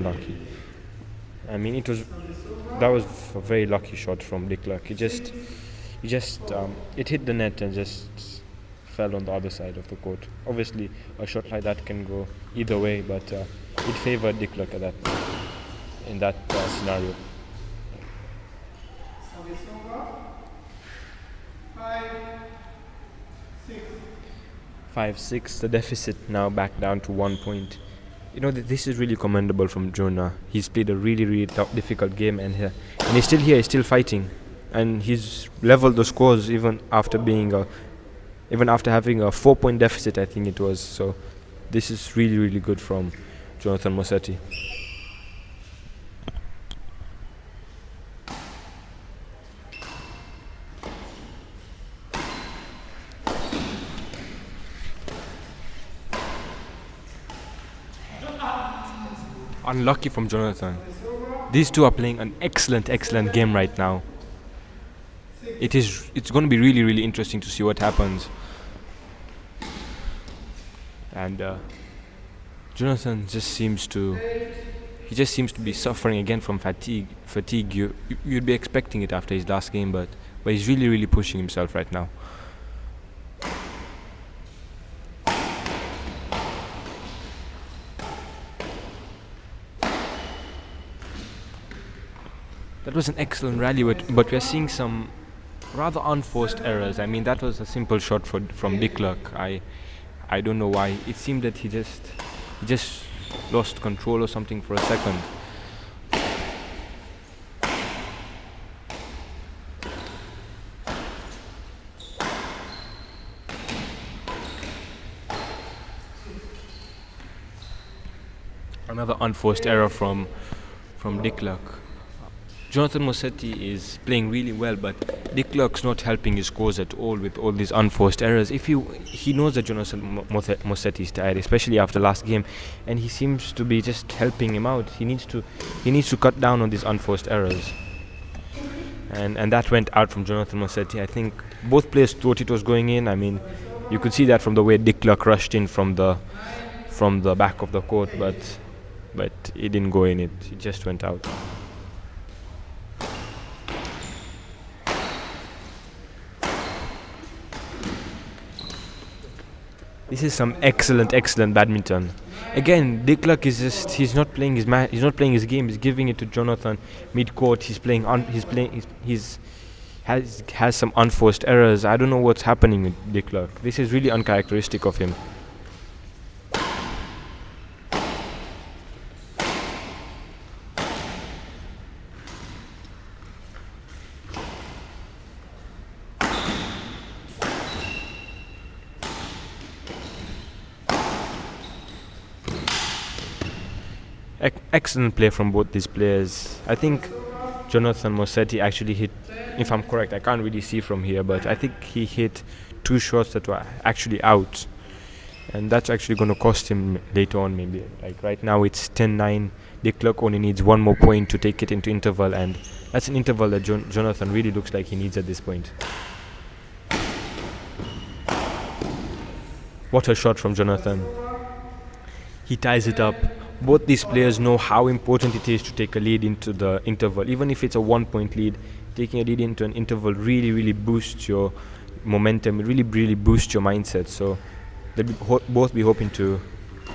mean, that was a very lucky shot from Ubclix. It hit the net and just fell on the other side of the court. Obviously, a shot like that can go either way, but it favored Ubclix in that scenario. 5-6. The deficit now back down to 1 point. You know, this is really commendable from Jonah. He's played a really, really difficult game, and he's still here. He's still fighting, and he's leveled the scores even after having a 4-point deficit, I think it was. So this is really, really good from Jonathan Mossetti. Unlucky from Jonathan. These two are playing an excellent game right now. It's going to be really, really interesting to see what happens. And Jonathan just seems to be suffering again from fatigue. You'd be expecting it after his last game, but he's really, really pushing himself right now. That was an excellent rally, but we are seeing some rather unforced errors. I mean, that was a simple shot from Ubclix. I don't know why. It seemed that he just lost control or something for a second. Another unforced error from Ubclix. Jonathan Mossetti is playing really well, but Ubclix not helping his cause at all with all these unforced errors. If he knows that Jonathan Mossetti is tired, especially after last game, and he seems to be just helping him out. He needs to cut down on these unforced errors, and that went out from Jonathan Mossetti. I think both players thought it was going in. I mean, you could see that from the way Ubclix rushed in from the back of the court, but it didn't go in. It just went out. This is some excellent badminton. Again, Dick is just—he's not playing he's not playing his game. He's giving it to Jonathan mid court. He's has some unforced errors. I don't know what's happening with Dick. This is really uncharacteristic of him. Excellent play from both these players. I think Jonathan Mossetti actually hit, if I'm correct, I can't really see from here, but I think he hit 2 shots that were actually out, and that's actually going to cost him later on maybe. Like right now it's 10-9. Dick only needs 1 more point to take it into interval, and that's an interval that Jonathan really looks like he needs at this point. What a shot from Jonathan. He ties it up. Both these players know how important it is to take a lead into the interval. Even if it's a 1-point lead, taking a lead into an interval really boosts your momentum. It really boosts your mindset. So they'll both be hoping to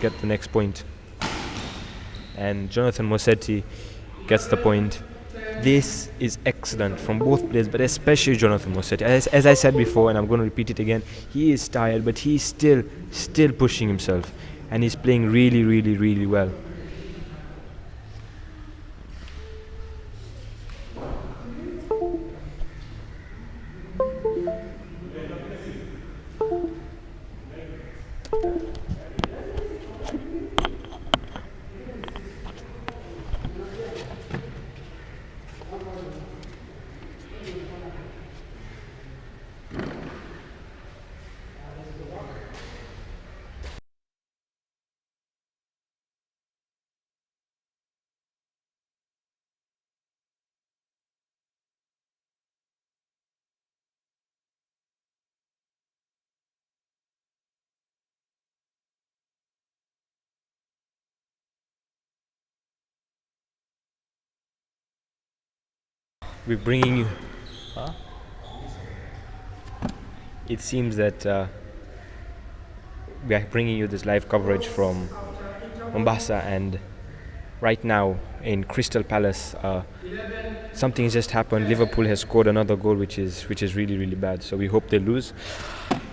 get the next point. And Jonathan Mossetti gets the point. This is excellent from both players, but especially Jonathan Mossetti. As I said before, and I'm going to repeat it again, he is tired, but he's still pushing himself. And he's playing really well. We're bringing you. It seems that we are bringing you this live coverage from Mombasa, and right now in Crystal Palace, something has just happened. Liverpool has scored another goal, which is really bad. So we hope they lose.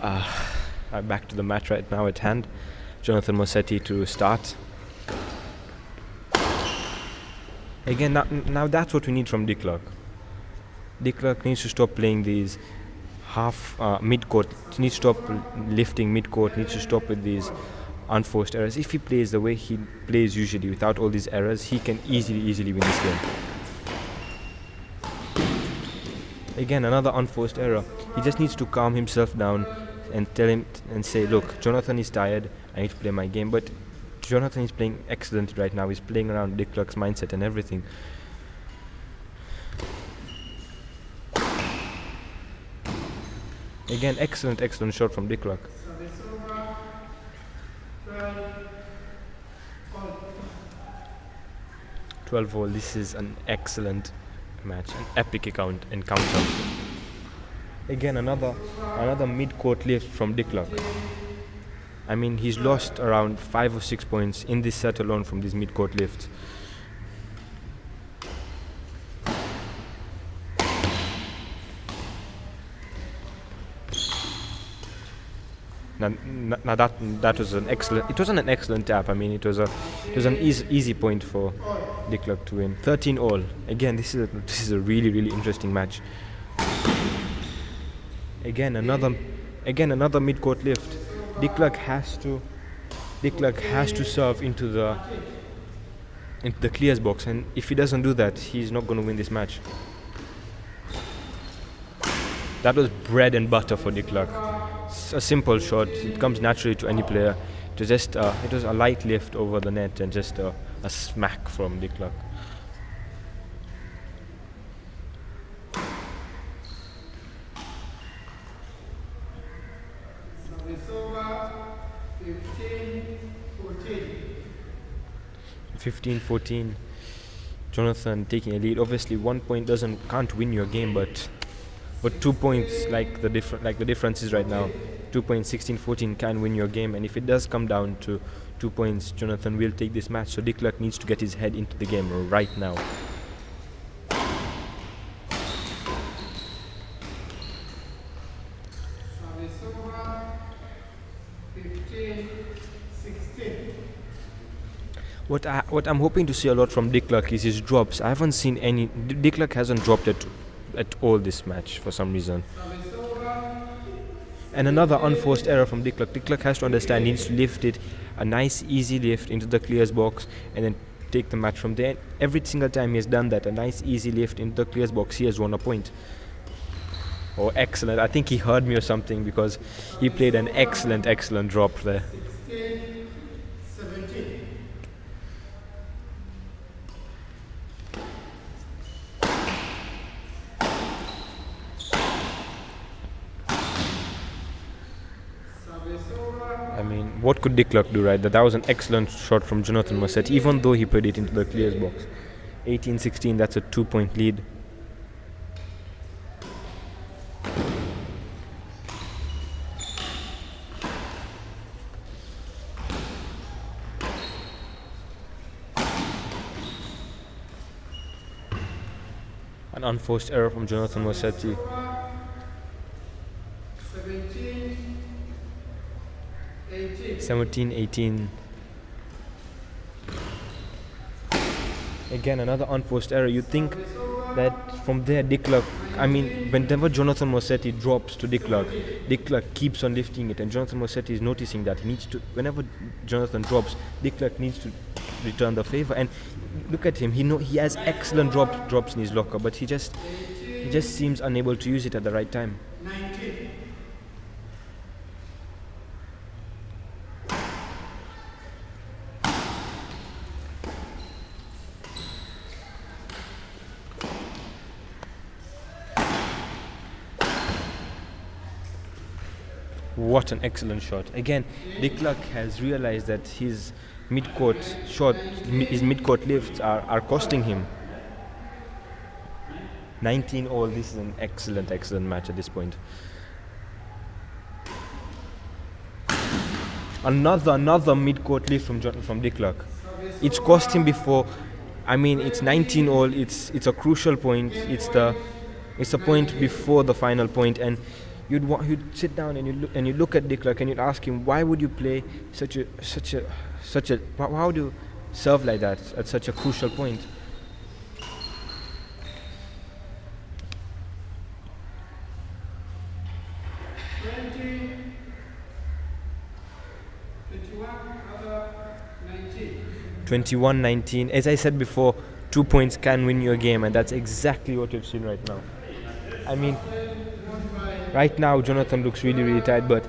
Back to the match right now at hand. Jonathan Mossetti to start. Again, now that's what we need from Dick. Dick needs to stop playing these mid-court, needs to stop lifting mid-court, needs to stop with these unforced errors. If he plays the way he plays usually, without all these errors, he can easily win this game. Again, another unforced error. He just needs to calm himself down and tell him and say, look, Jonathan is tired, I need to play my game. But Jonathan is playing excellent right now. He's playing around Dick mindset and everything. Again, excellent shot from Dick. 12-all. This is an excellent match, an epic encounter. Again, another mid-court lift from Dick. I mean, he's lost around 5 or 6 points in this set alone from these mid-court lifts. Now that was an excellent. It wasn't an excellent tap. I mean, it was an easy point for Dick to win. 13-all. Again, this is a really interesting match. Again, another mid-court lift. Dick has to serve into the clears box, and if he doesn't do that, he's not going to win this match. That was bread and butter for Dick. A simple shot. It comes naturally to any player. It was just it was a light lift over the net and just a smack from Dick. It's over 15-14. Jonathan taking a lead. Obviously, 1 point can't win your game, but But 2 points, like the difference is right now, 2 points, 16-14 can win your game. And if it does come down to 2 points, Jonathan will take this match. So de Klerk needs to get his head into the game right now. What I'm hoping to see a lot from de Klerk is his drops. I haven't seen any. De Klerk hasn't dropped at all this match for some reason. And another unforced error from de Klerk. De Klerk has to understand he needs to lift it, a nice easy lift into the clears box, and then take the match from there. Every single time he has done that, a nice easy lift into the clears box, he has won a point. Oh, excellent. I think he heard me or something, because he played an excellent drop there. I mean, what could de Klerk do, right? That was an excellent shot from Jonathan Mossetti, even though he put it into the clears box. 18-16, that's a 2-point lead. An unforced error from Jonathan Mossetti. 17-18. Again, another unforced error. You think that from there, de Klerk, I mean, whenever Jonathan Mossetti drops to de Klerk keeps on lifting it, and Jonathan Mossetti is noticing that he needs to, whenever Jonathan drops, de Klerk needs to return the favor. And look at him, he has excellent drops in his locker, but he just seems unable to use it at the right time. What an excellent shot. Again, de Klerk has realized that his mid-court lifts are costing him. 19-all, this is an excellent match at this point. Another mid-court lift from de Klerk. It's cost him before. I mean, it's 19-all, it's a crucial point. It's a point before the final point, and you'd sit down and you look at de Klerk and you'd ask him, why would you play how do you serve like that at such a crucial point? (21-19). As I said before, 2 points can win your game, and that's exactly what we've seen right now. I mean, right now Jonathan looks really tired, but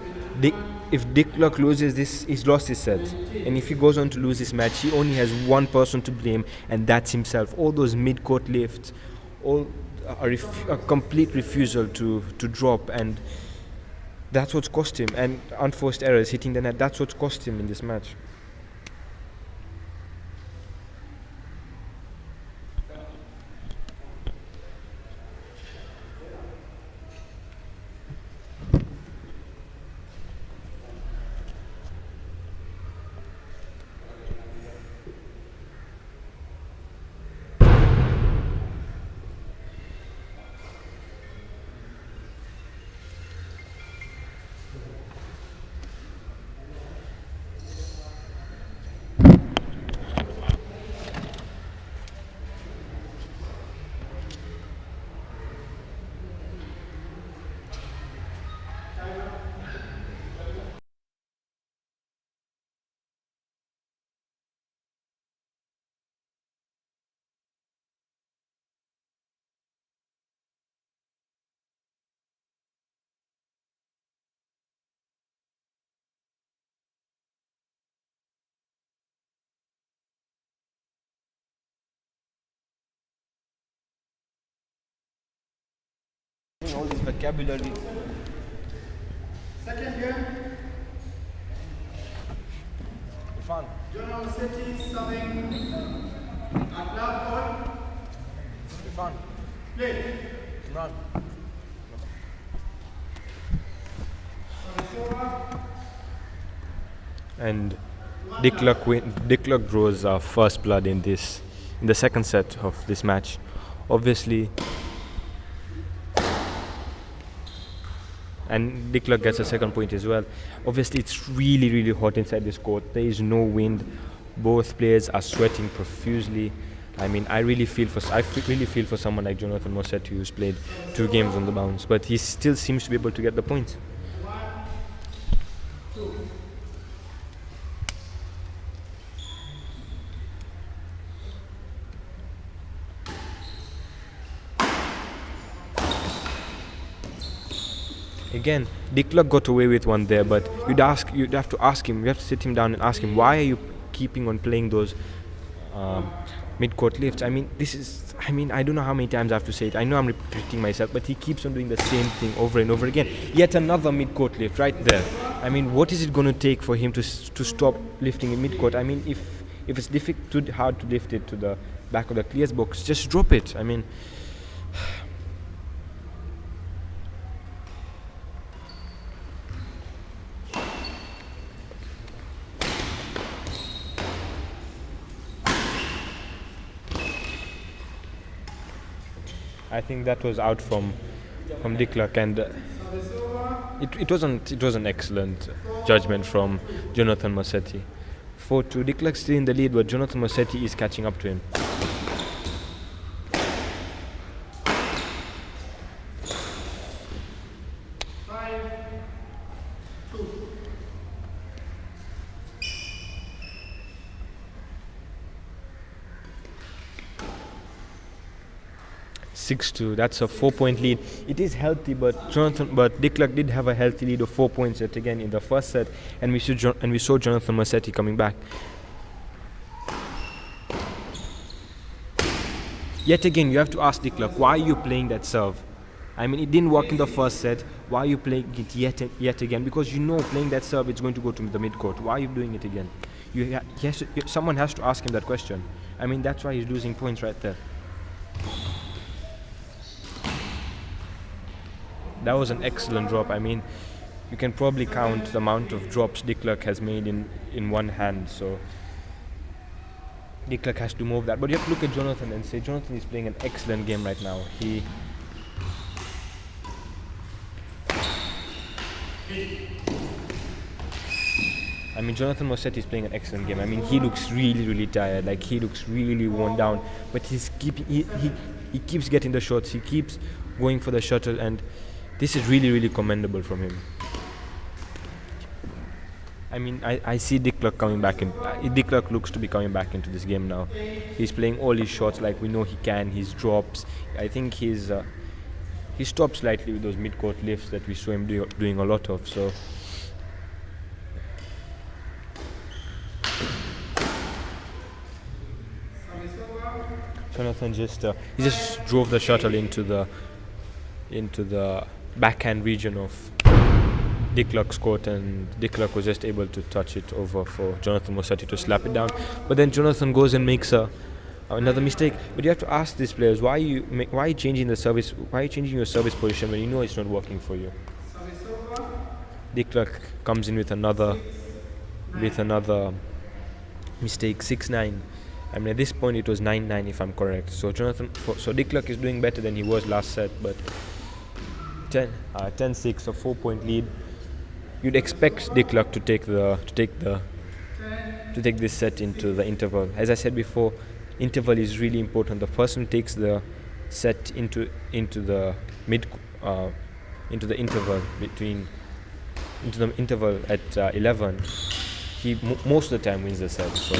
if de Klerk loses this, he's lost his set. And if he goes on to lose this match, he only has one person to blame, and that's himself. All those mid-court lifts, all a complete refusal to drop, and that's what's cost him. And unforced errors, hitting the net, that's what's cost him in this match. All this vocabulary. Second game. Fun. Jonathan Mossetti serving at left court. Fun. Play. Run. And Dick Luck draws first blood in the second set of this match. Obviously, and Dick Luck gets a second point as well. Obviously, it's really, really hot inside this court. There is no wind. Both players are sweating profusely. I mean, I really feel for someone like Jonathan Mossetti, who's played 2 games on the bounce, but he still seems to be able to get the points. Again, Dick Luck got away with one there, but you'd have to sit him down and ask him, why are you keeping on playing those mid-court lifts? I mean, I don't know how many times I have to say it. I know I'm repeating myself, but he keeps on doing the same thing over and over again. Yet another mid-court lift right there. I mean, what is it going to take for him to stop lifting in mid-court? I mean, if it's too hard to lift it to the back of the clears box, just drop it. I mean, I think that was out from Dick Luck, and it was an excellent judgment from Jonathan Mossetti. 4-2, Dick Luck still in the lead, but Jonathan Mossetti is catching up to him. That's a 4-point lead. It is healthy, but Dick Luck did have a healthy lead of 4 points yet again in the first set, and we saw Jonathan Mossetti coming back. Yet again, you have to ask Dick Luck, why are you playing that serve? I mean, it didn't work in the first set. Why are you playing it yet again? Because you know playing that serve, it's going to go to the mid-court. Why are you doing it again? Someone has to ask him that question. I mean, that's why he's losing points right there. That was an excellent drop. I mean, you can probably count the amount of drops Dick Luck has made in one hand. So Dick Luck has to move that. But you have to look at Jonathan and say, Jonathan is playing an excellent game right now. Jonathan Mossetti is playing an excellent game. I mean, he looks really, really tired. Like, he looks really worn down. But he keeps getting the shots. He keeps going for the shuttle, and this is really, really commendable from him. I mean, I see Dick Luck coming back in. Dick Luck looks to be coming back into this game now. He's playing all his shots like we know he can. His drops. I think he stopped slightly with those mid-court lifts that we saw him doing a lot of. So Jonathan just drove the shuttle into the backhand region of Dick Luck's court, and Dick Luck was just able to touch it over for Jonathan Mossetti to slap it down. But then Jonathan goes and makes another mistake. But you have to ask these players, why are you changing the service? Why are you changing your service position when you know it's not working for you? Dick Luck comes in with another mistake, 6-9. I mean, at this point it was 9-9 if I'm correct. So Dick Luck is doing better than he was last set, but 10-6, a 4-point lead. You'd expect Dick Luck to take this set into the interval. As I said before, interval is really important. The person who takes the set into the interval at 11, he most of the time wins the set. So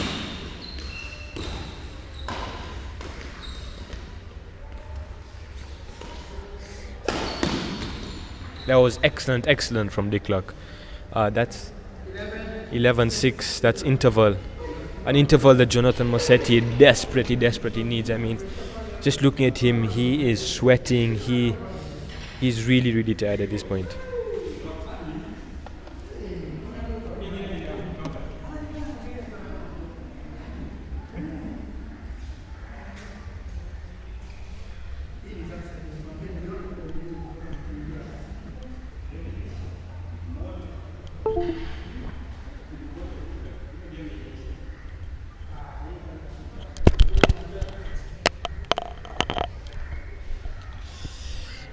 that was excellent from Dick Luck. That's 11-6. That's interval. An interval that Jonathan Mossetti desperately needs. I mean, just looking at him, he is sweating. He's really tired at this point.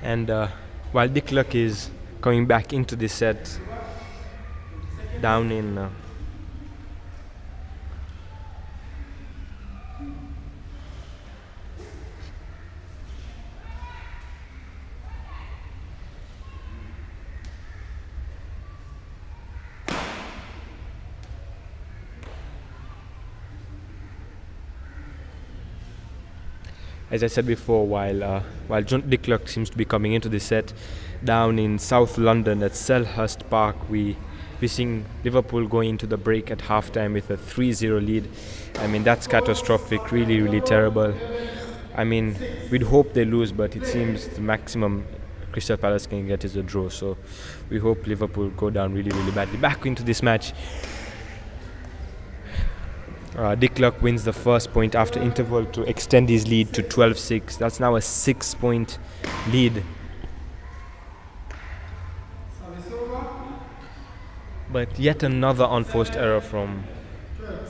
And while Ubclix is coming back into this set, down in as I said before, while Ubclix seems to be coming into this set, down in South London at Selhurst Park, we're seeing Liverpool going into the break at halftime with a 3-0 lead. I mean, that's catastrophic, really, really terrible. I mean, we'd hope they lose, but it seems the maximum Crystal Palace can get is a draw. So we hope Liverpool go down really, really badly. Back into this match. Ubclix wins the first point after interval to extend his lead to 12-6. That's now a 6-point lead. But yet another unforced error from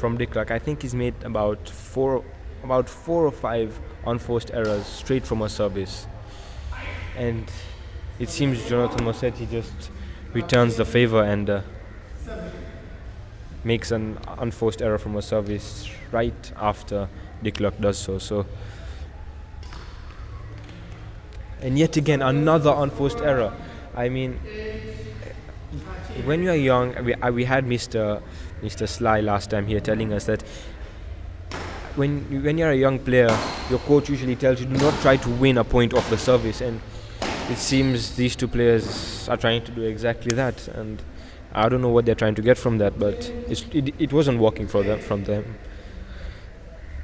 Ubclix. I think he's made about four or five unforced errors straight from a service. And it seems Jonathan Mossetti just returns the favor and makes an unforced error from a service right after Ubclix does so. And yet again, another unforced error. I mean, when you are young, we had Mr. Sly last time here telling us that when you're a young player, your coach usually tells you do not try to win a point off the service, and it seems these two players are trying to do exactly that. And I don't know what they're trying to get from that, but it wasn't working from them.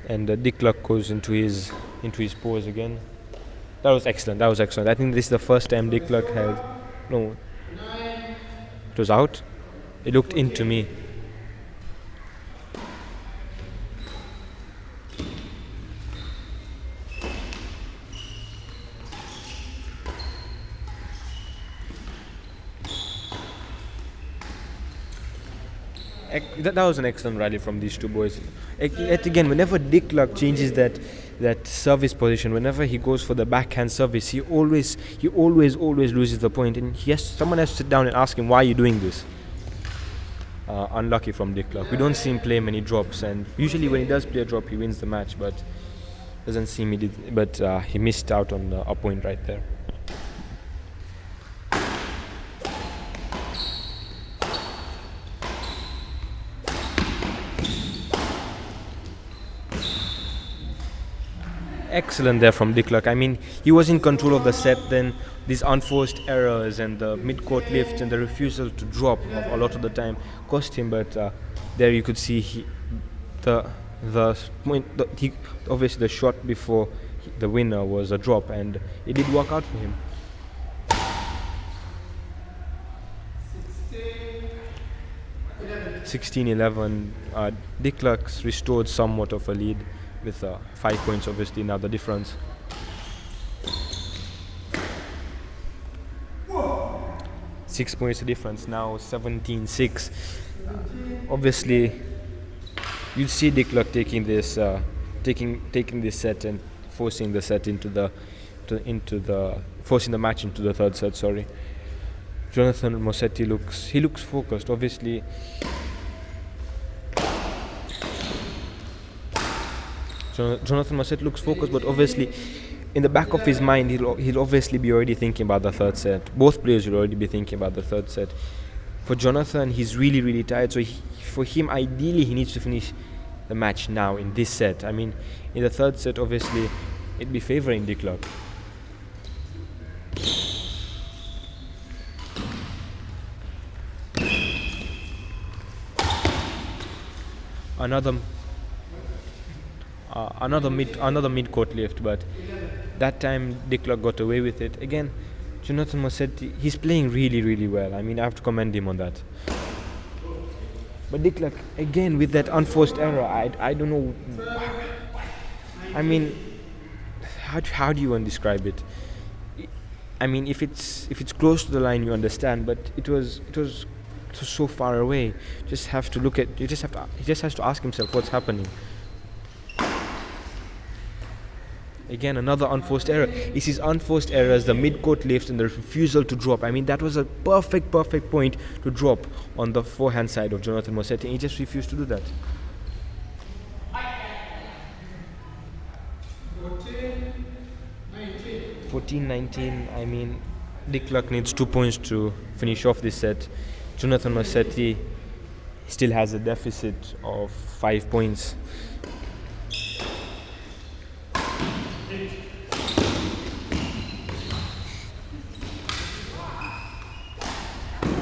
And Ubclix goes into his pose again. That was excellent. I think this is the first time Ubclix has no. It was out. It looked into me. That was an excellent rally from these two boys. Yet again, whenever Ubclix changes that service position, whenever he goes for the backhand service, he always loses the point, and someone has to sit down and ask him, why are you doing this? Unlucky from Ubclix. We don't see him play many drops, and usually when he does play a drop, he wins the match, but doesn't seem he did. But he missed out on a point right there. Excellent there from Ubclix. I mean, he was in control of the set. Then these unforced errors and the mid-court lifts and the refusal to drop a lot of the time cost him. But there you could see obviously the shot before the winner was a drop, and it did work out for him. (16-11). Ubclix restored somewhat of a lead with 5 points, obviously now the difference. Whoa. 6 points the difference now, 17-6. Obviously, you'd see Ubclix taking this set and forcing the set forcing the match into the third set. Sorry, Jonathan Mossetti looks focused. Obviously, Jonathan Mossetti looks focused, but obviously in the back of his mind he'll obviously be already thinking about the third set. Both players will already be thinking about the third set. For Jonathan, he's really, really tired, so for him, ideally he needs to finish the match now in this set. I mean, in the third set, obviously it'd be favouring Ubclix. Another mid-court lift, but that time Ubclix got away with it. Again, Jonathan Mossetti, he's playing really, really well. I mean, I have to commend him on that. But Ubclix, again, with that unforced error, I don't know. I mean, how do you want to describe it? I mean, if it's close to the line, you understand, but it was so far away. He just has to ask himself what's happening. Again, another unforced error. It's his unforced errors, the mid-court lift and the refusal to drop. I mean, that was a perfect point to drop on the forehand side of Jonathan Mosetti. He just refused to do that. 14-19. I mean, Dick Luck needs 2 points to finish off this set. Jonathan Mosetti still has a deficit of 5 points.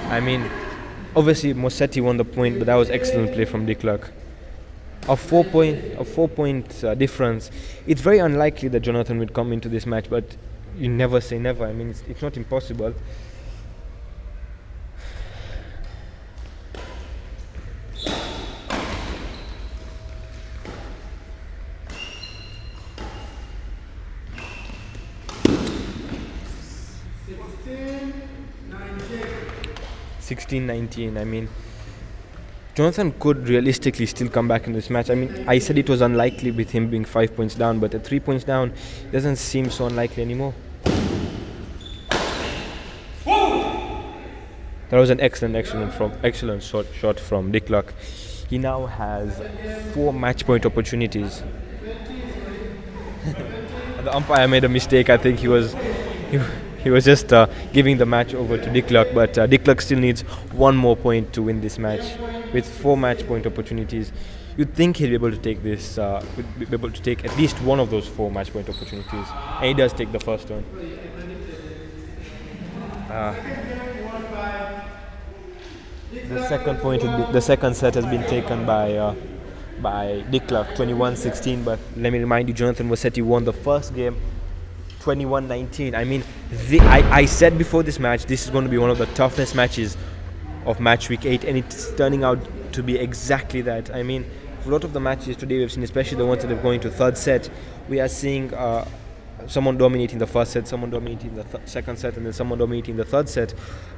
I mean, obviously Mosetti won the point, but that was excellent play from Dick Luck. A 4 point difference. It's very unlikely that Jonathan would come into this match, but you never say never. I mean, it's not impossible. $16-19. I mean, Jonathan could realistically still come back in this match. I mean, I said it was unlikely with him being 5 points down, but at 3 points down, doesn't seem so unlikely anymore. That was an excellent shot from Dick Luck. He now has 4 match point opportunities. The umpire made a mistake. I think he was just giving the match over to Dick Luck, but Dick Luck still needs 1 more point to win this match. With 4 match point opportunities, you'd think he'd be able to take this, be able to take at least one of those 4 match point opportunities, and he does take the first one. The second set has been taken by Dick Luck, 21-16. But let me remind you, Jonathan Mosetti won the first game 21-19. I mean, I said before this match, this is going to be one of the toughest matches of match week 8, and it's turning out to be exactly that. I mean, for a lot of the matches today we've seen, especially the ones that are going to third set, we are seeing someone dominating the first set, someone dominating the second set, and then someone dominating the third set.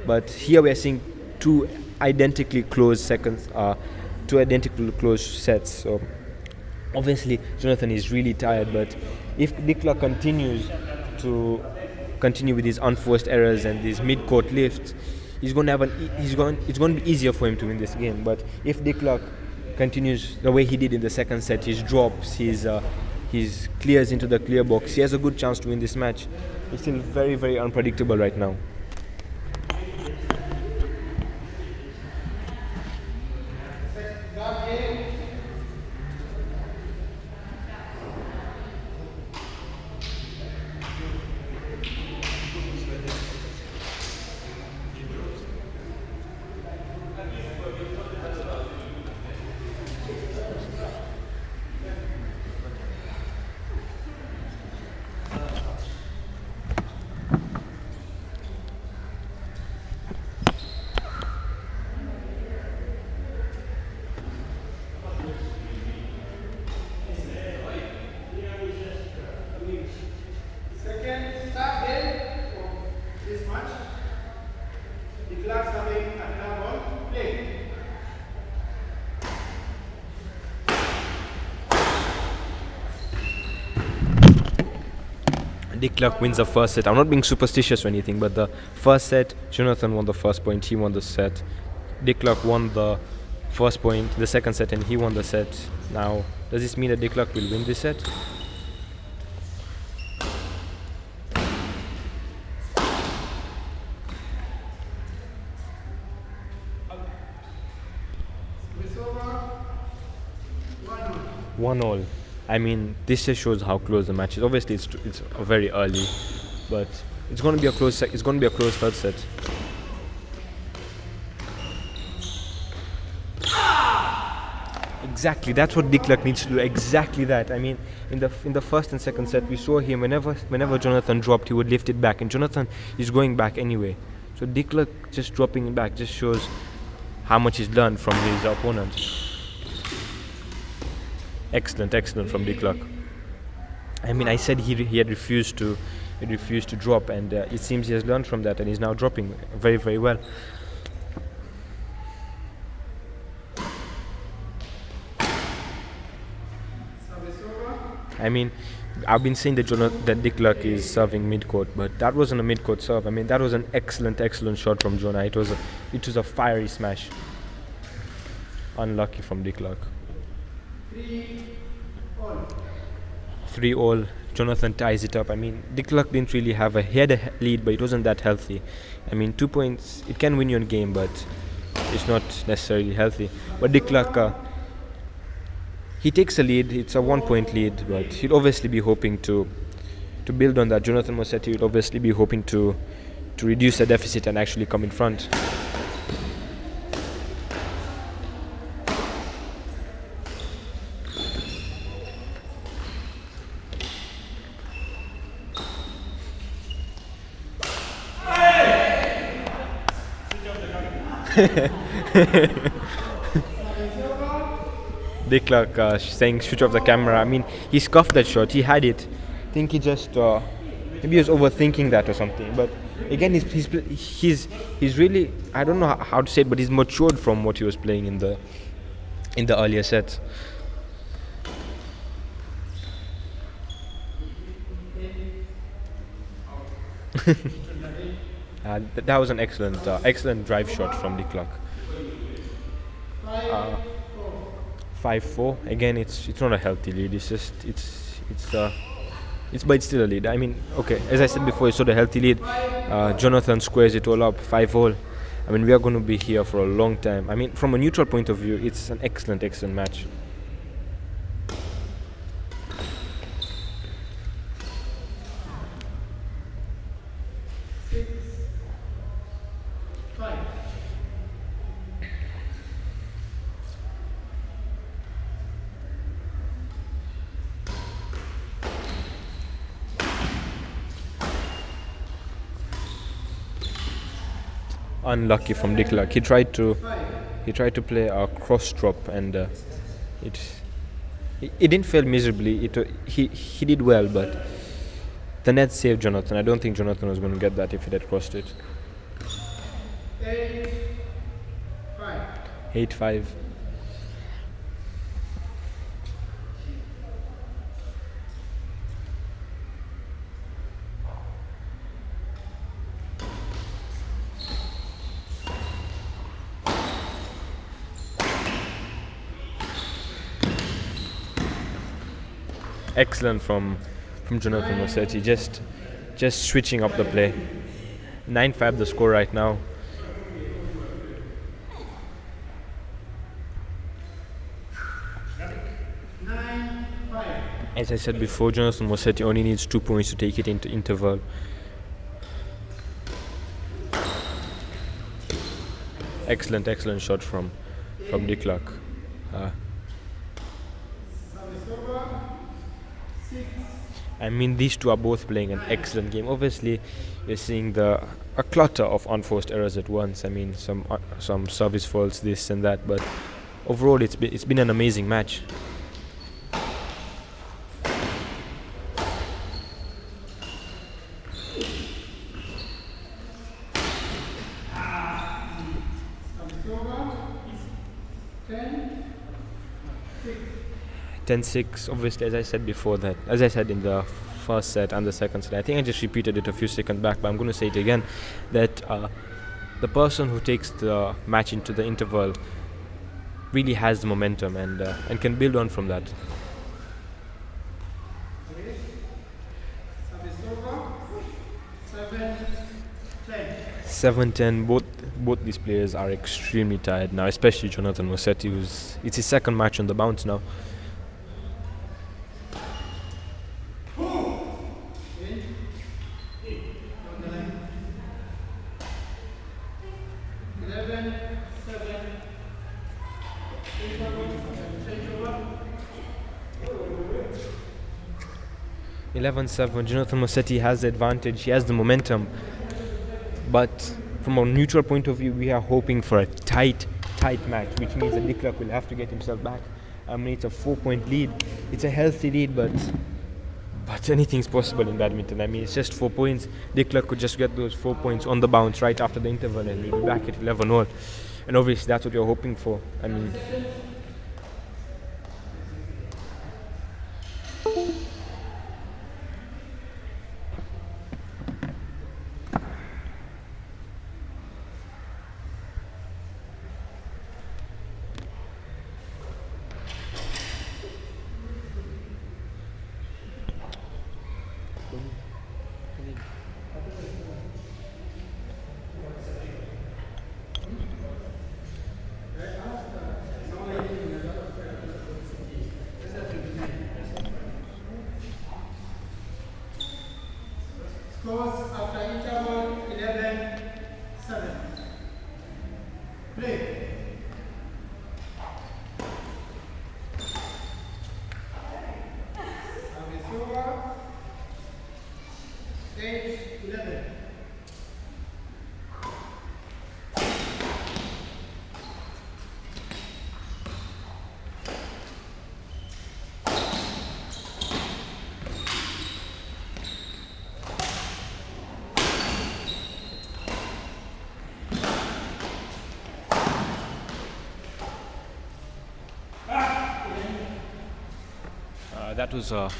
But here we are seeing 2 identically close sets. So obviously Jonathan is really tired, but if Dick Luck continues with his unforced errors and these mid-court lifts, it's going to be easier for him to win this game. But if Dick Luck continues the way he did in the second set, his drops, his clears into the clear box, he has a good chance to win this match. He's still very, very unpredictable right now. Dick Luck wins the first set. I'm not being superstitious or anything, but the first set, Jonathan won the first point, he won the set. Dick Luck won the first point, the second set, and he won the set. Now, does this mean that Dick Luck will win this set? One all. I mean, this just shows how close the match is. Obviously, it's very early, but it's going to be a close. It's going to be a close third set. Exactly, that's what Dick Luck needs to do. Exactly that. I mean, in the first and second set, we saw him whenever Jonathan dropped, he would lift it back, and Jonathan is going back anyway. So Dick Luck just dropping it back just shows how much he's learned from his opponent. Excellent from Dick Luck. I mean, I said he had refused to drop, and it seems he has learned from that, and he's now dropping very, very well. I mean, I've been saying that that Dick Luck is serving mid-court, but that wasn't a mid-court serve. I mean, that was an excellent shot from Jonah. It was a fiery smash. Unlucky from Dick Luck. 3-all. Jonathan ties it up. I mean, Dick Luck didn't really have he had a lead, but it wasn't that healthy. I mean, 2 points, it can win you a game, but it's not necessarily healthy. But Dick Luck, he takes a lead. It's a 1-point lead, but he'll obviously be hoping to build on that. Jonathan Mosetti will obviously be hoping to reduce the deficit and actually come in front. Dick Luck saying switch off the camera. I mean, he scuffed that shot. He had it. I think he just maybe he was overthinking that or something. But again, he's really, I don't know how to say it, but he's matured from what he was playing in the earlier sets. That was an excellent drive shot from Dick Luck. 5-4. Again, it's not a healthy lead. It's just but it's still a lead. I mean, okay, as I said before, it's not a healthy lead. Jonathan squares it all up, 5-all. I mean, we are going to be here for a long time. I mean, from a neutral point of view, it's an excellent match. Unlucky from Dick Luck. He tried to play a cross drop, and it didn't fail miserably. He did well, but the net saved Jonathan. I don't think Jonathan was going to get that if he had crossed it. 8-5. Excellent from Jonathan Mosetti, just switching up the play. 9-5 the score right now. As I said before, Jonathan Mosetti only needs 2 points to take it into interval. Excellent shot from Dick Luck. I mean, these two are both playing an excellent game. Obviously, you're seeing a clutter of unforced errors at once. I mean, some service faults, this and that, but overall, it's been an amazing match. Ten-6. Obviously, as I said in the first set and the second set, I think I just repeated it a few seconds back, but I'm going to say it again, that the person who takes the match into the interval really has the momentum and can build on from that. Seven-10. Both these players are extremely tired now, especially Jonathan Mosetti, it's his second match on the bounce now. (11-7). Jonathan Mosetti has the advantage. He has the momentum, but from a neutral point of view, we are hoping for a tight match, which means that Dick Luck will have to get himself back. I mean, it's a 4-point lead. It's a healthy lead, but anything's possible in badminton. I mean, it's just 4 points. Dick Luck could just get those 4 points on the bounce right after the interval, and we'll be back at 11-all. And obviously, that's what you're hoping for. I mean,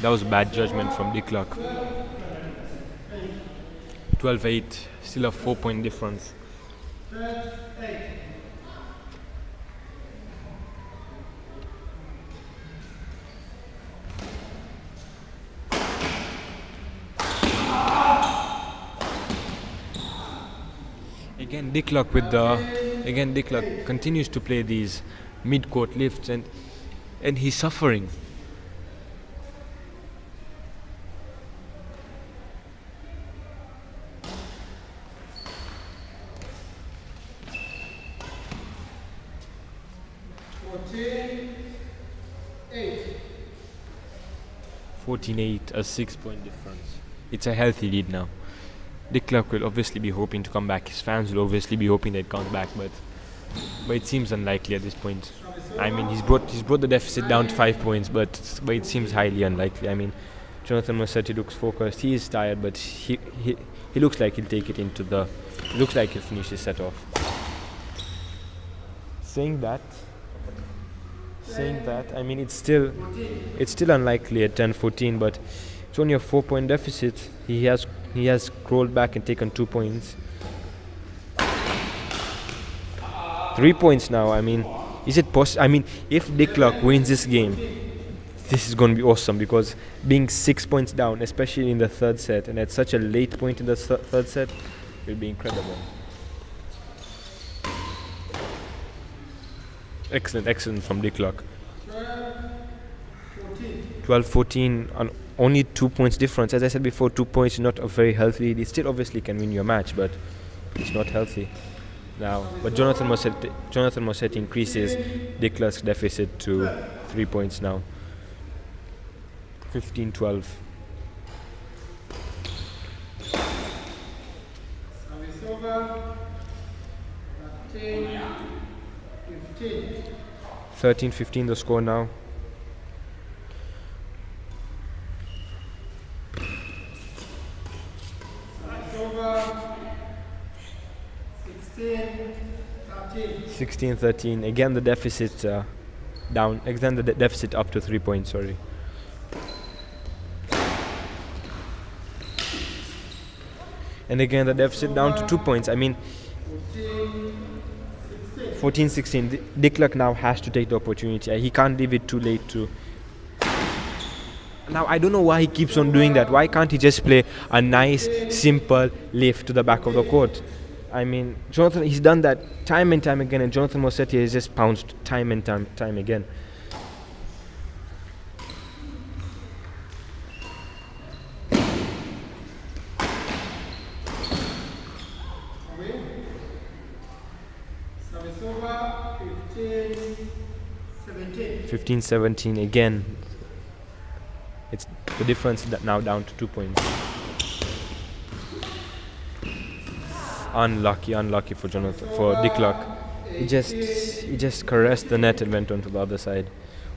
That was bad judgment from Dicklack. 12-8, still a 4-point difference. Again, Dicklack continues to play these mid-court lifts, and he's suffering. A 6-point difference. It's a healthy lead now. Dicklack will obviously be hoping to come back. His fans will obviously be hoping they'd come back, but it seems unlikely at this point. I mean, he's brought the deficit down to 5 points, but it seems highly unlikely. I mean, Jonathan Mossetti looks focused. He is tired, but he looks like he'll take it into the. He looks like he'll finish his set off. Saying that, I mean, it's still unlikely at 10-14, but it's only a 4-point deficit. He has crawled back and taken 2 points. 3 points now. I mean, is it possible? I mean, if Dicklack wins this game, this is going to be awesome, because being 6 points down, especially in the third set, and at such a late point in the third set, will be incredible. Excellent from Dicklack. 12-14 on only 2 points difference. As I said before, 2 points is not a very healthy lead. It still obviously can win your match, but it's not healthy now. But Jonathan Mossetti increases Dicklack's deficit to 3 points now. 15-12. Service over. 13-15 the score now. Service over. 16-13. Again the deficit down. Again the deficit up to 3 points. Sorry. And again the deficit down to 2 points. I mean, 14-16. Dicklack now has to take the opportunity. He can't leave it too late to. Now I don't know why he keeps on doing that. Why can't he just play a nice, simple lift to the back of the court? I mean, Jonathan, he's done that time and time again, and Jonathan Mossetti has just pounced time and time again. Service over. 15-17. 15-17 again. It's the difference now down to 2 points. Unlucky for Dicklack. He just caressed the net and went on to the other side.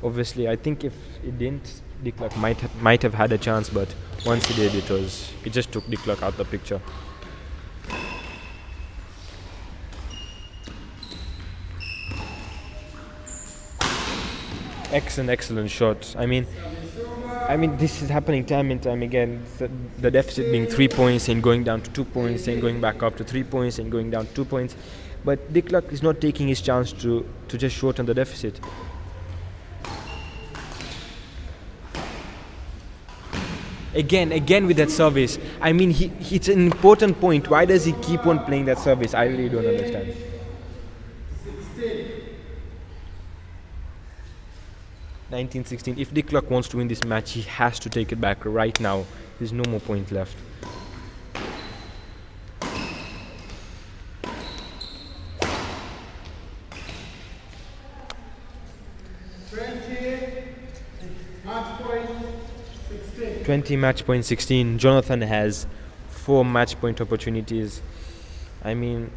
Obviously, I think if it didn't, Dicklack might have had a chance, but once he did, it just took Dicklack out the picture. Excellent shot. I mean, this is happening time and time again. The deficit being 3 points and going down to 2 points and going back up to 3 points and going down 2 points. But Dicklack is not taking his chance to just shorten the deficit. Again with that service. I mean, it's an important point. Why does he keep on playing that service? I really don't understand. 19-16. If Dicklack wants to win this match, he has to take it back right now. There's no more point left. Match point 16. 20 match point 16. Jonathan has 4 match point opportunities. I mean,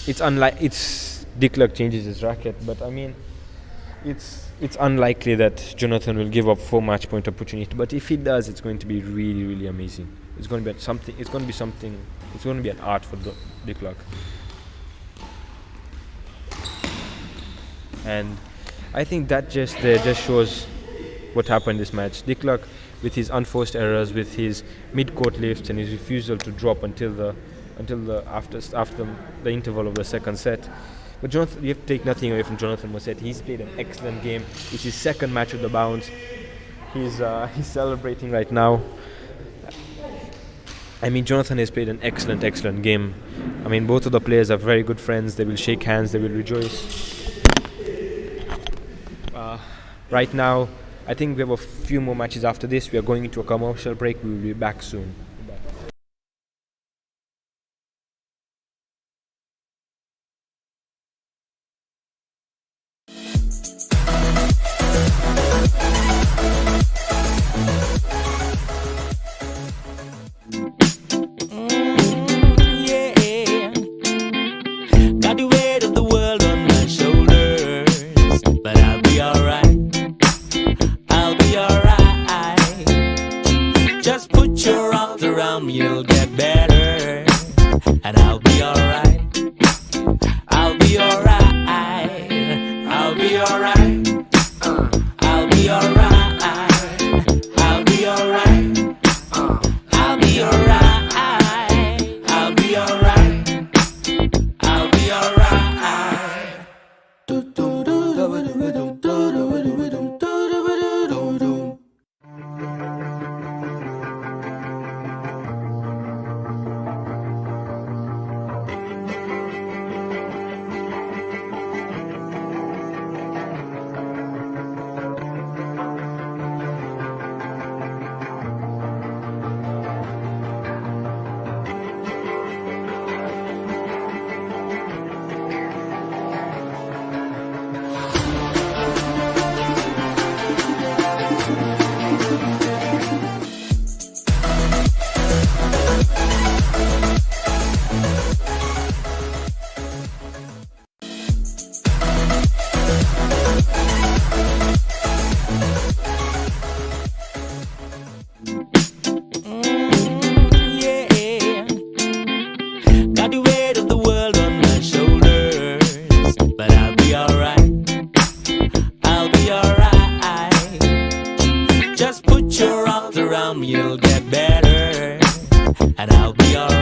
it's Deklerk changes his racket, but I mean, it's unlikely that Jonathan will give up 4 match point opportunity. But if he does, it's going to be really, really amazing. It's going to be something. It's going to be something. It's going to be an art for Deklerk. And I think that just shows what happened this match. Deklerk, with his unforced errors, with his mid-court lifts, and his refusal to drop until after the interval of the second set. But Jonathan, you have to take nothing away from Jonathan Moset. He's played an excellent game. It's his second match with the bounce. He's celebrating right now. I mean, Jonathan has played an excellent game. I mean, both of the players are very good friends. They will shake hands. They will rejoice. Right now, I think we have a few more matches after this. We are going into a commercial break. We will be back soon. Got the weight of the world on my shoulders, but I'll be alright. I'll be alright. Just put your arms around me, it'll get better, and I'll be alright. I'll be alright. I'll be alright. I'll be alright. I'll be alright. I'll be alright. I'll be alright. I'll be alright. Got the weight of the world on my shoulders, but I'll be alright. I'll be alright. Just put your arms around me, it'll get better, and I'll be alright.